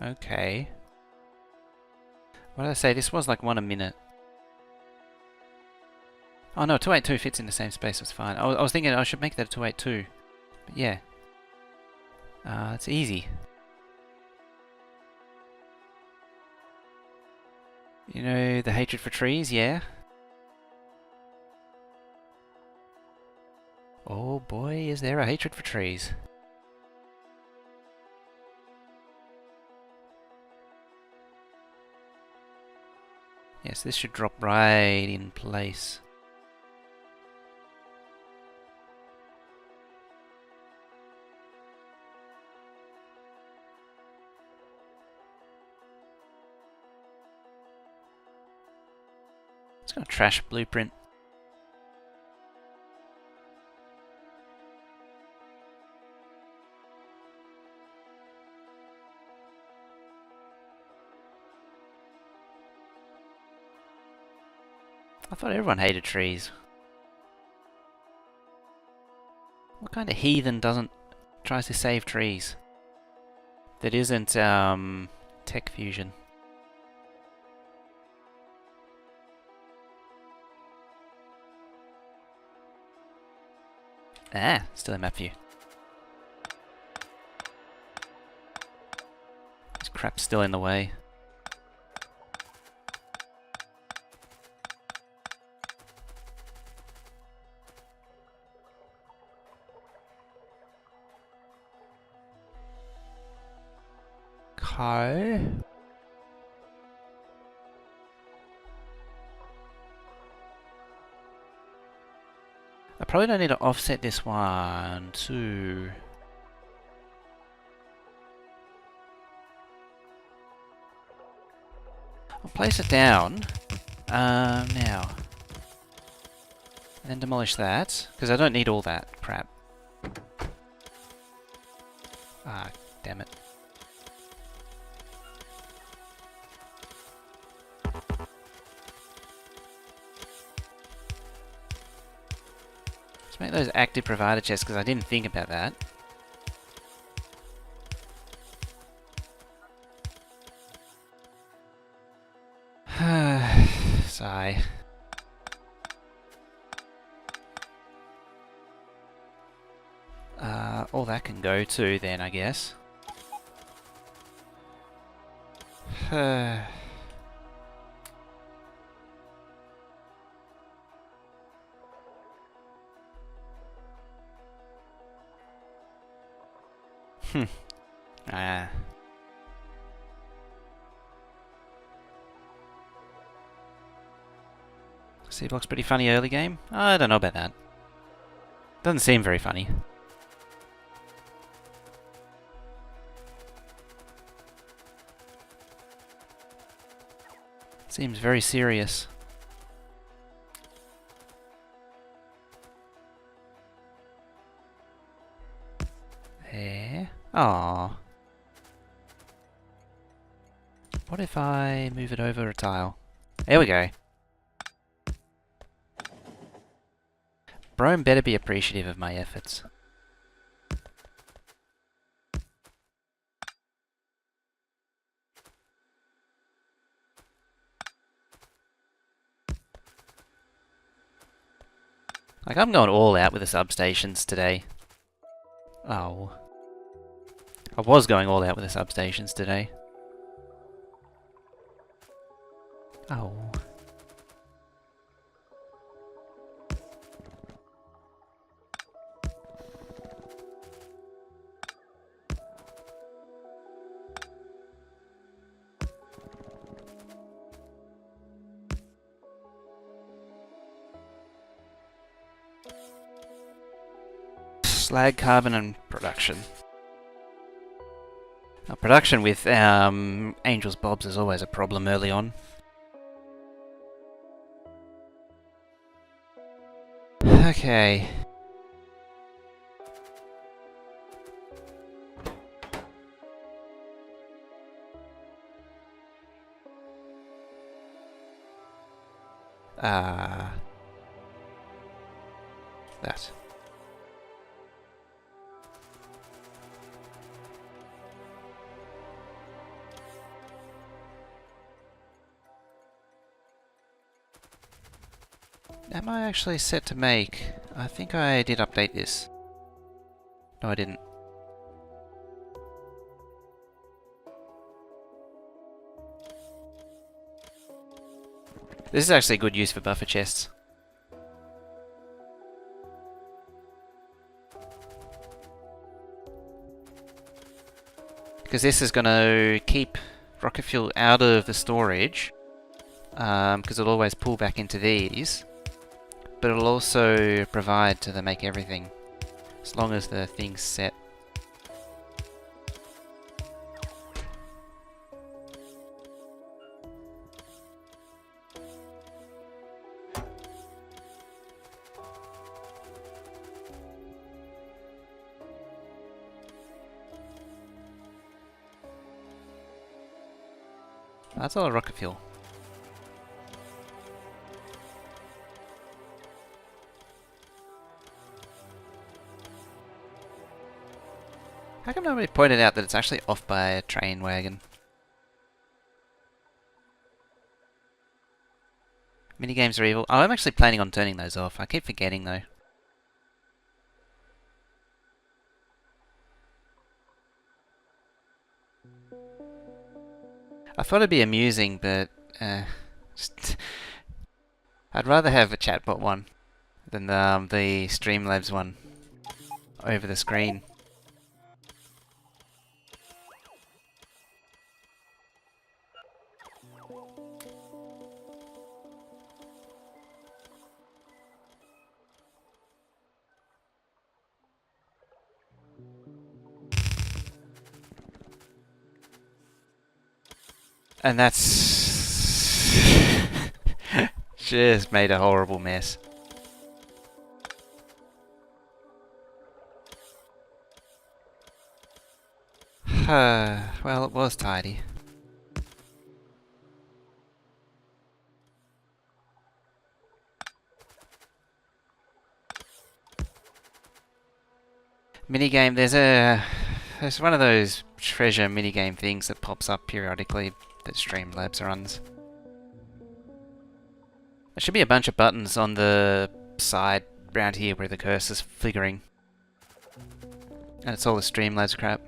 Okay. What did I say? This was like 1 a minute. Oh no, 282 fits in the same space, it's fine. I was thinking I should make that a 282. But yeah. It's easy. You know, the hatred for trees, yeah? Oh boy, is there a hatred for trees. Yes, this should drop right in place. It's got a trash blueprint. I thought everyone hated trees. What kind of heathen tries to save trees? That isn't, tech fusion. Ah, still a map view. This crap's still in the way. Okay. I probably don't need to offset this one too. I'll place it down now. And then demolish that, because I don't need all that crap. Ah, damn it. Let's make those active provider chests, because I didn't think about that. Sigh. All that can go too then, I guess. C-block's pretty funny early game? I don't know about that. Doesn't seem very funny. Seems very serious. There. Aww. What if I move it over a tile? There we go. Brome better be appreciative of my efforts. Like, I'm going all out with the substations today. Oh. I was going all out with the substations today. Oh. Slag, carbon, and production. Production with Angel's Bobs is always a problem early on. Okay. That. Am I actually set to make? I think I did update this. No, I didn't. This is actually a good use for buffer chests. Because this is going to keep rocket fuel out of the storage. Because it'll always pull back into these. But it'll also provide to make everything. As long as the thing's set. That's all rocket fuel. How come nobody pointed out that it's actually off by a train wagon? Minigames are evil. Oh, I'm actually planning on turning those off. I keep forgetting though. I thought it'd be amusing, but just I'd rather have a chatbot one than the Streamlabs one over the screen. And that's just made a horrible mess. Well, it was tidy. Minigame, there's one of those treasure minigame things that pops up periodically that Streamlabs runs. There should be a bunch of buttons on the side around here where the cursor's figuring. And it's all the Streamlabs crap.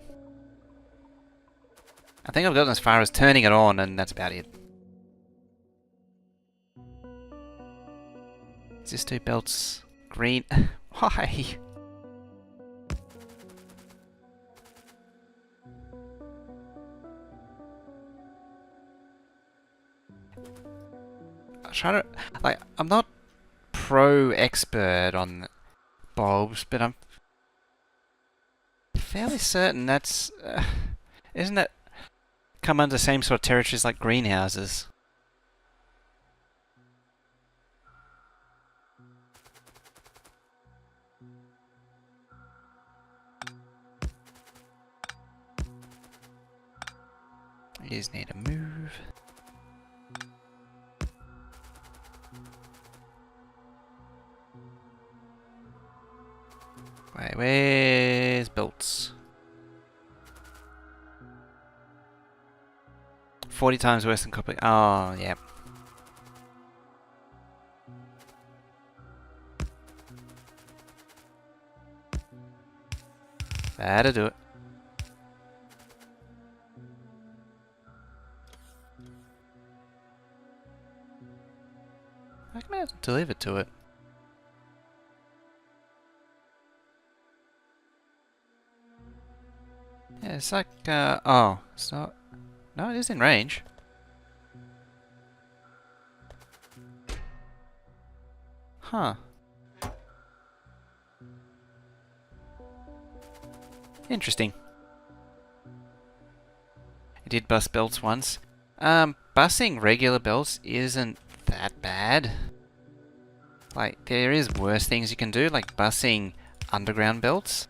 I think I've gotten as far as turning it on and that's about it. Is this 2 belts green? Why? I'm not pro expert on bulbs, but I'm fairly certain that's isn't it come under the same sort of territories like greenhouses? You just need to move. Wait, where's belts? 40 times worse than copper. Oh, yeah. That'll do it. I can have to deliver to it. Yeah, it's like, oh, it's not. No, it is in range. Interesting. I did bus belts once. Busing regular belts isn't that bad. Like, there is worse things you can do, like busing underground belts.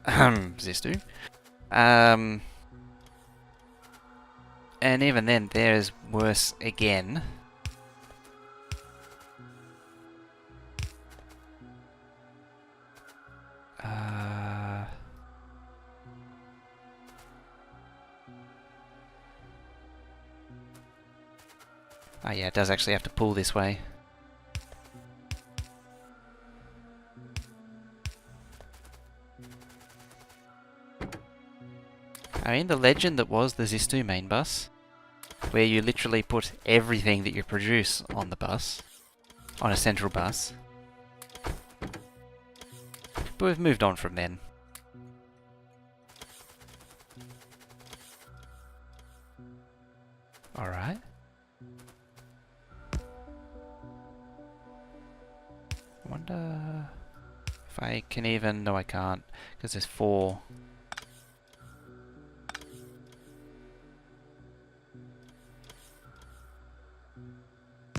Zistu. And even then, there's worse again. Oh yeah, it does actually have to pull this way. I mean, the legend that was the Zistu main bus, where you literally put everything that you produce on the bus, on a central bus. But we've moved on from then. Alright. I wonder if I can even... No, I can't, because there's 4.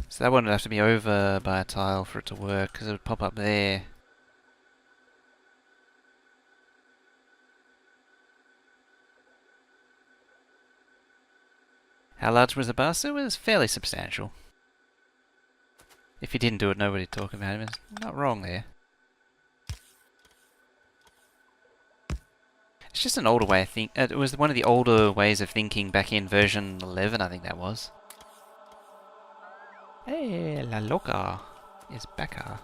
So that one would have to be over by a tile for it to work, because it would pop up there. How large was the bus? It was fairly substantial. If you didn't do it, nobody'd talk about it. It's not wrong there. It's just an older way of think. It was one of the older ways of thinking back in version 11, I think that was. Hey, La Loca is back.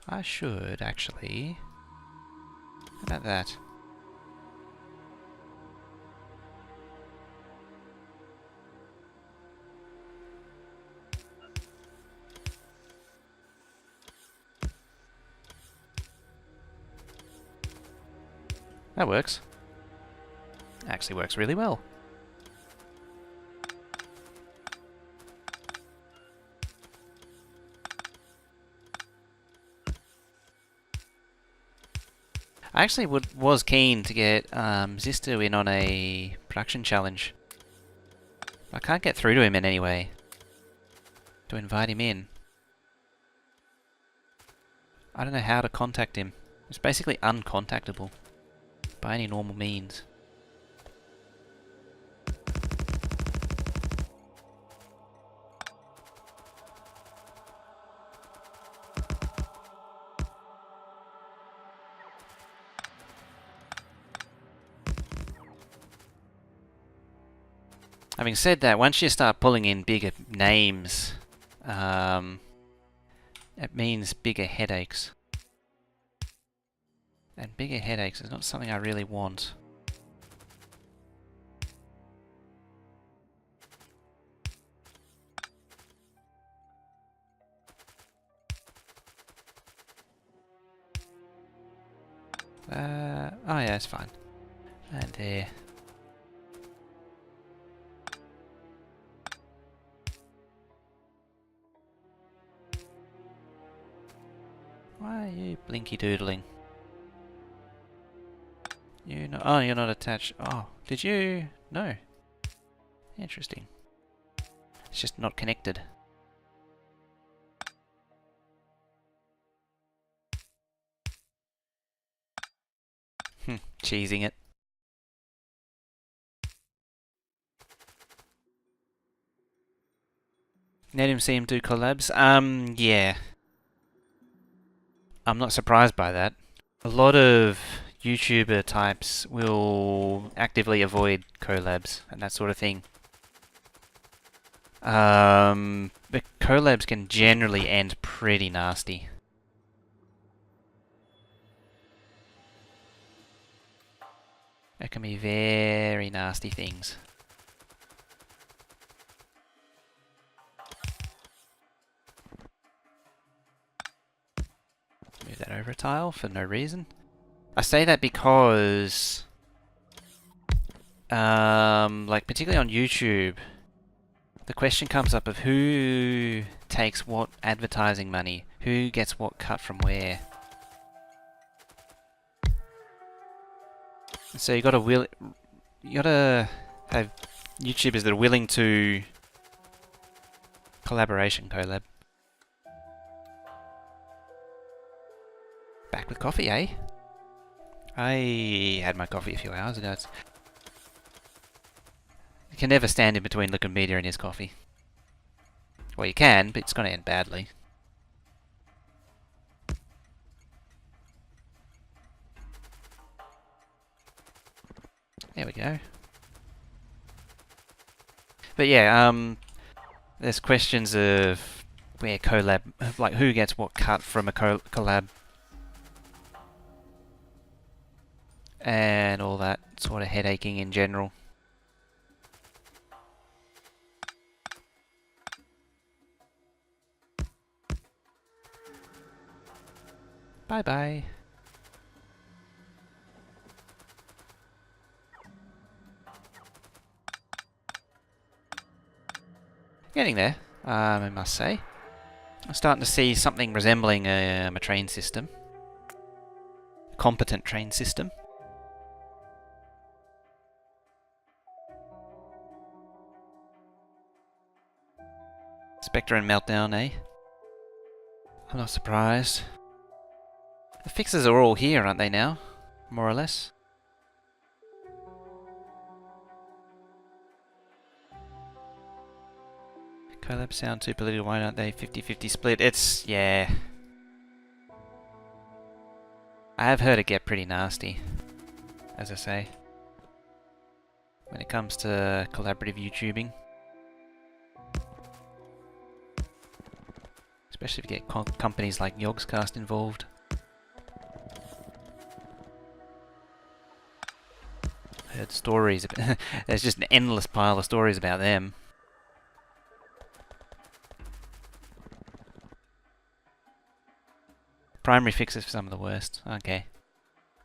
I should actually. How about that? That works. Actually works really well. I actually was keen to get Zistu in on a production challenge. I can't get through to him in any way. To invite him in. I don't know how to contact him. It's basically uncontactable. By any normal means. Having said that, once you start pulling in bigger names, it means bigger headaches. And bigger headaches is not something I really want. Oh yeah, it's fine. And there. Why are you blinky doodling? You know, oh, you're not attached. Oh, did you? No. Interesting. It's just not connected. Cheesing it. Let him see him do collabs. Yeah. I'm not surprised by that. A lot of YouTuber types will actively avoid collabs and that sort of thing. But collabs can generally end pretty nasty. It can be very nasty things. Move that over a tile for no reason. I say that because, like particularly on YouTube, the question comes up of who takes what advertising money, who gets what cut from where. So you gotta have YouTubers that are willing to collab. Back with coffee, eh? I had my coffee a few hours ago. You can never stand in between Liquid Media and his coffee. Well, you can, but it's going to end badly. There we go. But yeah, there's questions of where collab, like who gets what cut from a collab, and all that sort of headaching in general. Bye bye. Getting there, I must say. I'm starting to see something resembling a train system. A competent train system. Spectre and Meltdown, eh? I'm not surprised. The fixes are all here, aren't they now? More or less. Collab sound too political, why aren't they 50-50 split? It's, yeah. I have heard it get pretty nasty, as I say, when it comes to collaborative YouTubing. Especially if you get companies like Yogscast involved. Heard stories, there's just an endless pile of stories about them. Primary fixes for some of the worst. Okay.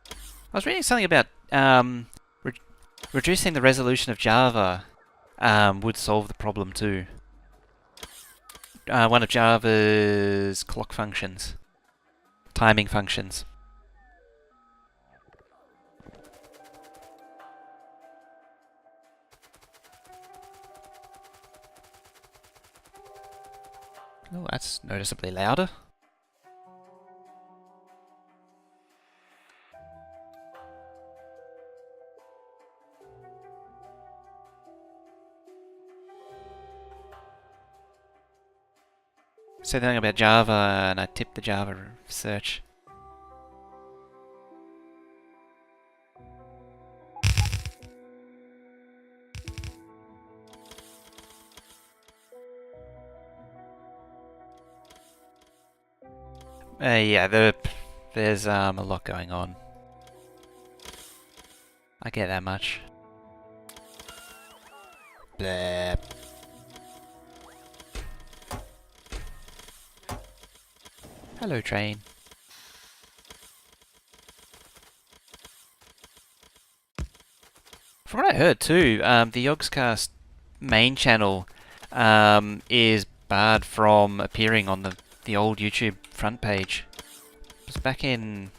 I was reading something about reducing the resolution of Java would solve the problem too. One of Java's clock functions. Timing functions. Oh, that's noticeably louder. Say something about Java, and I tipped the Java search. Yeah, there's a lot going on. I get that much. Blah. Hello, train. From what I heard too, the Yogscast main channel is barred from appearing on the old YouTube front page. It was back in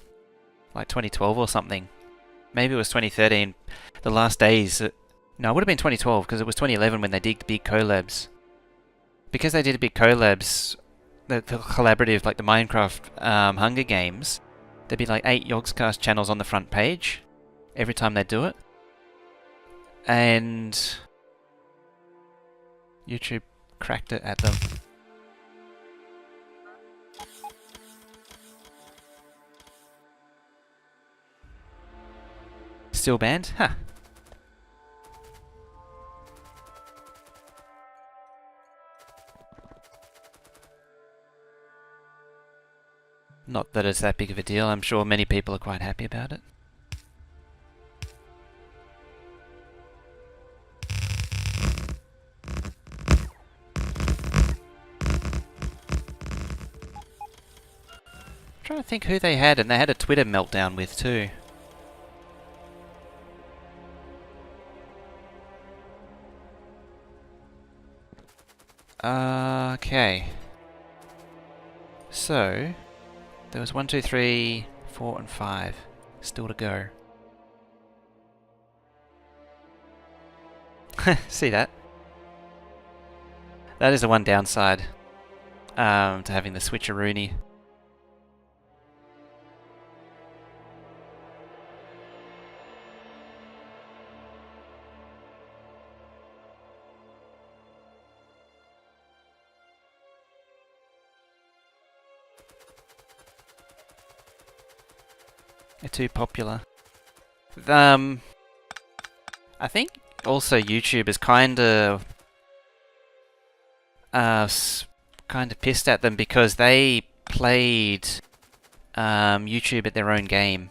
like 2012 or something. Maybe it was 2013. The last days. No, it would have been 2012 because it was 2011 when they did the big collabs. Because they did the big collabs, the collaborative, like the Minecraft Hunger Games, there'd be like 8 Yogscast channels on the front page every time they do it. And YouTube cracked it at them. Still banned? Huh. Not that it's that big of a deal. I'm sure many people are quite happy about it. I'm trying to think who they had, and they had a Twitter meltdown with too. Okay. So, there was 1, 2, 3, 4, and 5 still to go. See that? That is the one downside to having the switcheroony. They're too popular. I think also YouTube is kind of pissed at them because they played YouTube at their own game.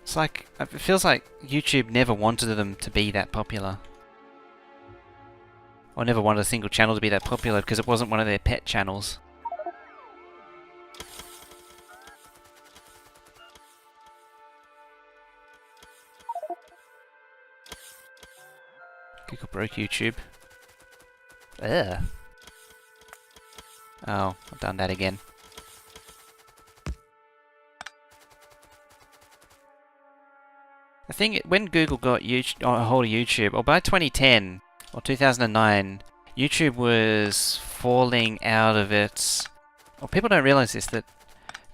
It's like, it feels like YouTube never wanted them to be that popular. Or never wanted a single channel to be that popular because it wasn't one of their pet channels. Google broke YouTube. Ugh. Oh, I've done that again. I think when Google got a hold of YouTube, or by 2010 or 2009, YouTube was falling out of its... Well, people don't realize this, that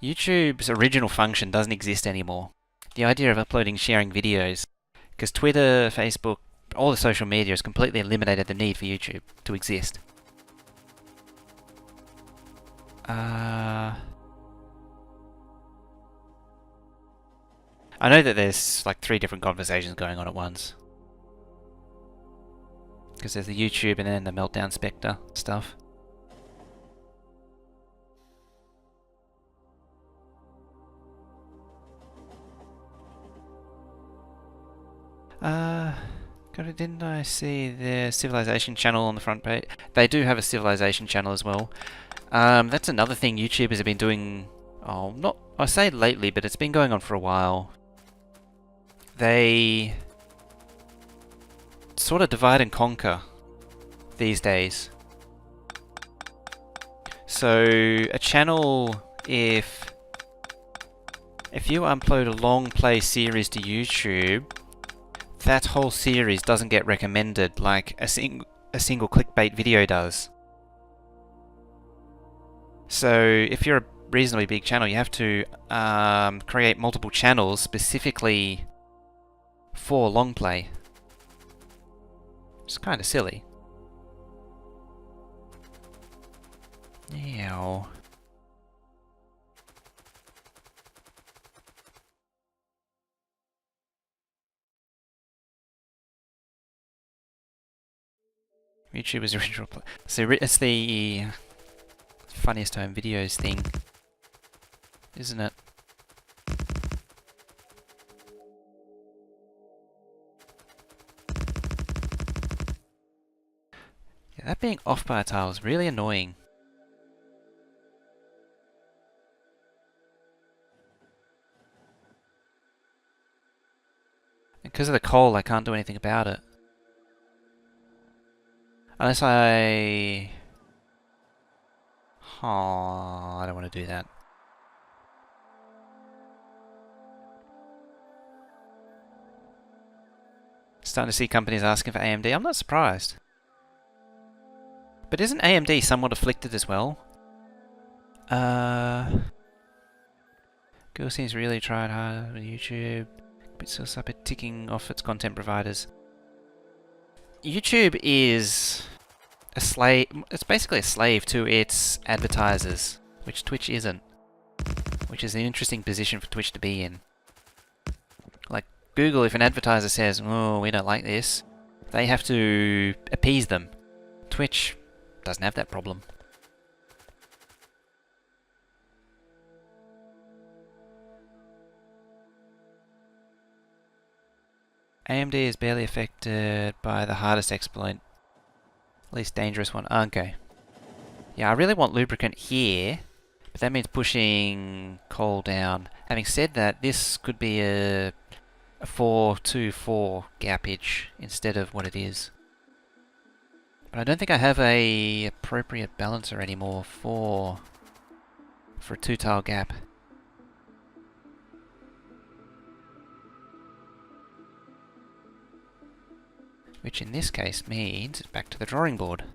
YouTube's original function doesn't exist anymore. The idea of uploading, sharing videos, because Twitter, Facebook, all the social media has completely eliminated the need for YouTube to exist. I know that there's like 3 different conversations going on at once. Because there's the YouTube and then the Meltdown Spectre stuff. Didn't I see their Civilization channel on the front page? They do have a Civilization channel as well. That's another thing YouTubers have been doing, I say lately, but it's been going on for a while. They sort of divide and conquer these days. So a channel, if you upload a long play series to YouTube, that whole series doesn't get recommended like a single clickbait video does. So if you're a reasonably big channel, you have to create multiple channels specifically for long play. It's kind of silly. Ew. YouTuber's original play. So it's the funniest home videos thing, isn't it? Yeah, that being off by a tile is really annoying. And because of the coal, I can't do anything about it. Unless I... Oh, I don't want to do that. Starting to see companies asking for AMD. I'm not surprised. But isn't AMD somewhat afflicted as well? Google seems really tried hard on YouTube, but still stop ticking off its content providers. YouTube is a slave. It's basically a slave to its advertisers, which Twitch isn't. Which is an interesting position for Twitch to be in. Like Google, if an advertiser says, "Oh, we don't like this," they have to appease them. Twitch doesn't have that problem. AMD is barely affected by the hardest exploit. Least dangerous one. Okay. Yeah, I really want lubricant here, but that means pushing coal down. Having said that, this could be a 4-2-4 gapage instead of what it is. But I don't think I have a appropriate balancer anymore for for a 2-tile gap. Which in this case means it's back to the drawing board.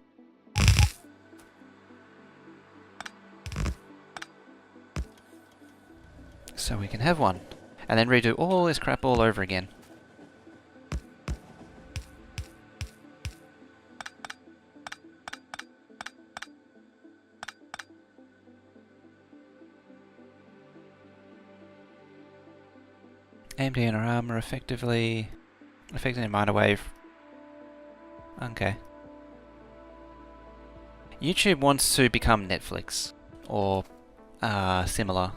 So we can have one. And then redo all this crap all over again. AMD and ARM are effectively affecting a minor wave. Okay. YouTube wants to become Netflix or similar.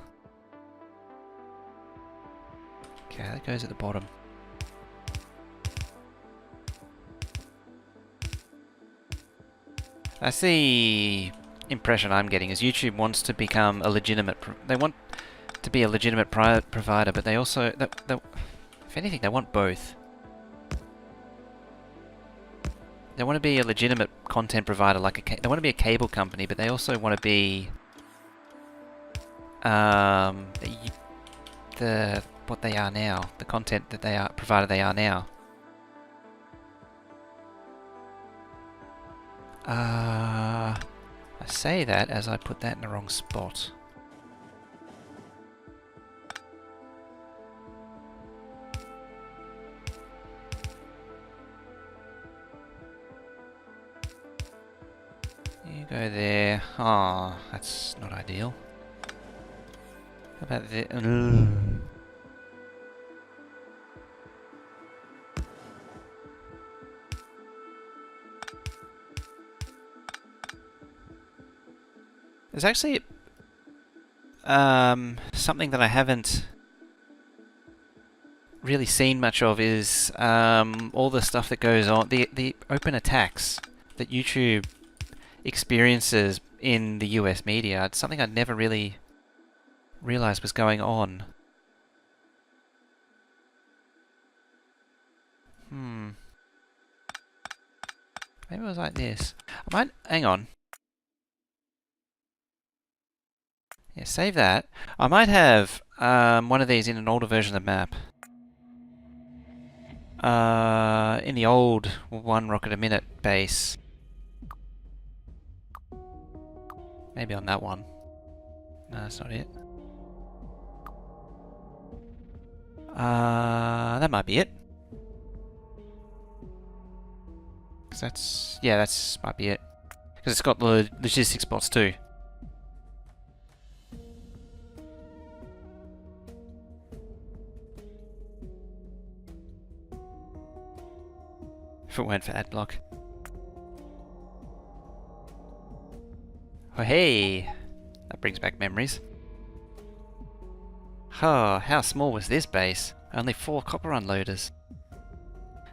Okay, that goes at the bottom. That's the impression I'm getting, is YouTube wants to become a legitimate... They want to be a legitimate provider, but they also... if anything, they want both. They want to be a legitimate content provider, like they want to be a cable company, but they also want to be... what they are now, the content that they are provider they are now. I say that as I put that in the wrong spot. You go there. Oh, that's not ideal. How about the... There's actually something that I haven't really seen much of is all the stuff that goes on, the open attacks that YouTube experiences in the US media. It's something I'd never really realized was going on. Maybe it was like this. I might... Hang on. Yeah, save that. I might have one of these in an older version of the map. In the old 1 rocket a minute base. Maybe on that one. No, that's not it. That might be it. 'Cause that's... Yeah, that's might be it. Because it's got the logistics spots too. If it weren't for that block. Oh hey! That brings back memories. Oh, how small was this base? Only 4 copper unloaders.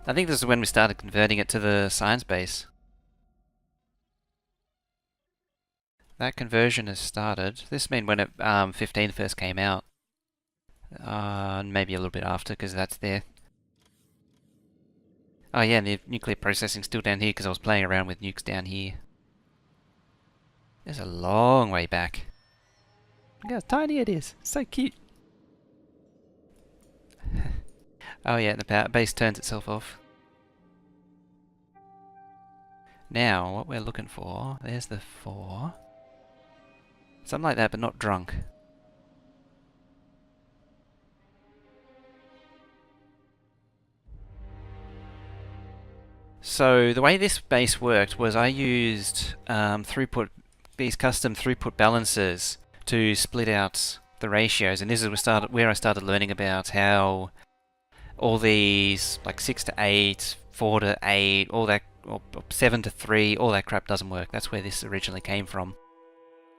I think this is when we started converting it to the science base. That conversion has started. This mean when it 15 first came out. Maybe a little bit after, because that's there. Oh yeah, and the nuclear processing's still down here because I was playing around with nukes down here. There's a long way back. Look how tiny it is. So cute. Oh yeah, the power base turns itself off. Now, what we're looking for, there's the 4. Something like that, but not drunk. So the way this base worked was I used these custom throughput balancers to split out the ratios, and this is where I started learning about how all these, like 6 to 8, 4 to 8, all that, or 7 to 3, all that crap doesn't work. That's where this originally came from,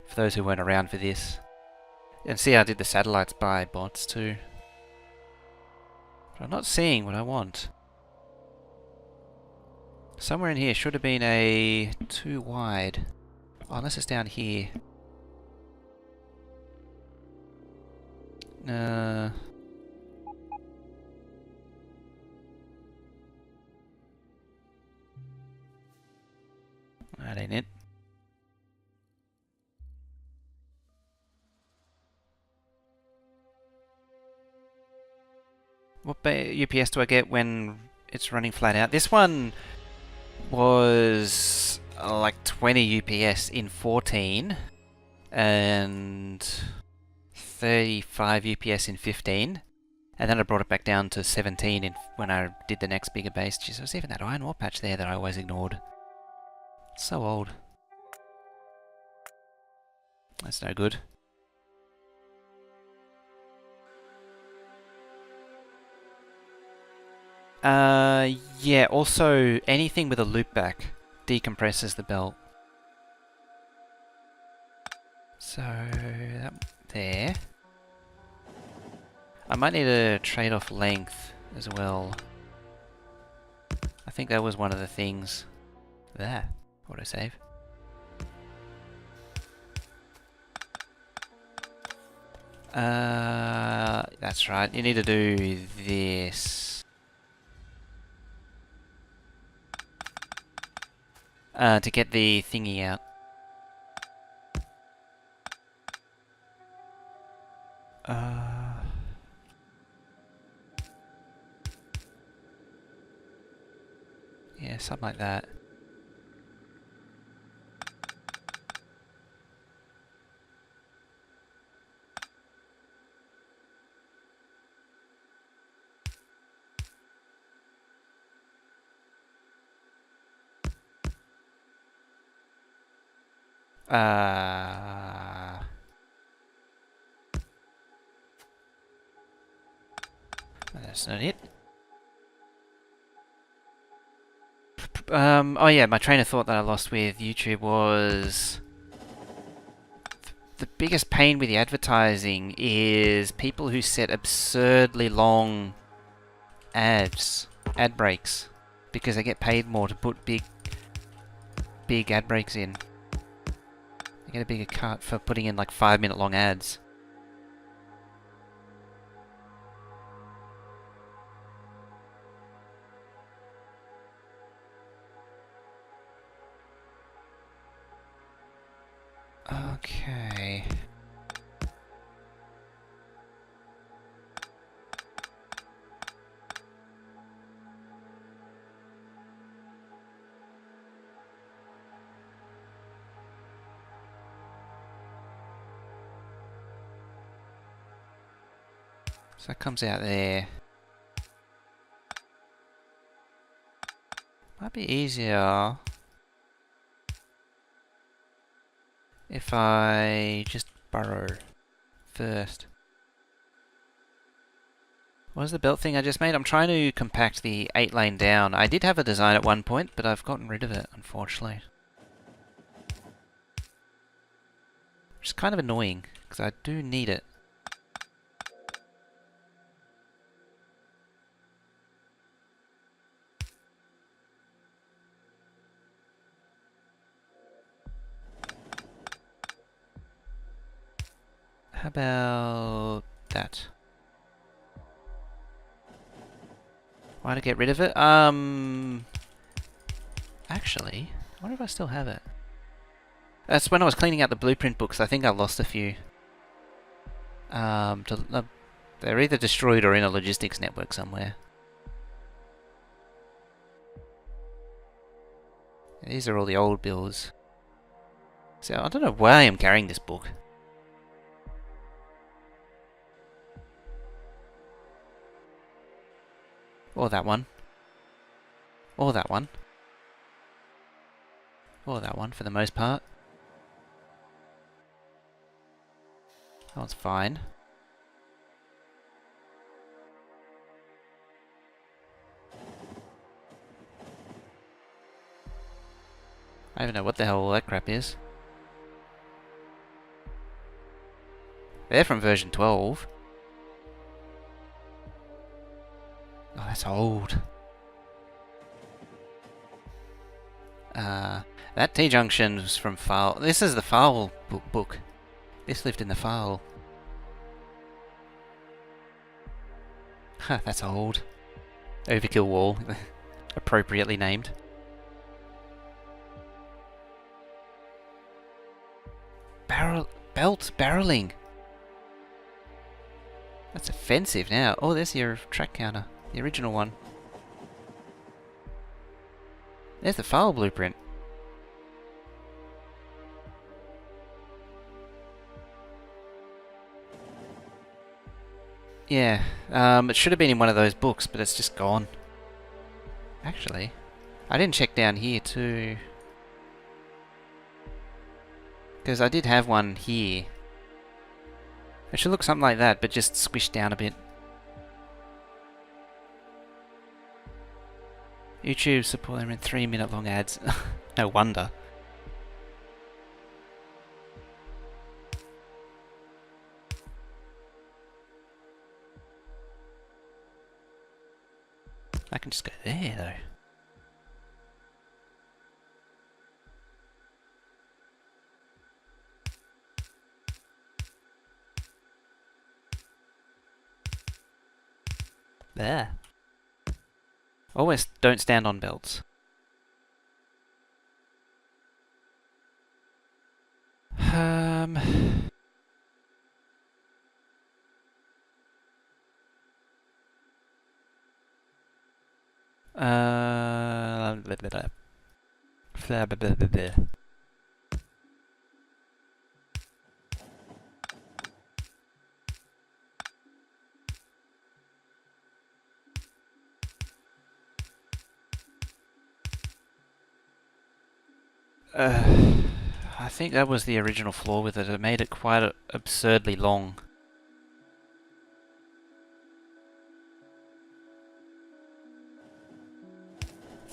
for those who weren't around for this. And see, I did the satellites by bots too. But I'm not seeing what I want. Somewhere in here should have been a 2 wide. Oh, unless it's down here. That ain't it. What UPS do I get when it's running flat out? This one was like 20 UPS in 14 and 35 UPS in 15. And then I brought it back down to 17 when I did the next bigger base. Jeez, there was even that iron ore patch there that I always ignored. It's so old. That's no good. Yeah, also anything with a loop back decompresses the belt. So, that there. I might need to trade off length as well. I think that was one of the things. There. Autosave. That's right. You need to do this. To get the thingy out. Yeah, something like that. That's not it. Oh yeah, my train of thought that I lost with YouTube was the biggest pain with the advertising is people who set absurdly long ad breaks, because they get paid more to put big ad breaks in. They get a bigger cut for putting in like 5-minute long ads. Okay. So that comes out there. Might be easier if I just burrow first. What was the belt thing I just made? I'm trying to compact the 8-lane down. I did have a design at one point, but I've gotten rid of it, unfortunately. Which is kind of annoying, because I do need it. How about that? Why to get rid of it? Actually, I wonder if I still have it. That's when I was cleaning out the blueprint books. I think I lost a few. They're either destroyed or in a logistics network somewhere. These are all the old builds. So I don't know why I'm carrying this book. Or that one. Or that one. Or that one, for the most part. That one's fine. I don't even know what the hell all that crap is. They're from version 12. Oh, that's old. That T-junction was from file. This is the file book. This lived in the file. Huh, that's old. Overkill wall. Appropriately named. Belt barreling. That's offensive now. Oh, there's your track counter. The original one. There's the file blueprint. Yeah, it should have been in one of those books, but it's just gone. Actually, I didn't check down here too. Because I did have one here. It should look something like that, but just squished down a bit. YouTube support them in 3-minute long ads. No wonder. I can just go there though. There. Always don't stand on belts. Um... Blah, blah, blah. Blah, blah, blah, blah, blah. I think that was the original flaw with it. It made it quite absurdly long.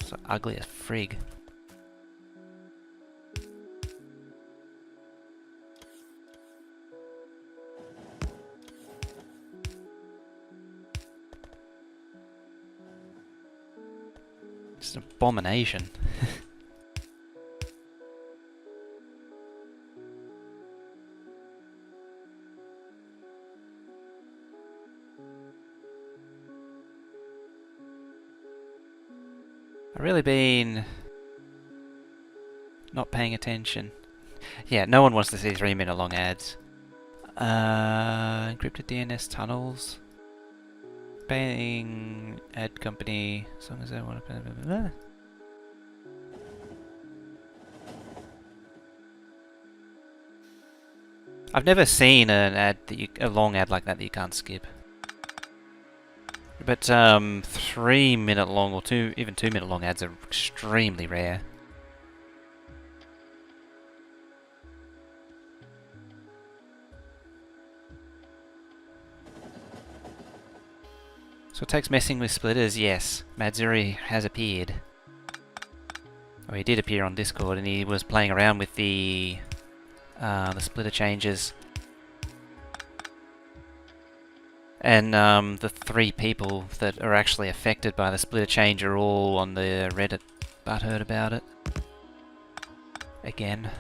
So ugly as frig. It's an abomination. I've really been not paying attention. Yeah, no one wants to see 3-minute long ads. Encrypted DNS tunnels. Paying ad company as long as they want to. Blah, blah, blah. I've never seen an ad that a long ad like that you can't skip. But 3-minute long or even 2-minute long ads are extremely rare. So it takes messing with splitters, yes. Madzuri has appeared. Oh, he did appear on Discord and he was playing around with the splitter changes. And the 3 people that are actually affected by the splitter change are all on the Reddit butthurt about it. Again.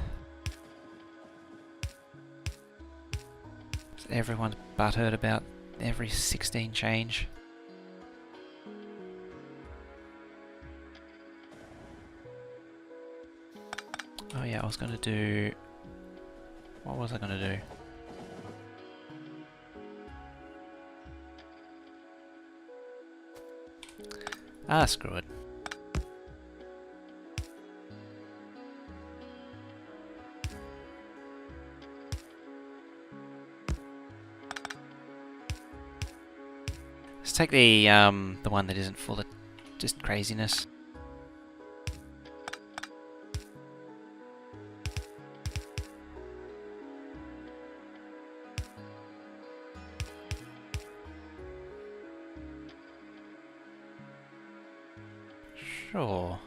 Everyone's butthurt about every 16 change. Oh yeah, I was gonna do... What was I gonna do? Ah, screw it. Let's take the one that isn't full of just craziness. Sure.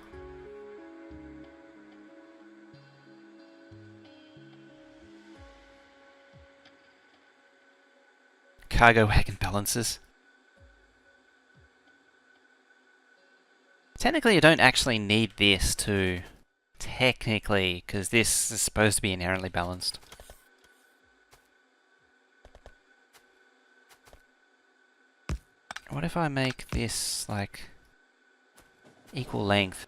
Cargo wagon balances. Technically, you don't actually need this to... Technically, because this is supposed to be inherently balanced. What if I make this, like, equal length?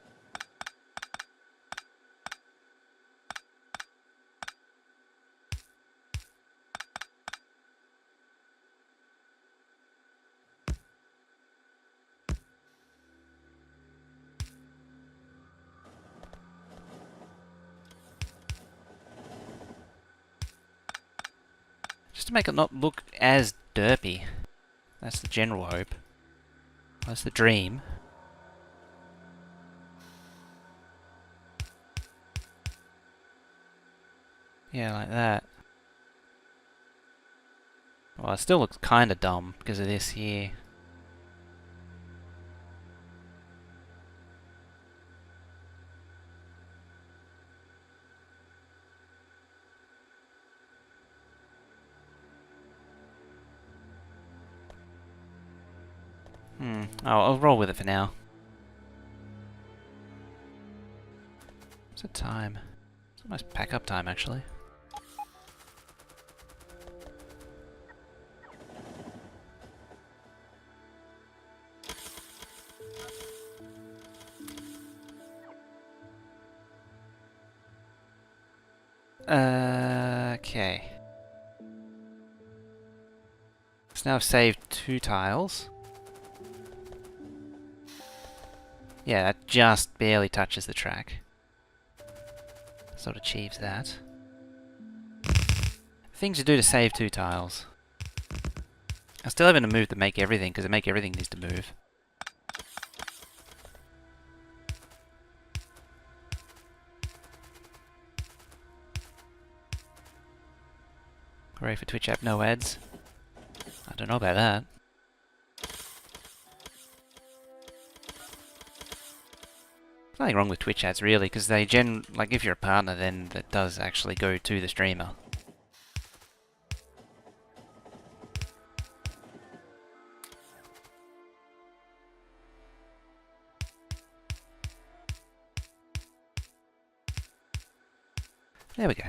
Just to make it not look as derpy. That's the general hope. That's the dream. Yeah, like that. Well, it still looks kind of dumb because of this here. Oh, I'll roll with it for now. What's the time? It's almost pack up time, actually. Okay. So now I've saved 2 tiles. Yeah, that just barely touches the track. Sort of achieves that. Things to do to save 2 tiles. I still haven't moved the make everything, because the make everything needs to move. Hooray for Twitch app, no ads. I don't know about that. Nothing wrong with Twitch ads really, because they like if you're a partner, then that does actually go to the streamer. There we go.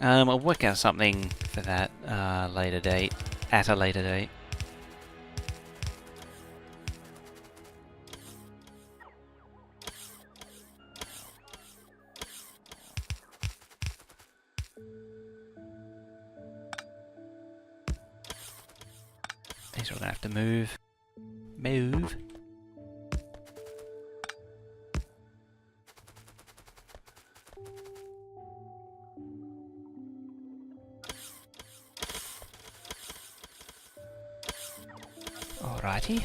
I'll work out something for that later date. At a later date. These are all gonna have to move. Move. Alrighty.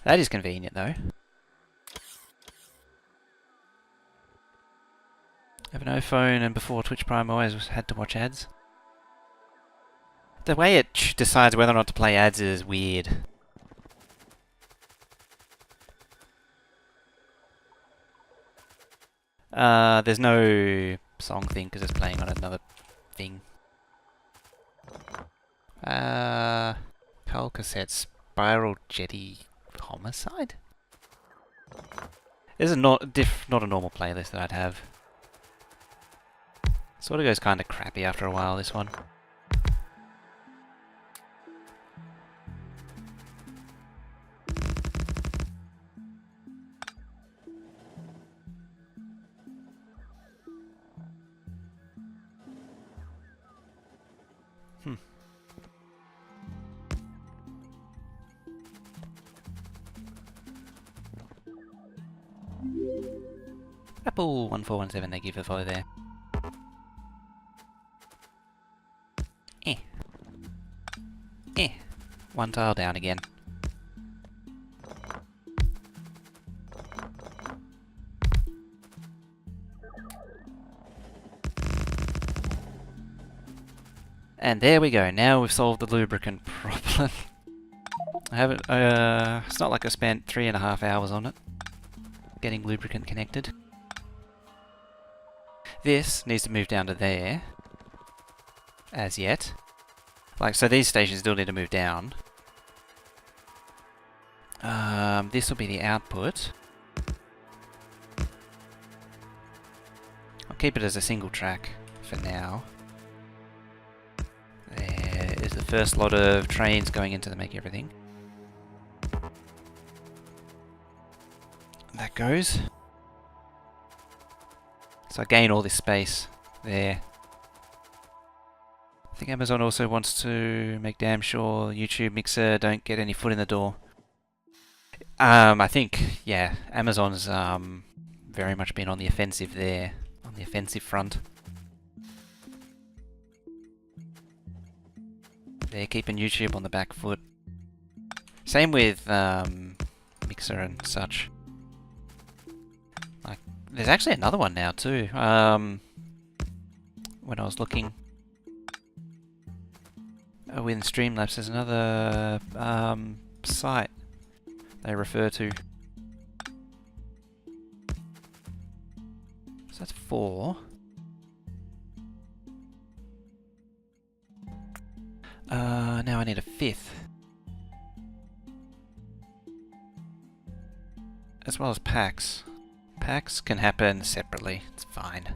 That is convenient though. I have no phone, and before Twitch Prime I always had to watch ads. The way it decides whether or not to play ads is weird. There's no song thing because it's playing on another thing. Pal cassette Spiral Jetty Homicide? This is not a normal playlist that I'd have. Sort of goes kind of crappy after a while, this one. Apple 1417, thank you for the follow there. One tile down again. And there we go, now we've solved the lubricant problem. I haven't, it's not like I spent 3.5 hours on it, getting lubricant connected. This needs to move down to there, as yet. Like, so these stations still need to move down. This will be the output. I'll keep it as a single track for now. There is the first lot of trains going into the make everything. That goes. So I gain all this space there. I think Amazon also wants to make damn sure YouTube Mixer don't get any foot in the door. I think, yeah, Amazon's very much been on the offensive there, on the offensive front. They're keeping YouTube on the back foot. Same with Mixer and such. Like, there's actually another one now too. When I was looking within Streamlabs, there's another site they refer to. So that's 4. Now I need a 5th. As well as packs. Packs can happen separately, it's fine.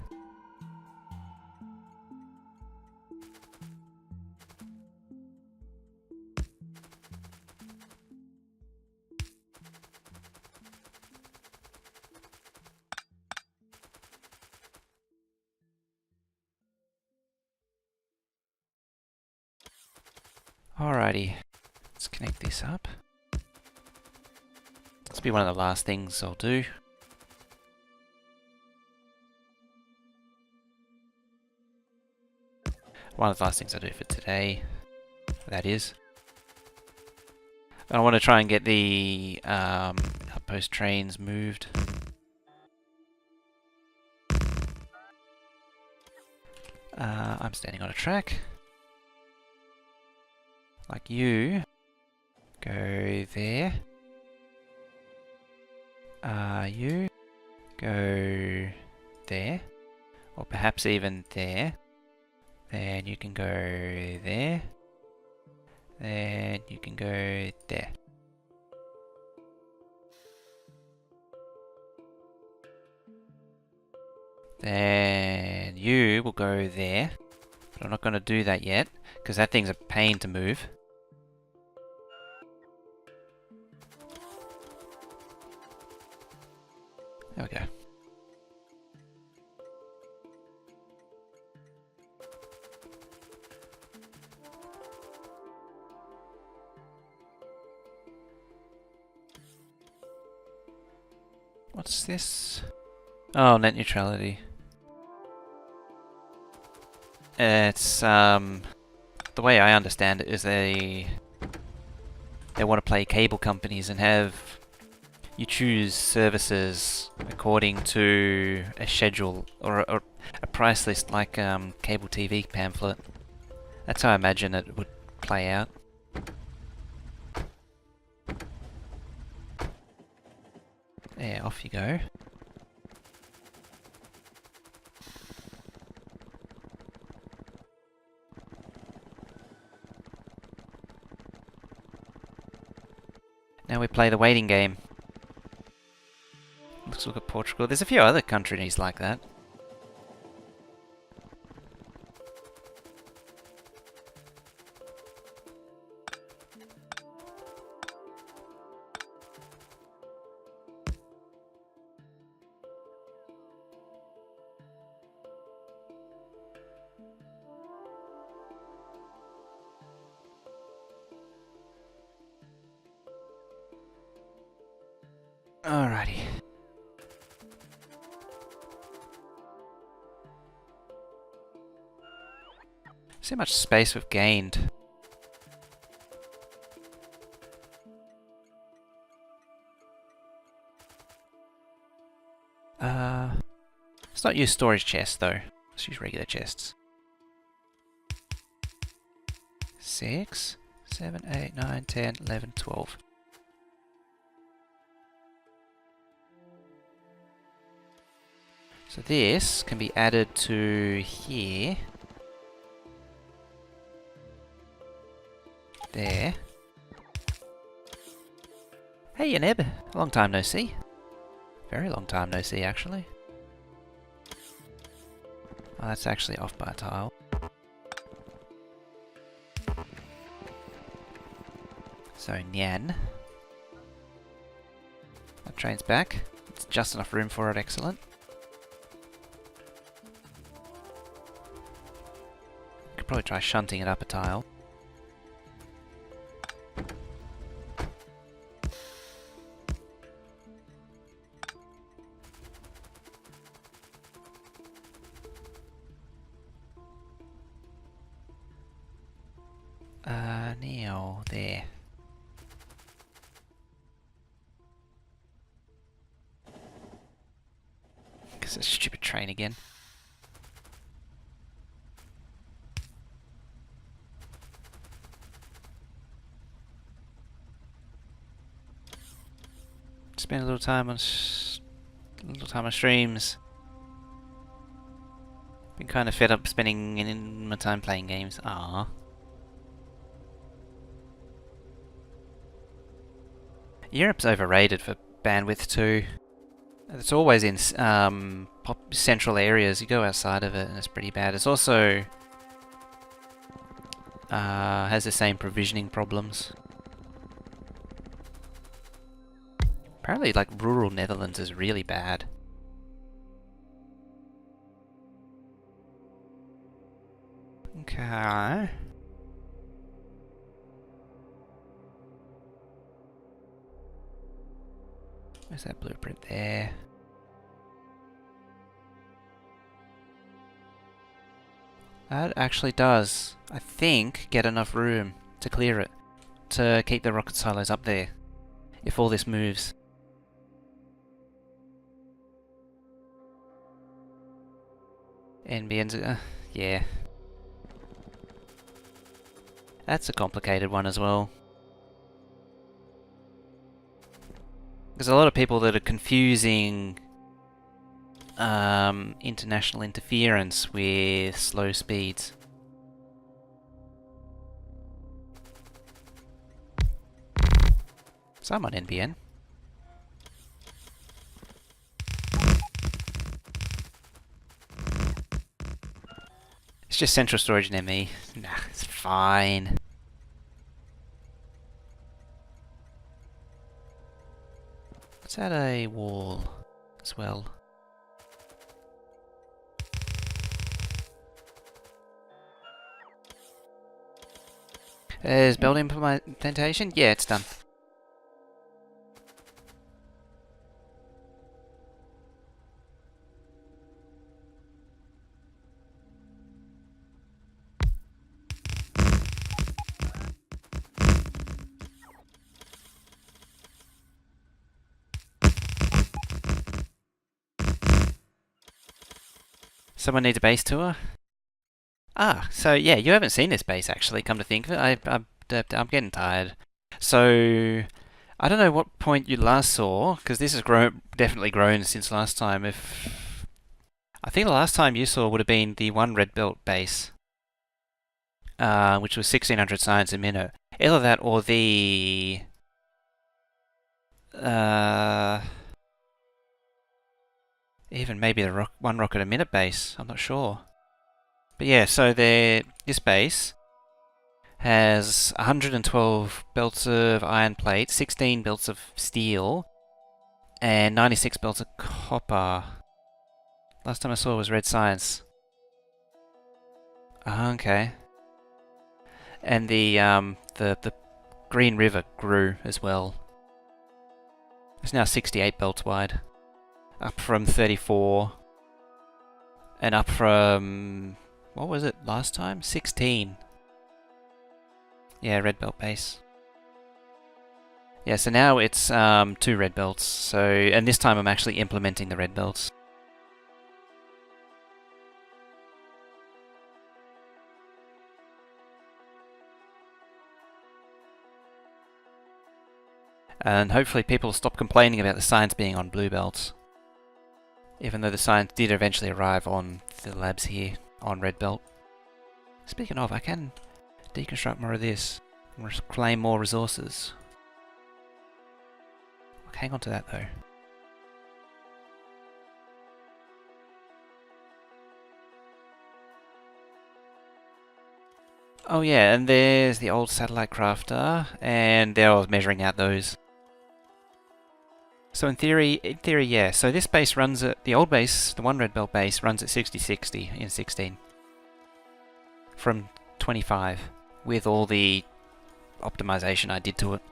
Alrighty, let's connect this up. This will be one of the last things I'll do. One of the last things I do for today, that is. I want to try and get the outpost trains moved. I'm standing on a track. Like you. Go there. You. Go there. Or perhaps even there. Then you can go there. Then you can go there. Then you will go there. But I'm not going to do that yet, because that thing's a pain to move. There we go. What's this? Oh, net neutrality. It's the way I understand it is they want to play cable companies and have you choose services according to a schedule or a price list, like cable TV pamphlet. That's how I imagine it would play out. There, off you go. Now we play the waiting game. Let's look at Portugal. There's a few other countries like that. Alrighty. See how much space we've gained. Let's not use storage chests though. Let's use regular chests. 6, 7, 8, 9, 10, 11, 12. So this can be added to here. There. Hey Yaneb, long time no see. Very long time no see actually. Oh, that's actually off by a tile. So Nyan. That train's back. It's just enough room for it, excellent. Could probably try shunting it up a tile. It's a stupid train again. Spend a little time on streams. Been kind of fed up spending in my time playing games. Ah. Europe's overrated for bandwidth too. It's always in central areas. You go outside of it and it's pretty bad. It's also has the same provisioning problems. Apparently, like, rural Netherlands is really bad. Okay. Where's that blueprint there? That actually does, I think, get enough room to clear it, to keep the rocket silos up there, if all this moves. NBN's, yeah. That's a complicated one as well. There's a lot of people that are confusing international interference with slow speeds. So I'm on NBN. It's just central storage and ME. Nah, it's fine. Let's add a wall as well. Is build implementation? Yeah, it's done. Someone needs a base tour? Ah, so yeah, you haven't seen this base actually, come to think of it. I'm getting tired. So, I don't know what point you last saw, because this has definitely grown since last time. I think the last time you saw would have been the one red belt base, which was 1600 science a minute. Either that or the even maybe the one rocket a minute base. I'm not sure. But yeah, so this base has 112 belts of iron plate, 16 belts of steel, and 96 belts of copper. Last time I saw was red science. Okay. And the Green River grew as well. It's now 68 belts wide, up from 34, and up from, what was it last time? 16. Yeah, red belt base. Yeah, so now it's 2 red belts. So, and this time I'm actually implementing the red belts. And hopefully people will stop complaining about the science being on blue belts. Even though the science did eventually arrive on the labs here on red belt. Speaking of, I can deconstruct more of this and claim more resources. Hang on to that though. Oh yeah, and there's the old satellite crafter, and there I was measuring out those. So in theory, yeah. So this base runs at, the old base, the one red belt base, runs at 6060 in 16. From 25, with all the optimization I did to it.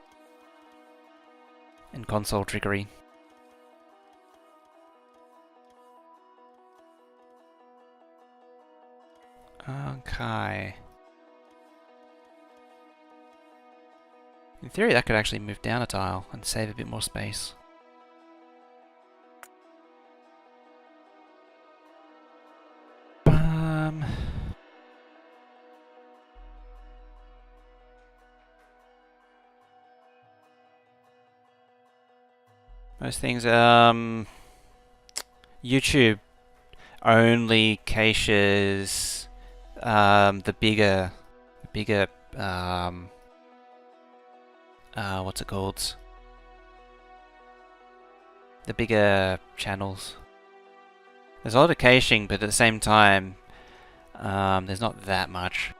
And console trickery. Okay. In theory that could actually move down a tile and save a bit more space. Most things, YouTube only caches the bigger, um, what's it called? The bigger channels. There's a lot of caching, but at the same time, there's not that much.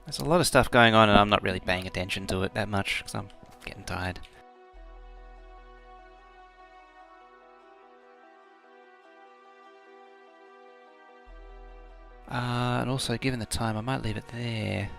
There's a lot of stuff going on and I'm not really paying attention to it that much because I'm getting tired. And also, given the time, I might leave it there.